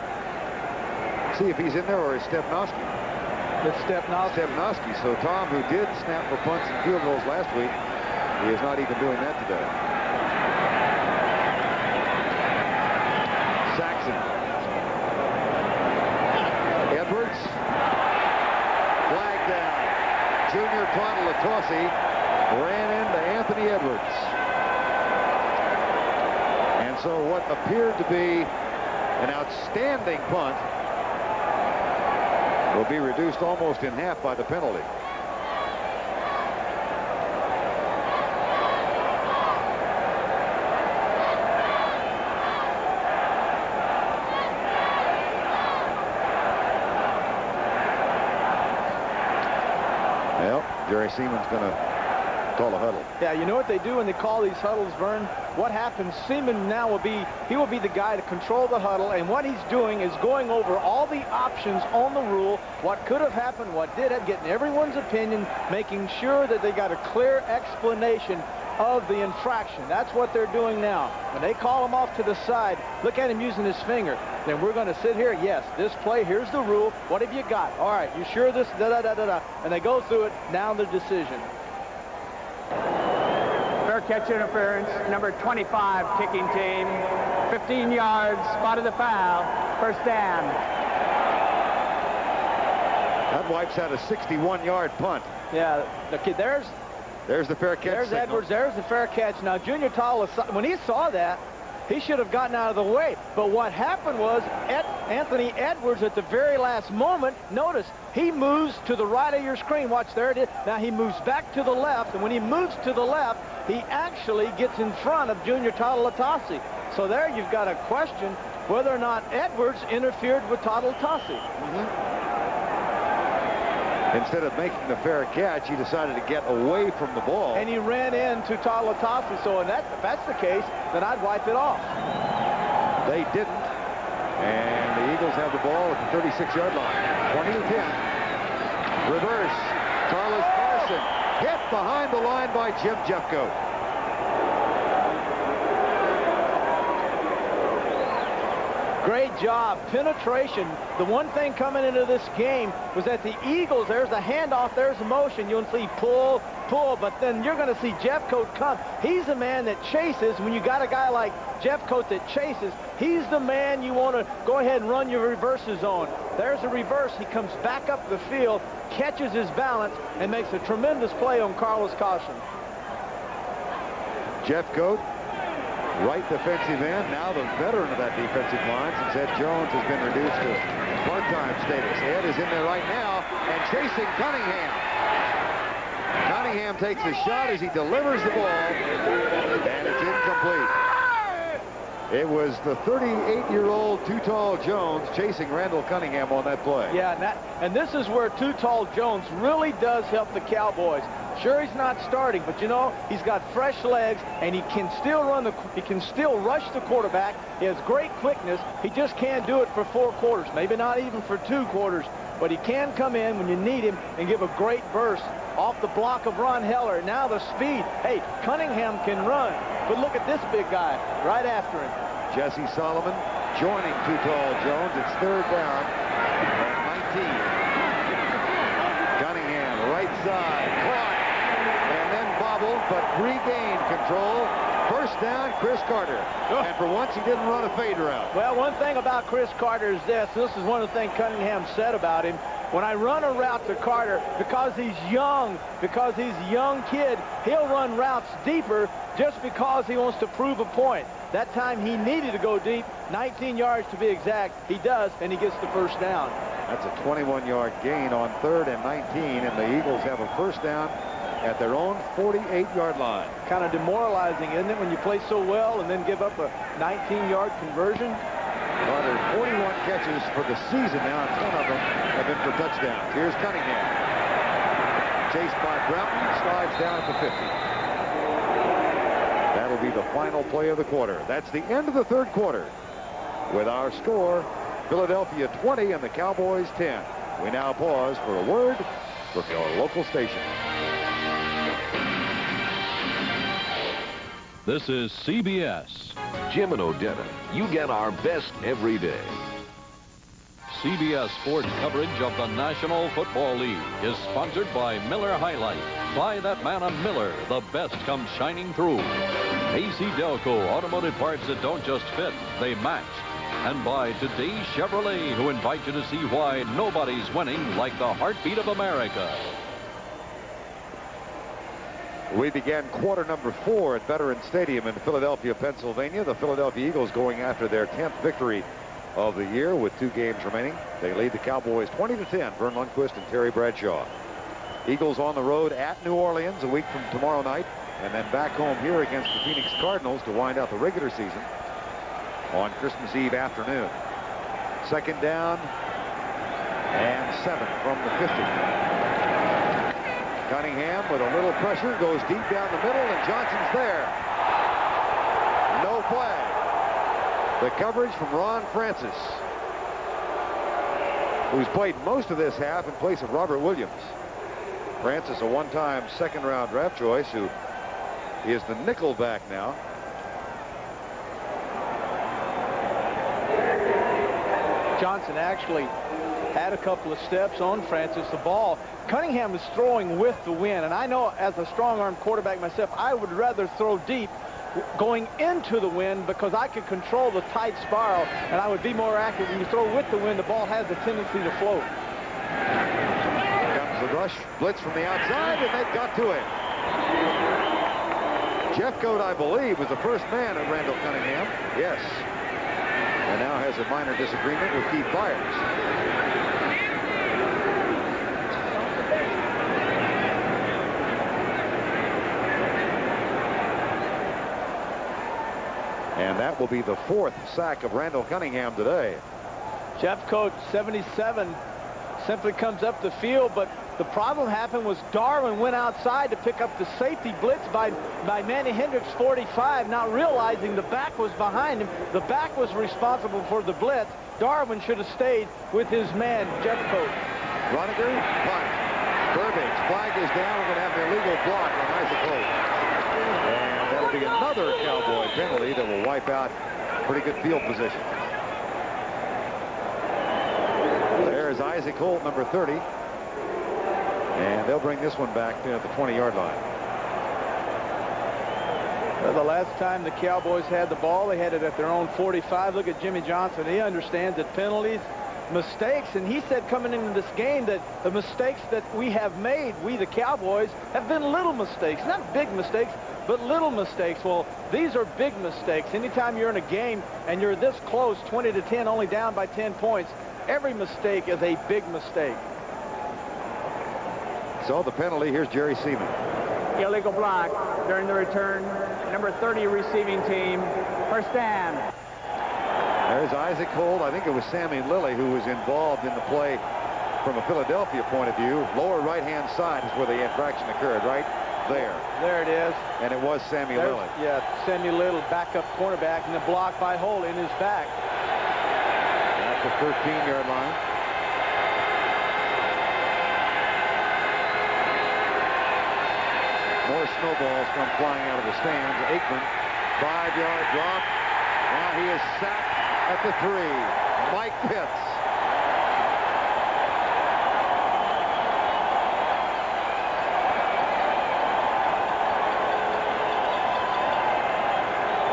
S6: See if he's in there, or is Stepnoski?
S7: It's Stepnoski.
S6: Stepnoski. So Tom, who did snap for punts and field goals last week, he is not even doing that today. Saxon. Edwards. Flag down. Junior Tonalatosi ran into Anthony Edwards. And so what appeared to be an outstanding punt will be reduced almost in half by the penalty. Well, Jerry Seaman's going to call a huddle.
S7: Yeah, you know what they do when they call these huddles, Vern? What happens, Seaman now will be the guy to control the huddle, and what he's doing is going over all the options on the rule, what could have happened, what did have, getting everyone's opinion, making sure that they got a clear explanation of the infraction. That's what they're doing now. When they call him off to the side, look at him using his finger. Then we're going to sit here. Yes, this play, here's the rule. What have you got? All right, you sure this, da-da-da-da-da. And they go through it, now the decision.
S8: Fair catch interference, number 25 kicking team. 15 yards, spotted the foul. First down.
S6: That wipes out a 61-yard punt.
S7: Yeah, okay, there's
S6: the fair catch.
S7: There's
S6: signal.
S7: Edwards, there's the fair catch. Now, Junior Tall, when he saw that, he should have gotten out of the way. But what happened was Anthony Edwards at the very last moment, notice, he moves to the right of your screen. Watch, there it is. Now he moves back to the left, and when he moves to the left, he actually gets in front of Junior Tatalatasi. So there you've got a question whether or not Edwards interfered with Tatalatasi.
S6: Instead of making the fair catch, he decided to get away from the ball.
S7: And he ran into Tatalatasi. So if that's the case, then I'd wipe it off.
S6: They didn't. And the Eagles have the ball at the 36-yard line. 20-10. Reverse. Carlos Carson hit behind the line by Jim Jeffcoat.
S7: Great job, penetration. The one thing coming into this game was that the Eagles, there's the handoff, there's the motion. You'll see pull, but then you're going to see Jeffcoat come. He's the man that chases. When you got a guy like Jeffcoat that chases, he's the man you want to go ahead and run your reverses on. There's a reverse. He comes back up the field, catches his balance, and makes a tremendous play on Carlos Carson.
S6: Jeffcoat, right defensive end, now the veteran of that defensive line since Ed Jones has been reduced to part-time status. Ed is in there right now and chasing Cunningham. Cunningham takes a shot as he delivers the ball, and it's incomplete. It was the 38-year-old Too Tall Jones chasing Randall Cunningham on that play.
S7: Yeah, and this is where Too Tall Jones really does help the Cowboys. Sure, he's not starting, but you know, he's got fresh legs, and he can still rush the quarterback. He has great quickness. He just can't do it for 4 quarters, maybe not even for 2 quarters, but he can come in when you need him and give a great burst off the block of Ron Heller. Now the speed. Hey, Cunningham can run, but look at this big guy right after him.
S6: Jesse Solomon joining Too Tall Jones. It's 3rd down and 19. Cunningham, right side, caught, and then bobbled, but regained control. First down, Chris Carter. And for once, he didn't run a fade route.
S7: Well, one thing about Chris Carter is this is one of the things Cunningham said about him. When I run a route to Carter, because he's a young kid, he'll run routes deeper just because he wants to prove a point. That time he needed to go deep, 19 yards to be exact. He does, and he gets the first down.
S6: That's a 21-yard gain on 3rd and 19, and the Eagles have a first down at their own 48-yard line.
S7: Kind of demoralizing, isn't it, when you play so well and then give up a 19-yard conversion?
S6: Carter, 41 catches for the season now, and 10 of them have been for touchdowns. Here's Cunningham. Chased by Broughton, slides down at the 50. That'll be the final play of the quarter. That's the end of the 3rd quarter. With our score, Philadelphia 20 and the Cowboys 10. We now pause for a word from our local station.
S9: This is CBS.
S12: Jim and Odetta, you get our best every day.
S9: CBS Sports coverage of the National Football League is sponsored by Miller High Life. Buy that man a Miller. The best comes shining through. AC Delco, automotive parts that don't just fit, they match. And by Today's Chevrolet, who invite you to see why nobody's winning like the heartbeat of America.
S6: We began quarter number 4 at Veterans Stadium in Philadelphia, Pennsylvania. The Philadelphia Eagles going after their 10th victory of the year with 2 games remaining. They lead the Cowboys 20-10. Vern Lundquist and Terry Bradshaw. Eagles on the road at New Orleans a week from tomorrow night, and then back home here against the Phoenix Cardinals to wind out the regular season on Christmas Eve afternoon. 2nd down and 7 from the 50. Cunningham with a little pressure goes deep down the middle, and Johnson's there. No play. The coverage from Ron Francis, who's played most of this half in place of Robert Williams. Francis, a one-time second-round draft choice, who is the nickel back now.
S7: Johnson actually had a couple of steps on Francis. The ball, Cunningham is throwing with the wind, and I know as a strong-arm quarterback myself, I would rather throw deep going into the wind because I could control the tight spiral, and I would be more accurate. When you throw with the wind, the ball has a tendency to float.
S6: Here comes the rush blitz from the outside, and they've got to it. Jeffcoat, I believe, was the first man at Randall Cunningham. Yes. And now has a minor disagreement with Keith Byers. And that will be the 4th sack of Randall Cunningham today.
S7: Jeffcoat, 77, simply comes up the field, but the problem happened was Darwin went outside to pick up the safety blitz by Manny Hendricks, 45, not realizing the back was behind him. The back was responsible for the blitz. Darwin should have stayed with his man, Jeffcoat.
S6: Roniger, punt. Burbage, flag is down. We're going to have an illegal block on Isaac Holt. And that'll be another Cowboy penalty that will wipe out pretty good field position. There's Isaac Holt, number 30. And they'll bring this one back to the 20-yard line.
S7: Well, the last time the Cowboys had the ball, they had it at their own 45. Look at Jimmy Johnson. He understands that penalties, mistakes, and he said coming into this game that the mistakes that we have made, we the Cowboys, have been little mistakes. Not big mistakes, but little mistakes. Well, these are big mistakes. Anytime you're in a game and you're this close, 20-10, only down by 10 points, every mistake is a big mistake.
S6: So the penalty, here's Jerry Seaman.
S8: Illegal block during the return. Number 30 receiving team. First down.
S6: There's Isaac Holt. I think it was Sammy Lilly who was involved in the play from a Philadelphia point of view. Lower right-hand side is where the infraction occurred, right there.
S7: There it is.
S6: And it was Sammy Lilly.
S7: Yeah, Sammy Lilly, backup cornerback, and the block by Holt in his back.
S6: At the 13-yard line. More snowballs come flying out of the stands. Aikman, 5-yard drop. Now he is sacked at the 3. Mike Pitts.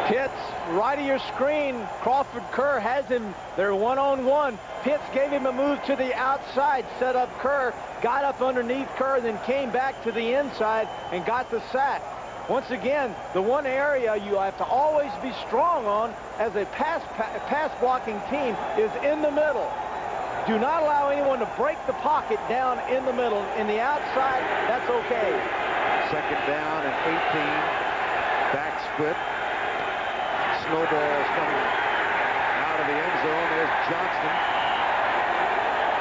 S7: Pitts, right of your screen. Crawford Kerr has him. They're one-on-one. Pitts gave him a move to the outside, set up Kerr, got up underneath Kerr, then came back to the inside and got the sack. Once again, the one area you have to always be strong on as a pass blocking team is in the middle. Do not allow anyone to break the pocket down in the middle. In the outside, that's okay.
S6: 2nd down and 18. Back split. Snowballs coming out of the end zone. There's Johnston.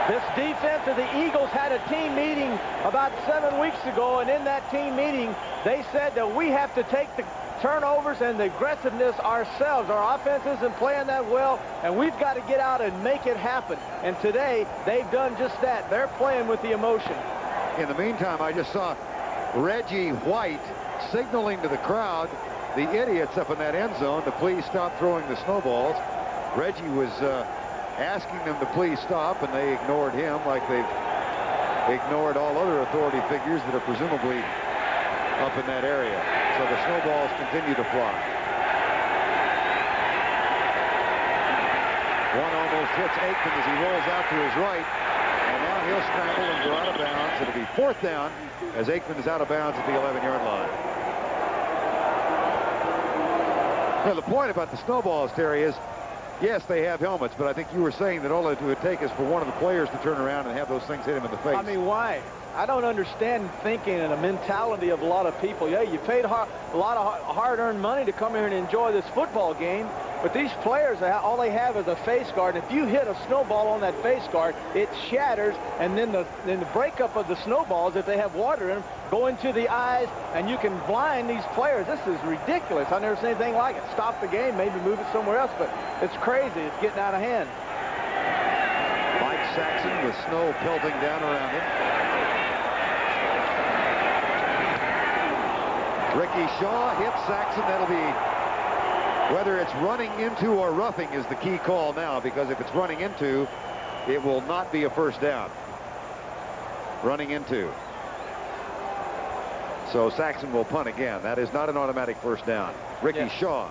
S7: This defense of the Eagles had a team meeting about 7 weeks ago, and in that team meeting, they said that we have to take the turnovers and the aggressiveness ourselves. Our offense isn't playing that well, and we've got to get out and make it happen. And today, they've done just that. They're playing with the emotion.
S6: In the meantime, I just saw Reggie White signaling to the crowd, the idiots up in that end zone, to please stop throwing the snowballs. Reggie was asking them to please stop, and they ignored him like they've ignored all other authority figures that are presumably up in that area. So the snowballs continue to fly. One almost hits Aikman as he rolls out to his right, and now he'll scramble and go out of bounds. It'll be 4th down as Aikman is out of bounds at the 11-yard line. Well, the point about the snowballs, Terry, is yes, they have helmets, but I think you were saying that all it would take is for one of the players to turn around and have those things hit him in the face.
S7: I mean, why? I don't understand thinking and the mentality of a lot of people. Yeah, you paid a lot of hard-earned money to come here and enjoy this football game, but these players, all they have is a face guard. If you hit a snowball on that face guard, it shatters, and then the breakup of the snowballs, if they have water in them, go into the eyes, and you can blind these players. This is ridiculous. I've never seen anything like it. Stop the game, maybe move it somewhere else, but it's crazy. It's getting out of hand.
S6: Mike Saxon with snow pelting down around him. Ricky Shaw hits Saxon. That'll be, whether it's running into or roughing is the key call now, because if it's running into, it will not be a first down. Running into. So Saxon will punt again. That is not an automatic first down. Ricky Shaw.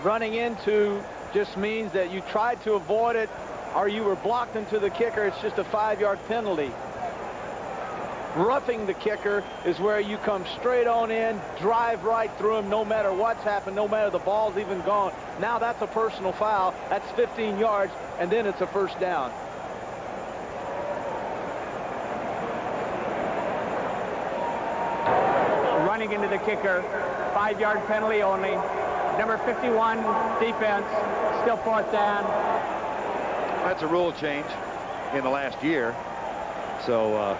S7: Running into just means that you tried to avoid it, or you were blocked into the kicker. It's just a 5-yard penalty. Roughing the kicker is where you come straight on in, drive right through him, no matter what's happened, no matter the ball's even gone. Now that's a personal foul. That's 15 yards, and then it's a first down.
S8: Running into the kicker, 5-yard penalty only. Number 51, defense, still fourth down.
S6: That's a rule change in the last year. So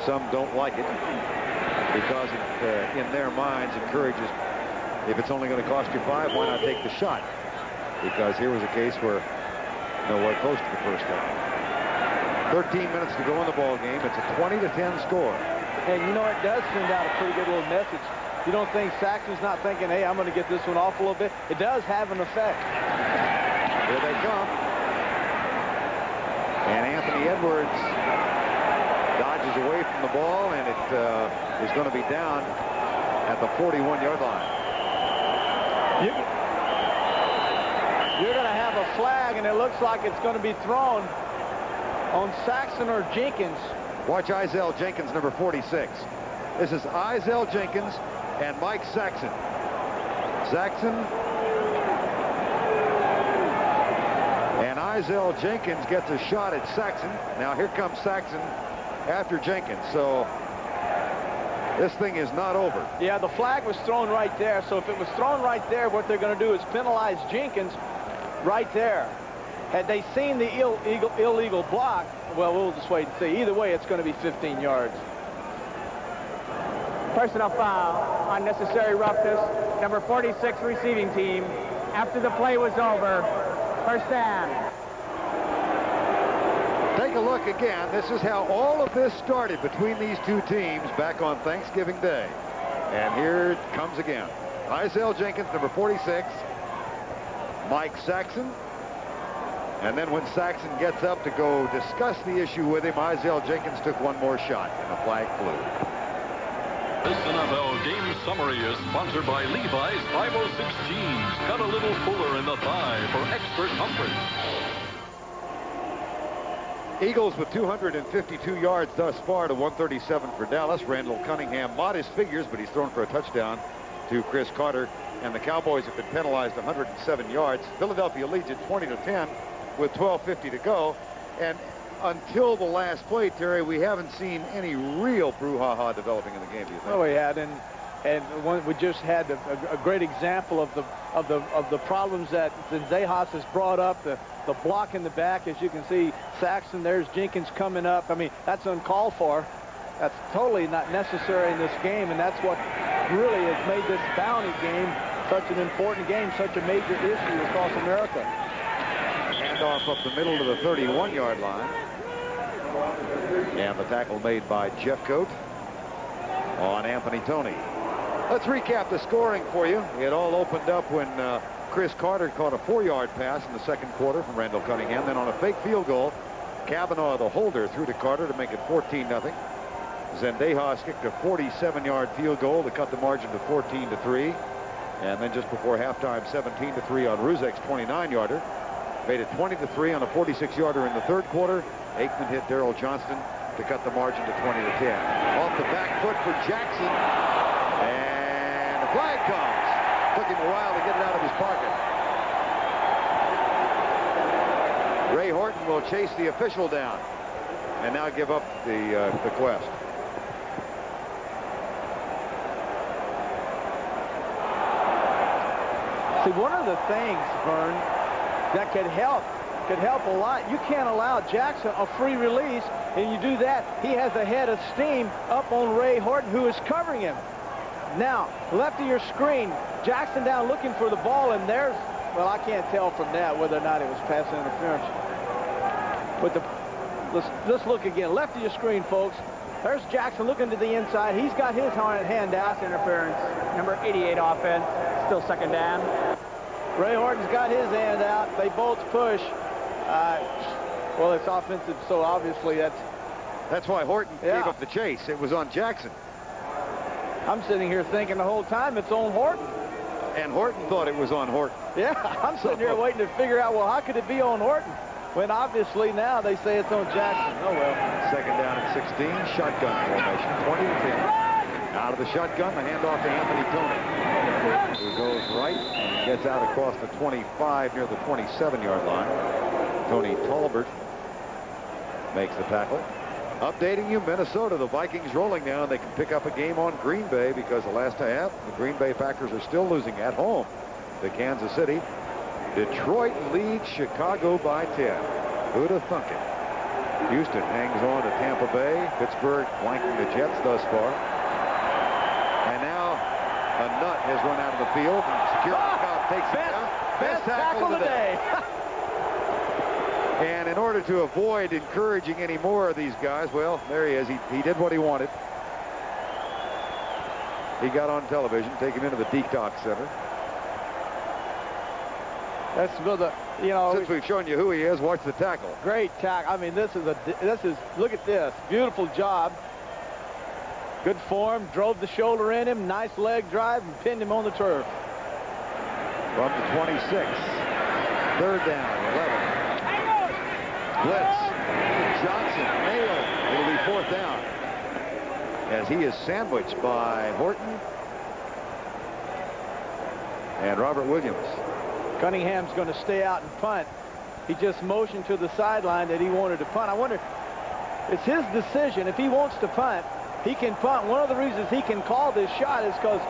S6: some don't like it because it, in their minds, encourages, if it's only going to cost you 5, why not take the shot? Because here was a case where nowhere close to the first down. 13 minutes to go in the ball game. It's a 20-10 score.
S7: And you know, it does send out a pretty good little message. You don't think Saxon's not thinking, hey, I'm going to get this one off a little bit? It does have an effect.
S6: Here they come. And Anthony Edwards dodges away from the ball, and it is going to be down at the 41-yard line.
S7: You're going to have a flag, and it looks like it's going to be thrown on Saxon or Jenkins.
S6: Watch Izell Jenkins, number 46. This is Izell Jenkins and Mike Saxon. Saxon and Izell Jenkins gets a shot at Saxon. Now here comes Saxon after Jenkins. So this thing is not over.
S7: Yeah, the flag was thrown right there. So if it was thrown right there, what they're going to do is penalize Jenkins right there. Had they seen the illegal block, well, we'll just wait and see. Either way, it's going to be 15 yards.
S8: Personal foul, unnecessary roughness, number 46 receiving team. After the play was over, first down.
S6: Take a look again. This is how all of this started between these two teams back on Thanksgiving Day. And here it comes again. Izell Jenkins, number 46. Mike Saxon. And then when Saxon gets up to go discuss the issue with him, Izell Jenkins took one more shot, and the flag flew.
S9: This NFL game summary is sponsored by Levi's 506 jeans. Cut a little fuller in the thigh for extra comfort.
S6: Eagles with 252 yards thus far to 137 for Dallas. Randall Cunningham, modest figures, but he's thrown for a touchdown to Chris Carter. And the Cowboys have been penalized 107 yards. Philadelphia leads at 20-10 with 12:50 to go. And until the last play, Terry, we haven't seen any real brouhaha developing in the game, do you think?
S7: Oh, we had, and we just had a great example of the problems that Zendejas has brought up. The block in the back, as you can see, Saxon, there's Jenkins coming up. I mean, that's uncalled for. That's totally not necessary in this game, and that's what really has made this bounty game such an important game, such a major issue across America.
S6: Handoff up the middle to the 31-yard line. And the tackle made by Jeffcoat on Anthony Toney. Let's recap the scoring for you. It all opened up when Chris Carter caught a 4-yard pass in the second quarter from Randall Cunningham. Then on a fake field goal, Kavanaugh, the holder, threw to Carter to make it 14-0. Zendejas kicked a 47-yard field goal to cut the margin to 14-3. And then just before halftime, 17-3 on Ruzek's 29-yarder. Made it 20-3 on a 46-yarder in the third quarter. Aikman hit Darrell Johnston to cut the margin to 20-10. Off the back foot for Jackson. And the flag comes. Took him a while to get it out of his pocket. Ray Horton will chase the official down and now give up the quest.
S7: See, one of the things, Vern, that could help a lot. You can't allow Jackson a free release, and you do that, he has a head of steam up on Ray Horton, who is covering him. Now, left of your screen, Jackson down looking for the ball, and there's, well, I can't tell from that whether or not it was pass interference. But let's look again. Left of your screen, folks. There's Jackson looking to the inside. He's got his hand out.
S8: Pass interference. Number 88 offense. Still second down.
S7: Ray Horton's got his hand out. They both push. Well, it's offensive, so obviously
S6: that's why Horton gave up the chase. It was on Jackson.
S7: I'm sitting here thinking the whole time it's on Horton.
S6: And Horton thought it was on Horton.
S7: Yeah, I'm sitting here waiting to figure out, well, how could it be on Horton? When obviously now they say it's on Jackson. Oh, well.
S6: Second down and 16, shotgun formation, 20-10. Out of the shotgun, the handoff to Anthony Tony, who goes right and gets out across the 25 near the 27-yard line. Tony Talbert makes the tackle. Updating you, Minnesota, the Vikings rolling now, and they can pick up a game on Green Bay because the last half, the Green Bay Packers are still losing at home to Kansas City. Detroit leads Chicago by 10. Who'd have thunk it? Houston hangs on to Tampa Bay. Pittsburgh flanking the Jets thus far. And now a nut has run out of the field, and security cop takes it down.
S7: Best tackle of the day.
S6: And in order to avoid encouraging any more of these guys, well, there he is. He did what he wanted. He got on television, taken into the detox center.
S7: That's the, you know.
S6: Since we've shown you who he is, watch the tackle.
S7: Great tackle. I mean, this is look at this. Beautiful job. Good form. Drove the shoulder in him. Nice leg drive and pinned him on the turf.
S6: From the 26. Third down, 11. Blitz. Johnson nailed. It'll be fourth down. As he is sandwiched by Horton and Robert Williams.
S7: Cunningham's going to stay out and punt. He just motioned to the sideline that he wanted to punt. I wonder, it's his decision. If he wants to punt, he can punt. One of the reasons he can call this shot is because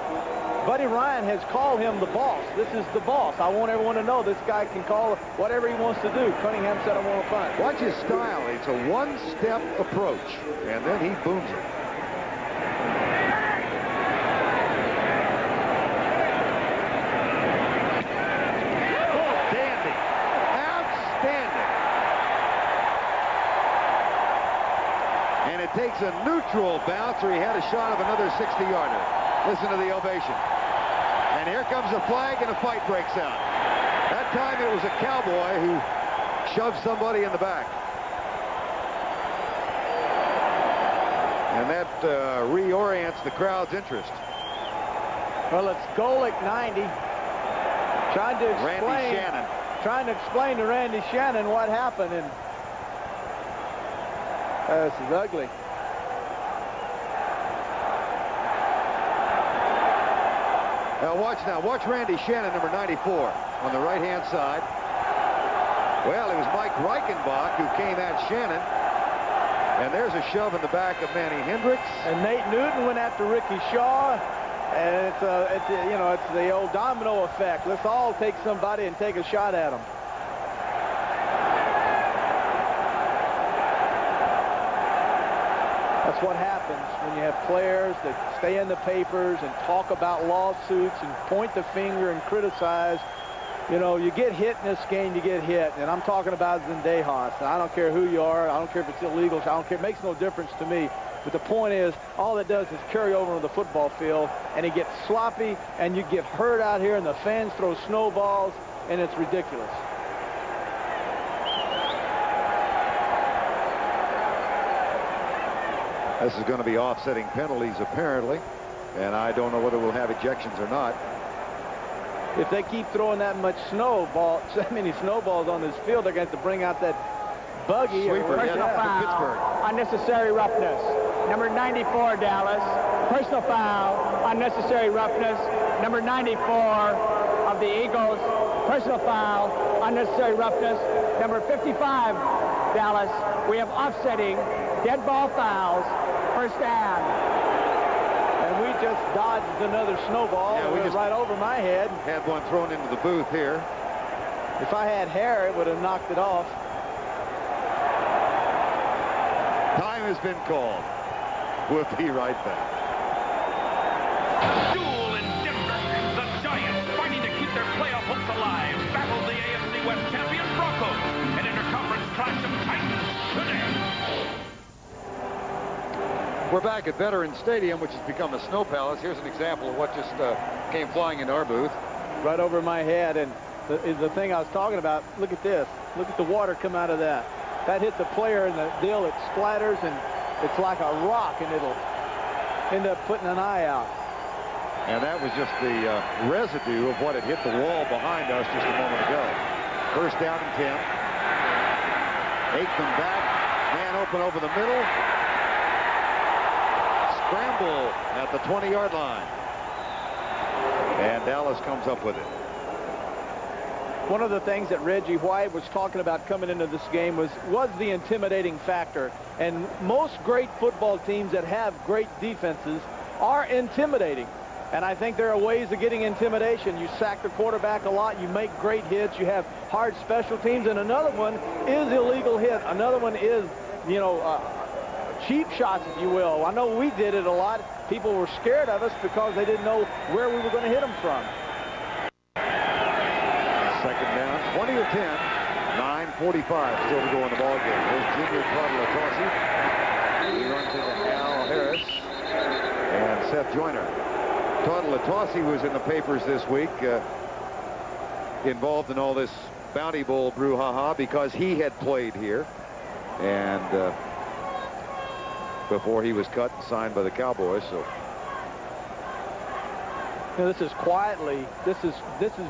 S7: Buddy Ryan has called him the boss. This is the boss. I want everyone to know this guy can call whatever he wants to do. Cunningham said, I want to punt.
S6: Watch his style. It's a one-step approach, and then he booms it. Takes a neutral bounce, or he had a shot of another 60-yarder. Listen to the ovation. And here comes a flag, and a fight breaks out. That time it was a Cowboy who shoved somebody in the back. And that reorients the crowd's interest.
S7: Well, it's Golick 90. Trying to explain to Randy Shannon what happened, and this is ugly.
S6: Now watch Randy Shannon, number 94, on the right-hand side. Well, it was Mike Reichenbach who came at Shannon. And there's a shove in the back of Manny Hendricks.
S7: And Nate Newton went after Ricky Shaw. And it's the old domino effect. Let's all take somebody and take a shot at them. That's what happens when you have players that stay in the papers and talk about lawsuits and point the finger and criticize. You know, you get hit in this game, you get hit. And I'm talking about Zendejas. And I don't care who you are. I don't care if it's illegal. I don't care. It makes no difference to me. But the point is, all it does is carry over on the football field, and it gets sloppy, and you get hurt out here, and the fans throw snowballs, and it's ridiculous.
S6: This is going to be offsetting penalties, apparently, and I don't know whether we'll have ejections or not.
S7: If they keep throwing that much so many snowballs on this field, they're going to have to bring out that buggy.
S6: Sweeper,
S8: Personal foul.
S6: Pittsburgh.
S8: Unnecessary roughness. Number 94, Dallas. Personal foul, unnecessary roughness. Number 94 of the Eagles. Personal foul, unnecessary roughness. Number 55, Dallas. We have offsetting dead ball fouls. First down.
S7: And we just dodged another snowball.
S6: Yeah, we
S7: went
S6: just
S7: right over my head.
S6: Had one thrown into the booth here.
S7: If I had hair, it would have knocked it off.
S6: Time has been called. We'll be right back.
S10: Duel in Denver. The Giants, fighting to keep their playoff hopes alive, battle the AFC West champion Broncos and interconference clash of Titans today.
S6: We're back at Veterans Stadium, which has become a snow palace. Here's an example of what just came flying into our booth.
S7: Right over my head. And the thing I was talking about, look at this. Look at the water come out of that. That hit the player and the deal, it splatters and it's like a rock and it'll end up putting an eye out.
S6: And that was just the residue of what had hit the wall behind us just a moment ago. First down and 10. Aikman back. Man open over the middle. Scramble at the 20-yard line. And Dallas comes up with it.
S7: One of the things that Reggie White was talking about coming into this game was the intimidating factor. And most great football teams that have great defenses are intimidating. And I think there are ways of getting intimidation. You sack the quarterback a lot. You make great hits. You have hard special teams. And another one is illegal hit. Another one is, you know, cheap shots, if you will. I know we did it a lot. People were scared of us because they didn't know where we were going to hit them from.
S6: Second down, 20 to 10. 9:45 still to go in the ball game. There's Junior Todd-Latossi. He runs into Al Harris and Seth Joyner. Todd-Latossi was in the papers this week, involved in all this Bounty Bowl brouhaha because he had played here, and before he was cut and signed by the Cowboys. So
S7: you know, this is quietly. This is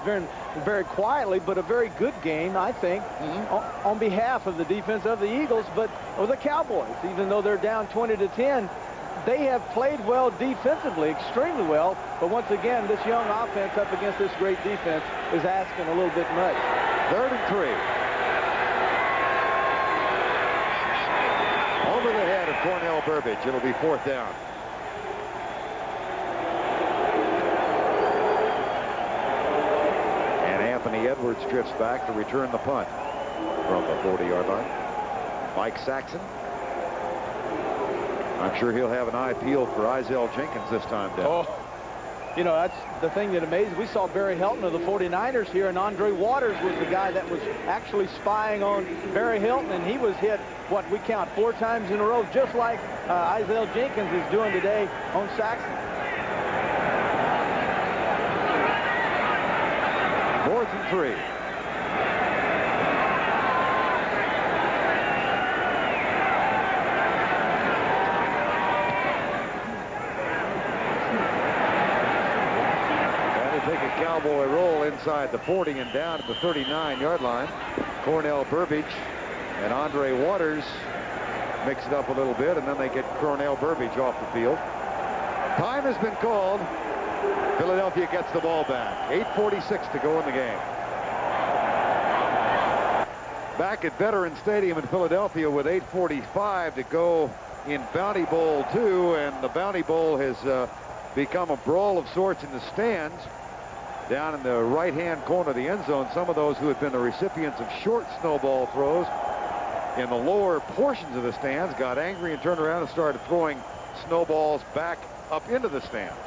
S7: very, very quietly, but a very good game, I think, on behalf of the defense of the Eagles, but of the Cowboys. Even though they're down 20 to 10. They have played well defensively, extremely well, but once again, this young offense up against this great defense is asking a little bit much.
S6: 3rd and 3. Over the head of Cornell Burbage. It'll be 4th down. And Anthony Edwards drifts back to return the punt from the 40-yard line. Mike Saxon. I'm sure he'll have an eye peeled for Izell Jenkins this time down.
S7: Oh, you know, that's the thing that amazes. We saw Barry Hilton of the 49ers here, and Andre Waters was the guy that was actually spying on Barry Hilton, and he was hit, what, we count 4 times in a row, just like Izell Jenkins is doing today on Saxon.
S6: 4th and 3. Cowboy roll inside the 40 and down to the 39-yard line. Cornell Burbage and Andre Waters mix it up a little bit, and then they get Cornell Burbage off the field. Time has been called. Philadelphia gets the ball back. 8:46 to go in the game. Back at Veterans Stadium in Philadelphia with 8:45 to go in Bounty Bowl 2, and the Bounty Bowl has become a brawl of sorts in the stands. Down in the right-hand corner of the end zone, some of those who had been the recipients of short snowball throws in the lower portions of the stands got angry and turned around and started throwing snowballs back up into the stands.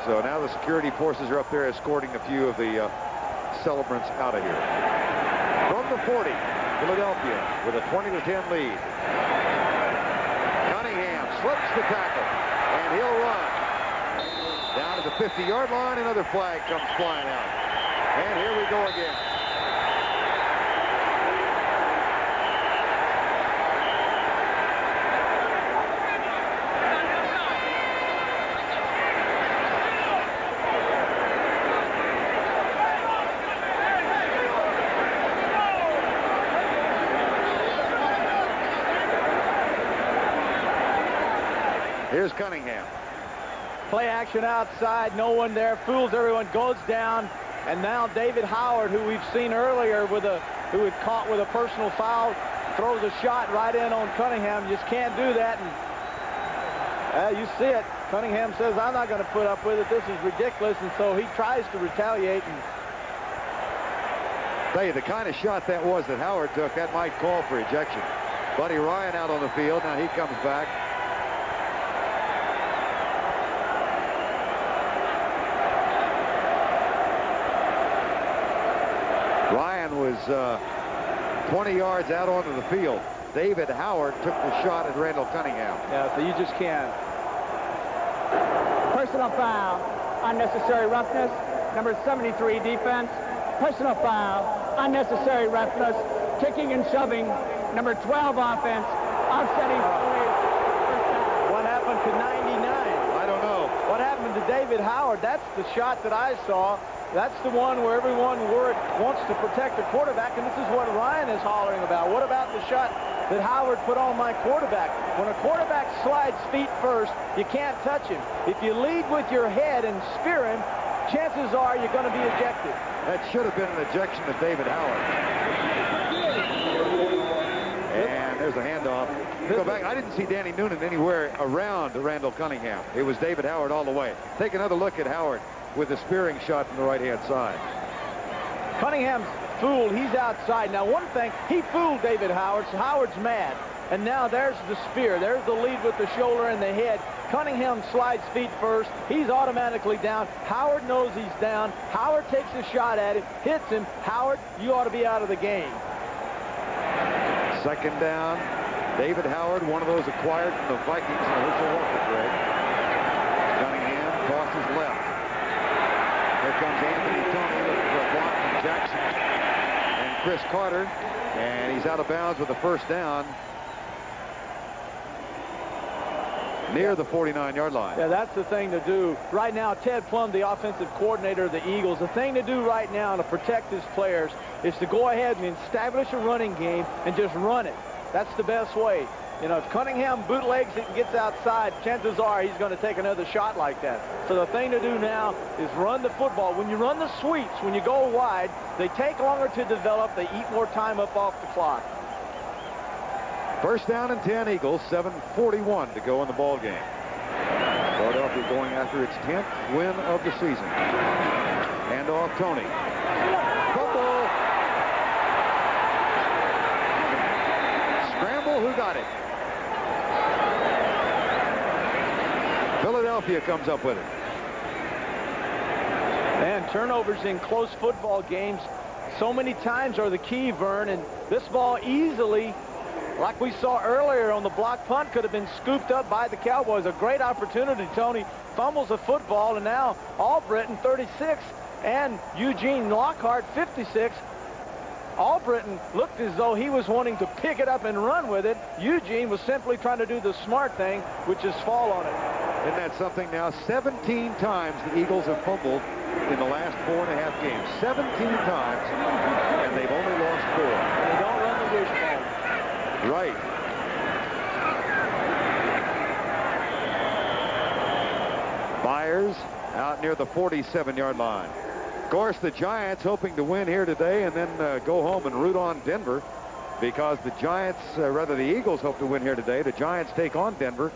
S6: So now the security forces are up there escorting a few of the celebrants out of here. From the 40, Philadelphia with a 20-10 lead. Cunningham slips the tackle, and he'll run. Down to the 50-yard line, another flag comes flying out. And here we go again. Here's Cunningham.
S7: Play action outside, no one there, fools everyone, goes down, and now David Howard, who we've seen earlier who had caught with a personal foul, throws a shot right in on Cunningham. Just can't do that, and you see it. Cunningham says, I'm not going to put up with it. This is ridiculous, and so he tries to retaliate. And
S6: tell you, the kind of shot that was that Howard took, that might call for ejection. Buddy Ryan out on the field. Now he comes back. Ryan was 20 yards out onto the field. David Howard took the shot at Randall Cunningham.
S7: Yeah, so you just can't.
S8: Personal foul, unnecessary roughness. Number 73, defense. Personal foul, unnecessary roughness. Kicking and shoving. Number 12, offense. Offsetting.
S7: What happened to 99?
S6: I don't know.
S7: What happened to David Howard? That's the shot that I saw. That's the one where everyone wants to protect the quarterback, and this is what Ryan is hollering about. What about the shot that Howard put on my quarterback? When a quarterback slides feet first, you can't touch him. If you lead with your head and spear him, chances are you're going to be ejected.
S6: That should have been an ejection of David Howard. And there's a handoff. Go back. I didn't see Danny Noonan anywhere around Randall Cunningham. It was David Howard all the way. Take another look at Howard with a spearing shot from the right-hand side.
S7: Cunningham's fooled. He's outside. Now, one thing, he fooled David Howard, so Howard's mad. And now there's the spear. There's the lead with the shoulder and the head. Cunningham slides feet first. He's automatically down. Howard knows he's down. Howard takes a shot at it, hits him. Howard, you ought to be out of the game.
S6: Second down. David Howard, one of those acquired from the Vikings in the Herschel Walker trade. Cunningham tosses left. Here comes Anthony Tony looking for a block from Jackson and Chris Carter, and he's out of bounds with a first down near the 49-yard line.
S7: Yeah, that's the thing to do. Right now, Ted Plum, the offensive coordinator of the Eagles, the thing to do right now to protect his players is to go ahead and establish a running game and just run it. That's the best way. You know, if Cunningham bootlegs it and gets outside, chances are he's going to take another shot like that. So the thing to do now is run the football. When you run the sweeps, when you go wide, they take longer to develop. They eat more time up off the clock.
S6: First down and 10 Eagles, 7:41 to go in the ball game. Philadelphia going after its 10th win of the season. Hand off Tony. Fumble. Scramble, who got it? Philadelphia comes up with it.
S7: And turnovers in close football games so many times are the key, Vern, and this ball easily, like we saw earlier on the block punt, could have been scooped up by the Cowboys. A great opportunity. Tony fumbles a football, and now Albritton, 36, and Eugene Lockhart, 56. Albritton looked as though he was wanting to pick it up and run with it. Eugene was simply trying to do the smart thing, which is fall on it.
S6: Isn't that something now? 17 times the Eagles have fumbled in the last 4.5 games. 17 times, and they've only lost 4.
S7: And they don't run the wishbone.
S6: Right. Byers out near the 47-yard line. Of course, the Giants hoping to win here today and then go home and root on Denver, because the Giants, rather the Eagles hope to win here today. The Giants take on Denver.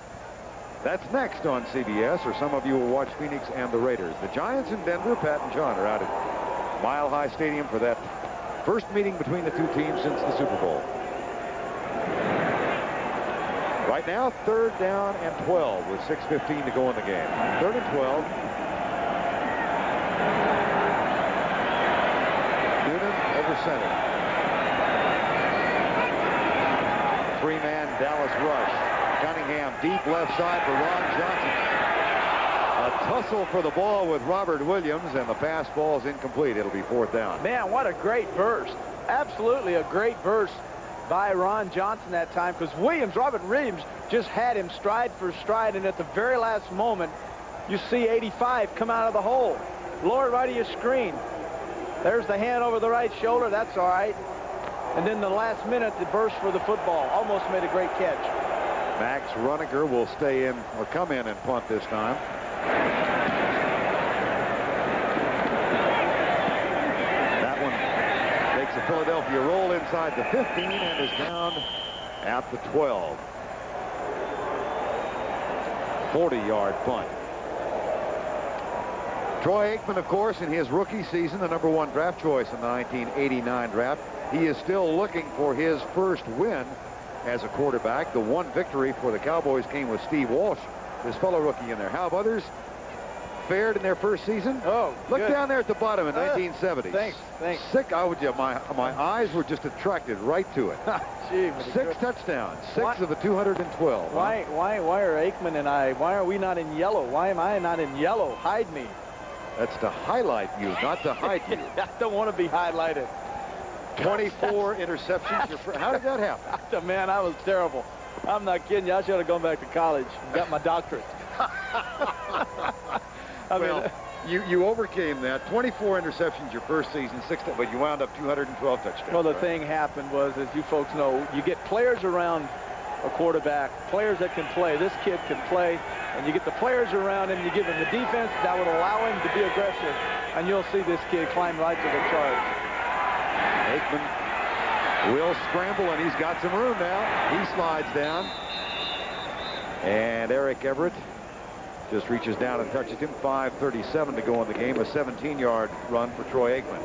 S6: That's next on CBS, or some of you will watch Phoenix and the Raiders. The Giants in Denver, Pat and John are out at Mile High Stadium for that first meeting between the two teams since the Super Bowl. Right now, 3rd down and 12 with 6:15 to go in the game. 3rd and 12. Noonan over center. 3-man Dallas rush. Cunningham deep left side for Ron Johnson. A tussle for the ball with Robert Williams, and the pass ball is incomplete. It'll be 4th down.
S7: Man, what a great burst. Absolutely a great burst by Ron Johnson that time, because Robert Williams just had him stride for stride, and at the very last moment, you see 85 come out of the hole. Lower right of your screen. There's the hand over the right shoulder. That's all right. And then the last minute, the burst for the football. Almost made a great catch.
S6: Max Runniger will stay in, or come in and punt this time. 2nd and 10 for That one makes a Philadelphia roll inside the 15 and is down at the 12. 40-yard punt. Troy Aikman, of course, in his rookie season, the #1 draft choice in the 1989 draft. He is still looking for his first win as a quarterback. The one victory for the Cowboys came with Steve Walsh, his fellow rookie in there. How have others fared in their first season?
S7: Oh,
S6: look
S7: good.
S6: down there at the bottom in 1970.
S7: Thanks.
S6: Sick. I would. My eyes were just attracted right to it.
S7: Gee,
S6: 6 touchdowns, 6 of the 212.
S7: Why are Aikman and I? Why are we not in yellow? Why am I not in yellow? Hide me.
S6: That's to highlight you, not to hide you.
S7: I don't want to be highlighted.
S6: 24 interceptions. How did that happen?
S7: Man, I was terrible. I'm not kidding you. I should have gone back to college and got my doctorate.
S6: You overcame that. 24 interceptions your first season, 6, but you wound up 212 touchdowns.
S7: Well, the thing happened was, as you folks know, you get players around a quarterback, players that can play. This kid can play, and you get the players around him, you give him the defense that would allow him to be aggressive, and you'll see this kid climb right to the charge.
S6: Aikman will scramble, and he's got some room now. He slides down, and Eric Everett just reaches down and touches him. 5:37 to go in the game. A 17-yard run for Troy Aikman.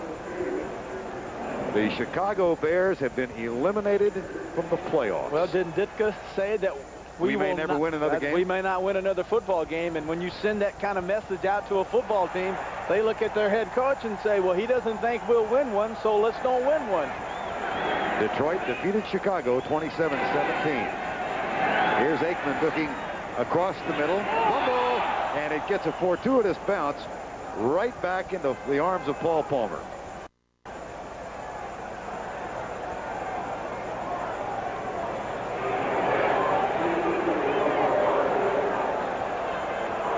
S6: The Chicago Bears have been eliminated from the playoffs.
S7: Well, didn't Ditka say that
S6: we may never win another game?
S7: We may not win another football game. And when you send that kind of message out to a football team, they look at their head coach and say, well, he doesn't think we'll win one, so let's don't win one.
S6: Detroit defeated Chicago 27-17. Here's Aikman looking across the middle. Fumble, and it gets a fortuitous bounce right back into the arms of Paul Palmer.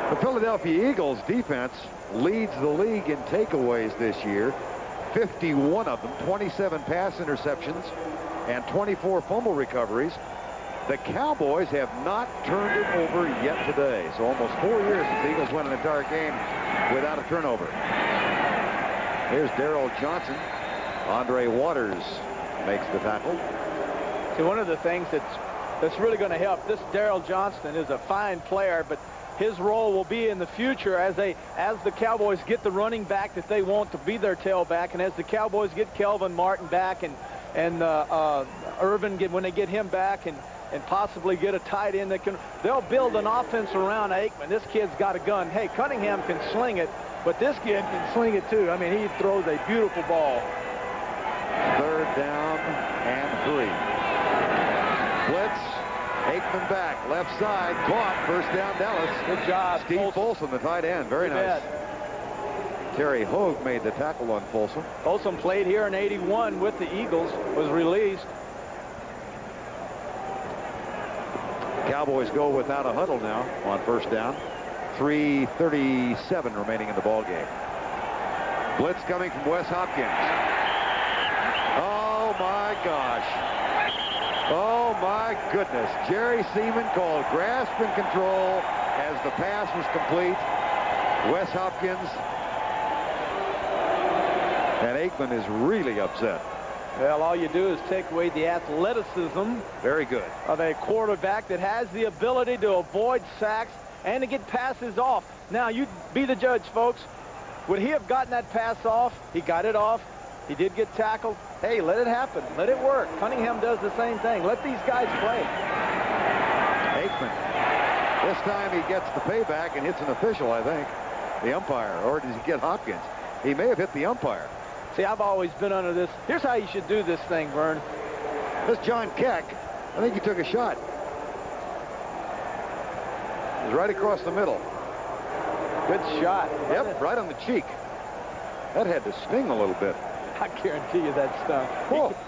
S6: The Philadelphia Eagles defense leads the league in takeaways this year. 51 of them, 27 pass interceptions, and 24 fumble recoveries. The Cowboys have not turned it over yet today. So almost 4 years since the Eagles won an entire game without a turnover. Here's Darrell Johnson. Andre Waters makes the tackle.
S7: See, one of the things that's really going to help, this Darrell Johnson is a fine player, but his role will be in the future as the Cowboys get the running back that they want to be their tailback, and as the Cowboys get Kelvin Martin back and Irvin when they get him back and possibly get a tight end they'll build an offense around Aikman. This kid's got a gun. Hey, Cunningham can sling it, but this kid can sling it too. I mean, he throws a beautiful ball.
S6: 3rd down and 3. Blitz. Aikman back, left side, caught, 1st down Dallas.
S7: Good job.
S6: Steve Folsom, the tight end, very nice. Terry Hogue made the tackle on Folsom.
S7: Folsom played here in '81 with the Eagles, was released.
S6: Cowboys go without a huddle now on 1st down. 3:37 remaining in the ball game. Blitz coming from Wes Hopkins. Oh my gosh. Oh my goodness. Jerry Seaman called grasp and control as the pass was complete. Wes Hopkins. And Aikman is really upset.
S7: Well, all you do is take away the athleticism.
S6: Very good.
S7: Of a quarterback that has the ability to avoid sacks and to get passes off. Now, you be the judge, folks. Would he have gotten that pass off? He got it off. He did get tackled. Hey, let it happen. Let it work. Cunningham does the same thing. Let these guys play.
S6: Aikman. This time he gets the payback and hits an official, I think. The umpire. Or does he get Hopkins? He may have hit the umpire.
S7: See, I've always been under this. Here's how you should do this thing, Vern.
S6: This John Keck, I think he took a shot. It was right across the middle.
S7: Good shot.
S6: Yep, right on the cheek. That had to sting a little bit.
S7: I guarantee you that stung.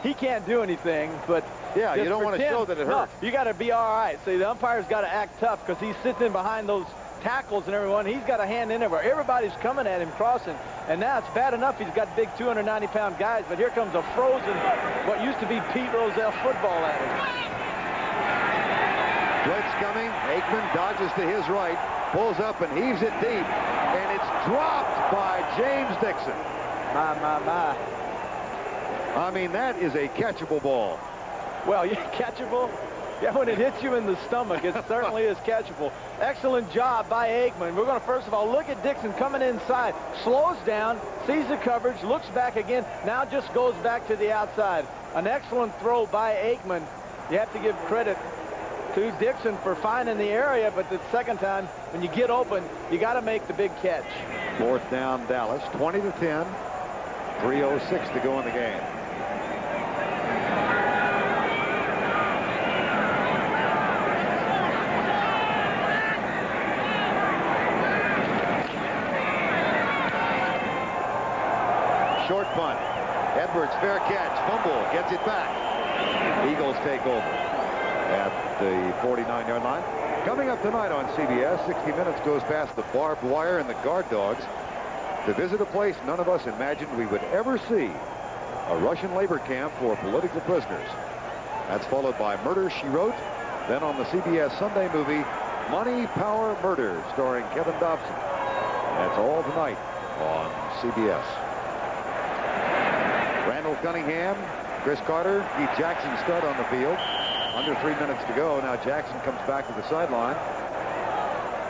S7: He can't do anything, but
S6: yeah, you don't want to show that it hurts.
S7: No, you got to be all right. See, the umpire's got to act tough because he's sitting behind those tackles and everyone. He's got a hand in everywhere. Everybody's coming at him, crossing. And now it's bad enough he's got big 290-pound guys, but here comes a frozen, what used to be Pete Rozelle football at him.
S6: Blitz coming. Aikman dodges to his right. Pulls up and heaves it deep. And it's dropped by James Dixon.
S7: My.
S6: I mean, that is a catchable ball.
S7: Well, yeah, catchable. Yeah, when it hits you in the stomach, it certainly is catchable. Excellent job by Aikman. We're going to, first of all, look at Dixon coming inside. Slows down, sees the coverage, looks back again, now just goes back to the outside. An excellent throw by Aikman. You have to give credit to Dixon for finding the area, but the second time, when you get open, you got to make the big catch.
S6: 4th down, Dallas, 20-10. 3:06 to go in the game. Short punt. Edwards, fair catch. Fumble, gets it back. Eagles take over at the 49-yard line. Coming up tonight on CBS, 60 Minutes goes past the barbed wire and the guard dogs to visit a place none of us imagined we would ever see, a Russian labor camp for political prisoners. That's followed by Murder, She Wrote. Then on the CBS Sunday movie, Money, Power, Murder, starring Kevin Dobson. That's all tonight on CBS. Randall Cunningham, Chris Carter, Keith Jackson stud on the field. Under 3 minutes to go. Now Jackson comes back to the sideline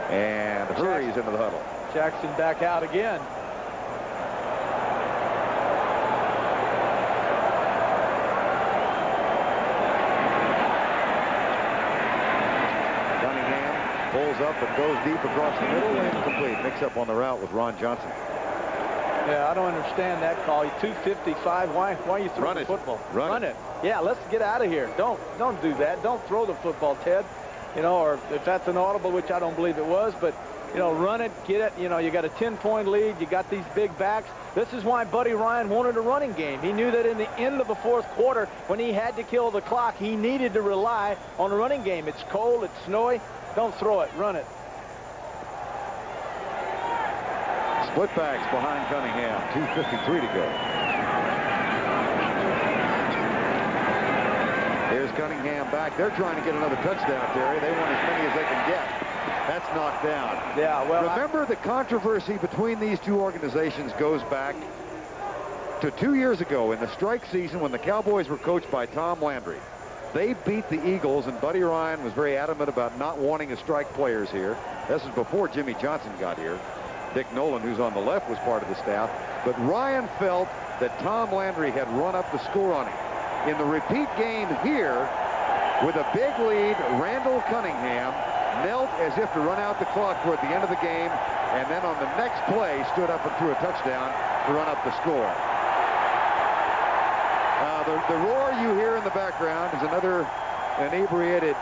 S6: and hurries into the huddle.
S7: Jackson back out again.
S6: Cunningham pulls up and goes deep across the middle and complete. Mix up on the route with Ron Johnson.
S7: Yeah, I don't understand that call. 2:55. Why are you throwing the football?
S6: Run it.
S7: Yeah, let's get out of here. Don't do that. Don't throw the football, Ted. You know, or if that's an audible, which I don't believe it was, but you know, run it, get it. You know, you got a 10-point lead. You got these big backs. This is why Buddy Ryan wanted a running game. He knew that in the end of the 4th quarter, when he had to kill the clock, he needed to rely on a running game. It's cold. It's snowy. Don't throw it. Run it.
S6: Split backs behind Cunningham. 2:53 to go. Here's Cunningham back. They're trying to get another touchdown, Terry. They want as many as they can get. That's knocked down.
S7: Yeah, well,
S6: remember the controversy between these two organizations goes back to 2 years ago in the strike season when the Cowboys were coached by Tom Landry. They beat the Eagles, and Buddy Ryan was very adamant about not wanting to strike players here. This is before Jimmy Johnson got here. Dick Nolan, who's on the left, was part of the staff. But Ryan felt that Tom Landry had run up the score on him. In the repeat game here, with a big lead, Randall Cunningham knelt as if to run out the clock toward the end of the game, and then on the next play stood up and threw a touchdown to run up the score. The roar you hear in the background is another inebriated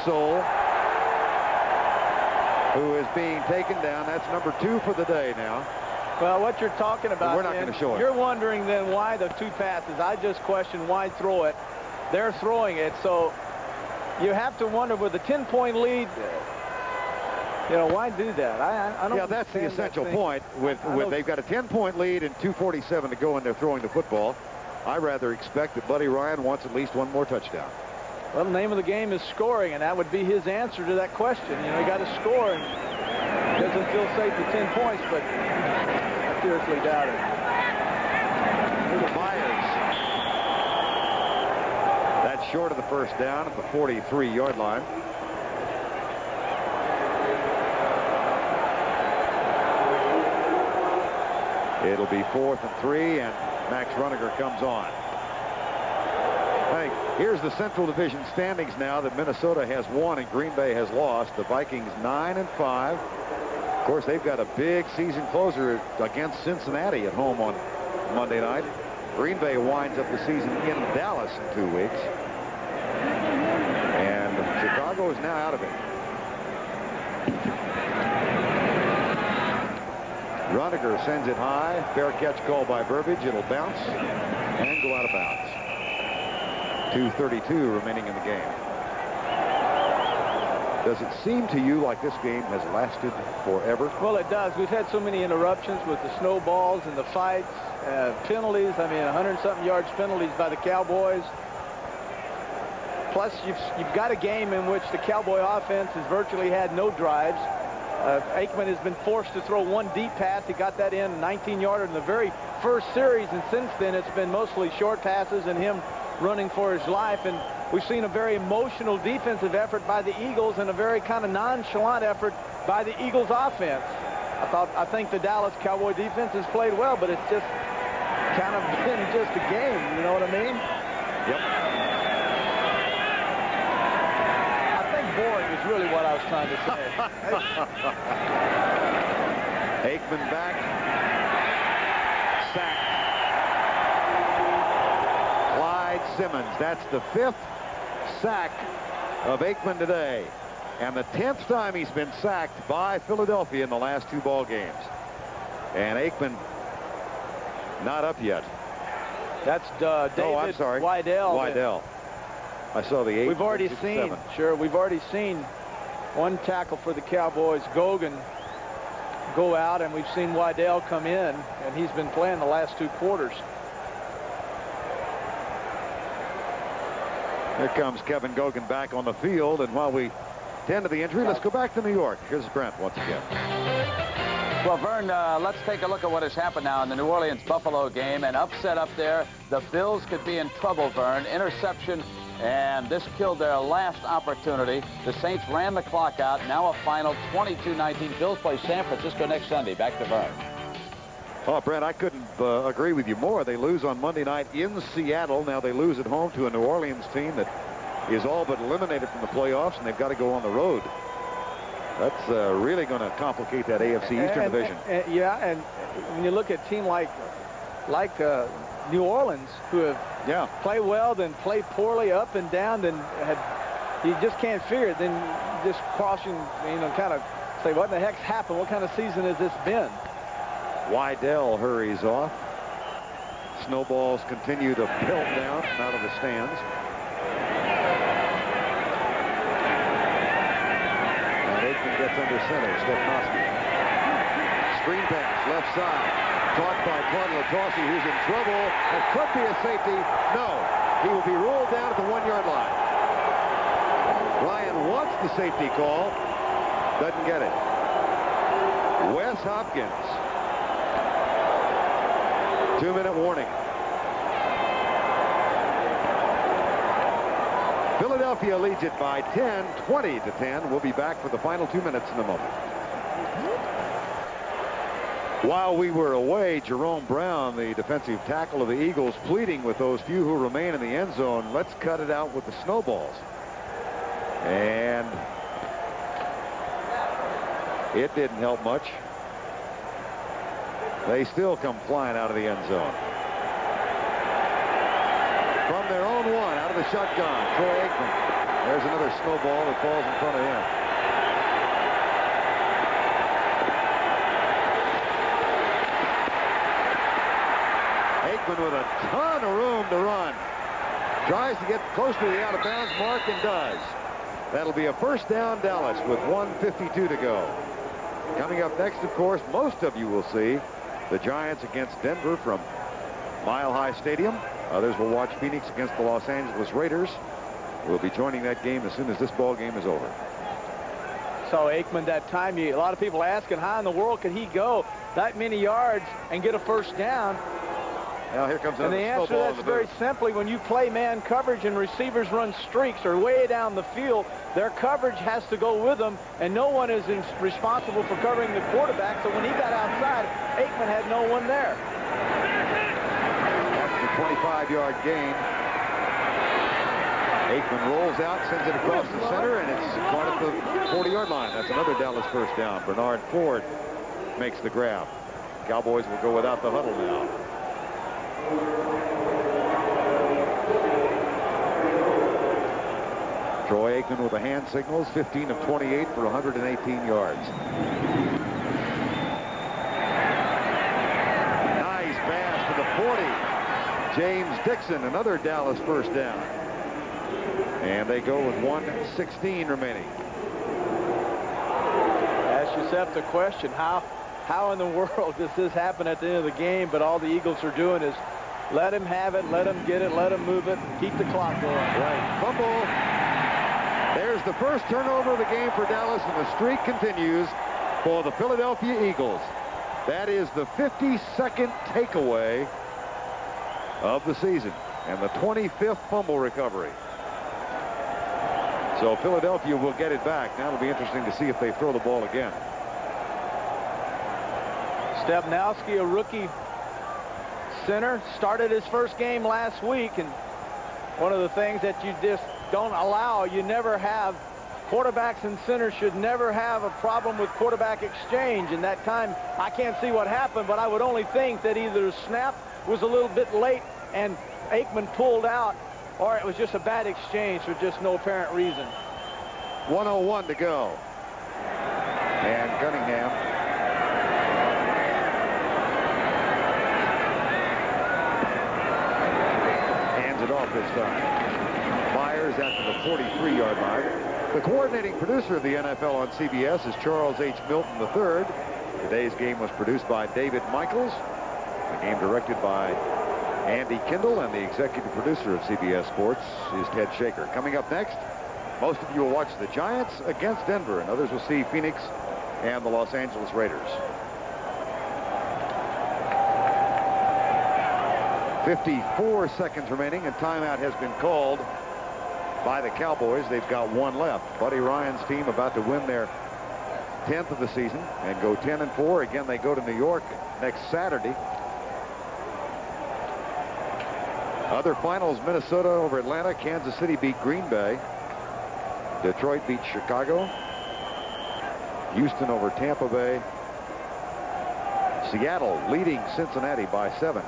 S6: soul who is being taken down. That's number 2 for the day now.
S7: Well, what you're talking about,
S6: we're not going to show it.
S7: You're wondering then why the 2 passes. I just question why throw it. They're throwing it, so you have to wonder with a 10-point lead, you know, why do that? I don't.
S6: Yeah, that's the essential point. With they've got a 10-point lead and 2:47 to go, and they're throwing the football. I rather expect that Buddy Ryan wants at least one more touchdown.
S7: Well, the name of the game is scoring, and that would be his answer to that question. You know, he got to score, and it doesn't feel safe at 10 points, but I seriously doubt it.
S6: Myers. That's short of the first down at the 43-yard line. It'll be 4th and 3, and Max Runniger comes on. Hey, here's the Central Division standings now that Minnesota has won and Green Bay has lost. The Vikings 9-5. Of course, they've got a big season closer against Cincinnati at home on Monday night. Green Bay winds up the season in Dallas in 2 weeks. And Chicago is now out of it. Runniger sends it high. Fair catch called by Burbage. It'll bounce and go out of bounds. 2:32 remaining in the game. Does it seem to you like this game has lasted forever?
S7: Well, it does. We've had so many interruptions with the snowballs and the fights, penalties. I mean, 100-something yards penalties by the Cowboys. Plus, you've got a game in which the Cowboy offense has virtually had no drives. Aikman has been forced to throw one deep pass. He got that in, 19-yarder in the very first series, and since then it's been mostly short passes and him running for his life. And we've seen a very emotional defensive effort by the Eagles and a very kind of nonchalant effort by the Eagles offense. I think the Dallas Cowboy defense has played well, but it's just kind of been just a game, you know what I mean?
S6: Yep.
S7: I think boring is really what I was trying to say.
S6: Aikman back. Sack. Clyde Simmons. That's the 5th sack of Aikman today. And the 10th time he's been sacked by Philadelphia in the last 2 ball games. And Aikman not up yet.
S7: That's David
S6: I'm sorry.
S7: Wydell.
S6: I saw the 8.
S7: We've already seen, we've already seen one tackle for the Cowboys, Gogan, go out, and we've seen Wydell come in, and he's been playing the last 2 quarters.
S6: Here comes Kevin Gogan back on the field, and while we tend to the injury, let's go back to New York. Here's Brent once again.
S5: Well, Vern, let's take a look at what has happened now in the New Orleans-Buffalo game. An upset up there. The Bills could be in trouble, Vern. Interception, and this killed their last opportunity. The Saints ran the clock out. Now a final 22-19. Bills play San Francisco next Sunday. Back to Vern.
S6: Oh, Brent, I couldn't agree with you more. They lose on Monday night in Seattle. Now they lose at home to a New Orleans team that is all but eliminated from the playoffs, and they've got to go on the road. That's really going to complicate that AFC Eastern division.
S7: Yeah, and when you look at a team like New Orleans, who have played well, then played poorly, up and down, then you just can't figure it. Then just caution, kind of say, what the heck's happened? What kind of season has this been?
S6: Wydell hurries off. Snowballs continue to pelt down out of the stands. Gets under center. Stepnoski. Screen pass, left side. Caught by Claude Latossi, who's in trouble. It could be a safety. No. He will be ruled down at the 1-yard line. Ryan wants the safety call. Doesn't get it. Wes Hopkins. 2-minute warning. Philadelphia leads it by 10, 20-10. We'll be back for the final 2 minutes in a moment. While we were away, Jerome Brown, the defensive tackle of the Eagles, pleading with those few who remain in the end zone, let's cut it out with the snowballs. And it didn't help much. They still come flying out of the end zone. From their own 1, out of the shotgun, Troy Aikman. There's another snowball that falls in front of him. Aikman with a ton of room to run. Tries to get close to the out-of-bounds mark and does. That'll be a first down, Dallas, with 1:52 to go. Coming up next, of course, most of you will see the Giants against Denver from Mile High Stadium. Others will watch Phoenix against the Los Angeles Raiders. We'll be joining that game as soon as this ball game is over.
S7: So Aikman, that time, a lot of people asking, how in the world could he go that many yards and get a first down?
S6: Now here comes another
S7: snowball. And the answer to that's very simply, when you play man coverage and receivers run streaks or way down the field, their coverage has to go with them, and no one is responsible for covering the quarterback. So when he got outside, Aikman had no one there.
S6: 25-yard gain. Aikman rolls out, sends it across the center, and it's caught at the 40-yard line. That's another Dallas first down. Bernard Ford makes the grab. Cowboys will go without the huddle now. Troy Aikman with the hand signals, 15 of 28 for 118 yards. Nice pass to the 40. James Dixon, another Dallas first down. And they go with 1:16 remaining.
S7: Ask yourself the question, how in the world does this happen at the end of the game? But all the Eagles are doing is let him have it, let him get it, let him move it, keep the clock going.
S6: Right. Fumble. There's the first turnover of the game for Dallas, and the streak continues. for the Philadelphia Eagles. That is the 52nd takeaway of the season and the 25th fumble recovery. So Philadelphia will get it back. Now it'll be interesting to see if they throw the ball again.
S7: Stepnowski, a rookie center, started his first game last week, and one of the things that you just don't allow, you never have, quarterbacks and centers should never have a problem with quarterback exchange. And that time, I can't see what happened, but I would only think that either the snap was a little bit late and Aikman pulled out, or it was just a bad exchange for just no apparent reason.
S6: 1:01 to go. And Cunningham hands it off this time. Myers after the 43-yard line. The coordinating producer of the NFL on CBS is Charles H. Milton III. Today's game was produced by David Michaels. The game directed by Andy Kindle, and the executive producer of CBS Sports is Ted Shaker. Coming up next, most of you will watch the Giants against Denver, and others will see Phoenix and the Los Angeles Raiders. 54 seconds remaining, and timeout has been called by the Cowboys. They've got one left. Buddy Ryan's team about to win their 10th of the season and go 10-4. Again, they go to New York next Saturday. Other finals: Minnesota over Atlanta, Kansas City beat Green Bay, Detroit beat Chicago, Houston over Tampa Bay, Seattle leading Cincinnati by 7,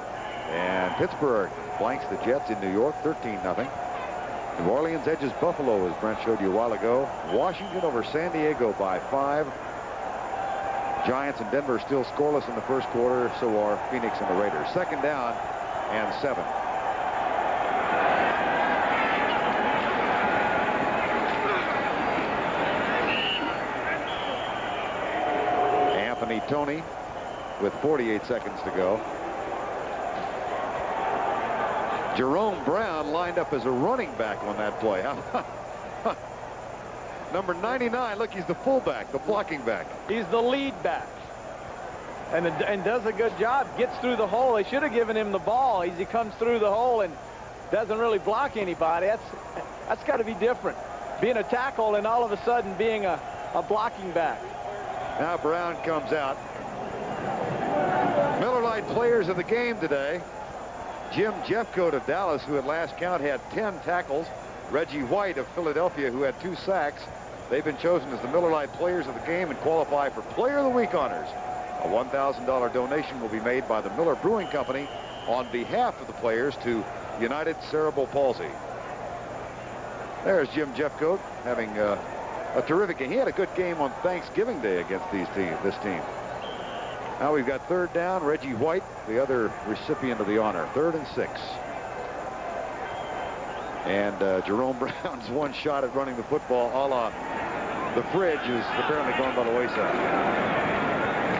S6: and Pittsburgh blanks the Jets in New York 13-0. New Orleans edges Buffalo, as Brent showed you a while ago. Washington over San Diego by 5. Giants and Denver still scoreless in the first quarter, so are Phoenix and the Raiders. Second down and 7. Anthony Toney with 48 seconds to go. Jerome Brown lined up as a running back on that play. Number 99, look, he's the fullback, the blocking back.
S7: He's the lead back. And does a good job, gets through the hole. They should have given him the ball as he comes through the hole and doesn't really block anybody. That's got to be different. Being a tackle and all of a sudden being a blocking back.
S6: Now Brown comes out. Miller Lite players of the game today: Jim Jeffcoat of Dallas, who at last count had 10 tackles. Reggie White of Philadelphia, who had 2 sacks. They've been chosen as the Miller Lite players of the game and qualify for Player of the Week honors. A $1,000 donation will be made by the Miller Brewing Company on behalf of the players to United Cerebral Palsy. There's Jim Jeffcoat having a terrific game. He had a good game on Thanksgiving Day against this team. Now we've got third down. Reggie White, the other recipient of the honor. 3rd and 6. And Jerome Brown's one shot at running the football, a la the fridge, is apparently gone by the wayside.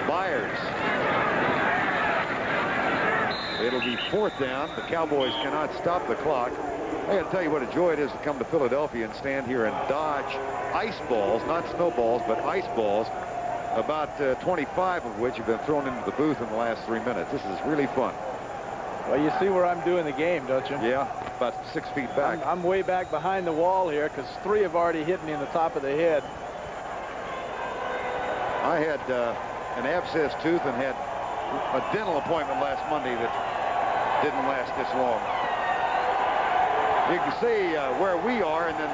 S6: Myers. It'll be 4th down. The Cowboys cannot stop the clock. I got to tell you what a joy it is to come to Philadelphia and stand here and dodge ice balls, not snowballs, but ice balls, about 25 of which have been thrown into the booth in the last 3 minutes. This is really fun.
S7: Well, you see where I'm doing the game, don't you?
S6: Yeah, about 6 feet back.
S7: I'm way back behind the wall here because 3 have already hit me in the top of the head.
S6: I had an abscess tooth and had a dental appointment last Monday that didn't last this long. You can see where we are, and then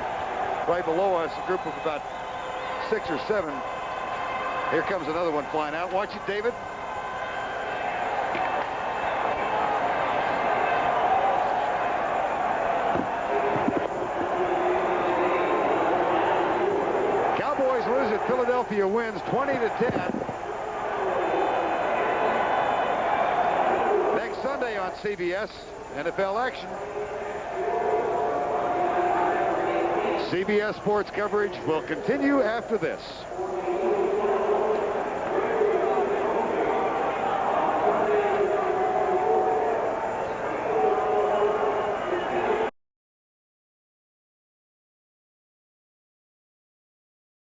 S6: right below us, a group of about 6 or 7. Here comes another one flying out. Watch it, David. Cowboys lose it. Philadelphia wins 20-10. Next Sunday on CBS, NFL action. CBS Sports coverage will continue after this.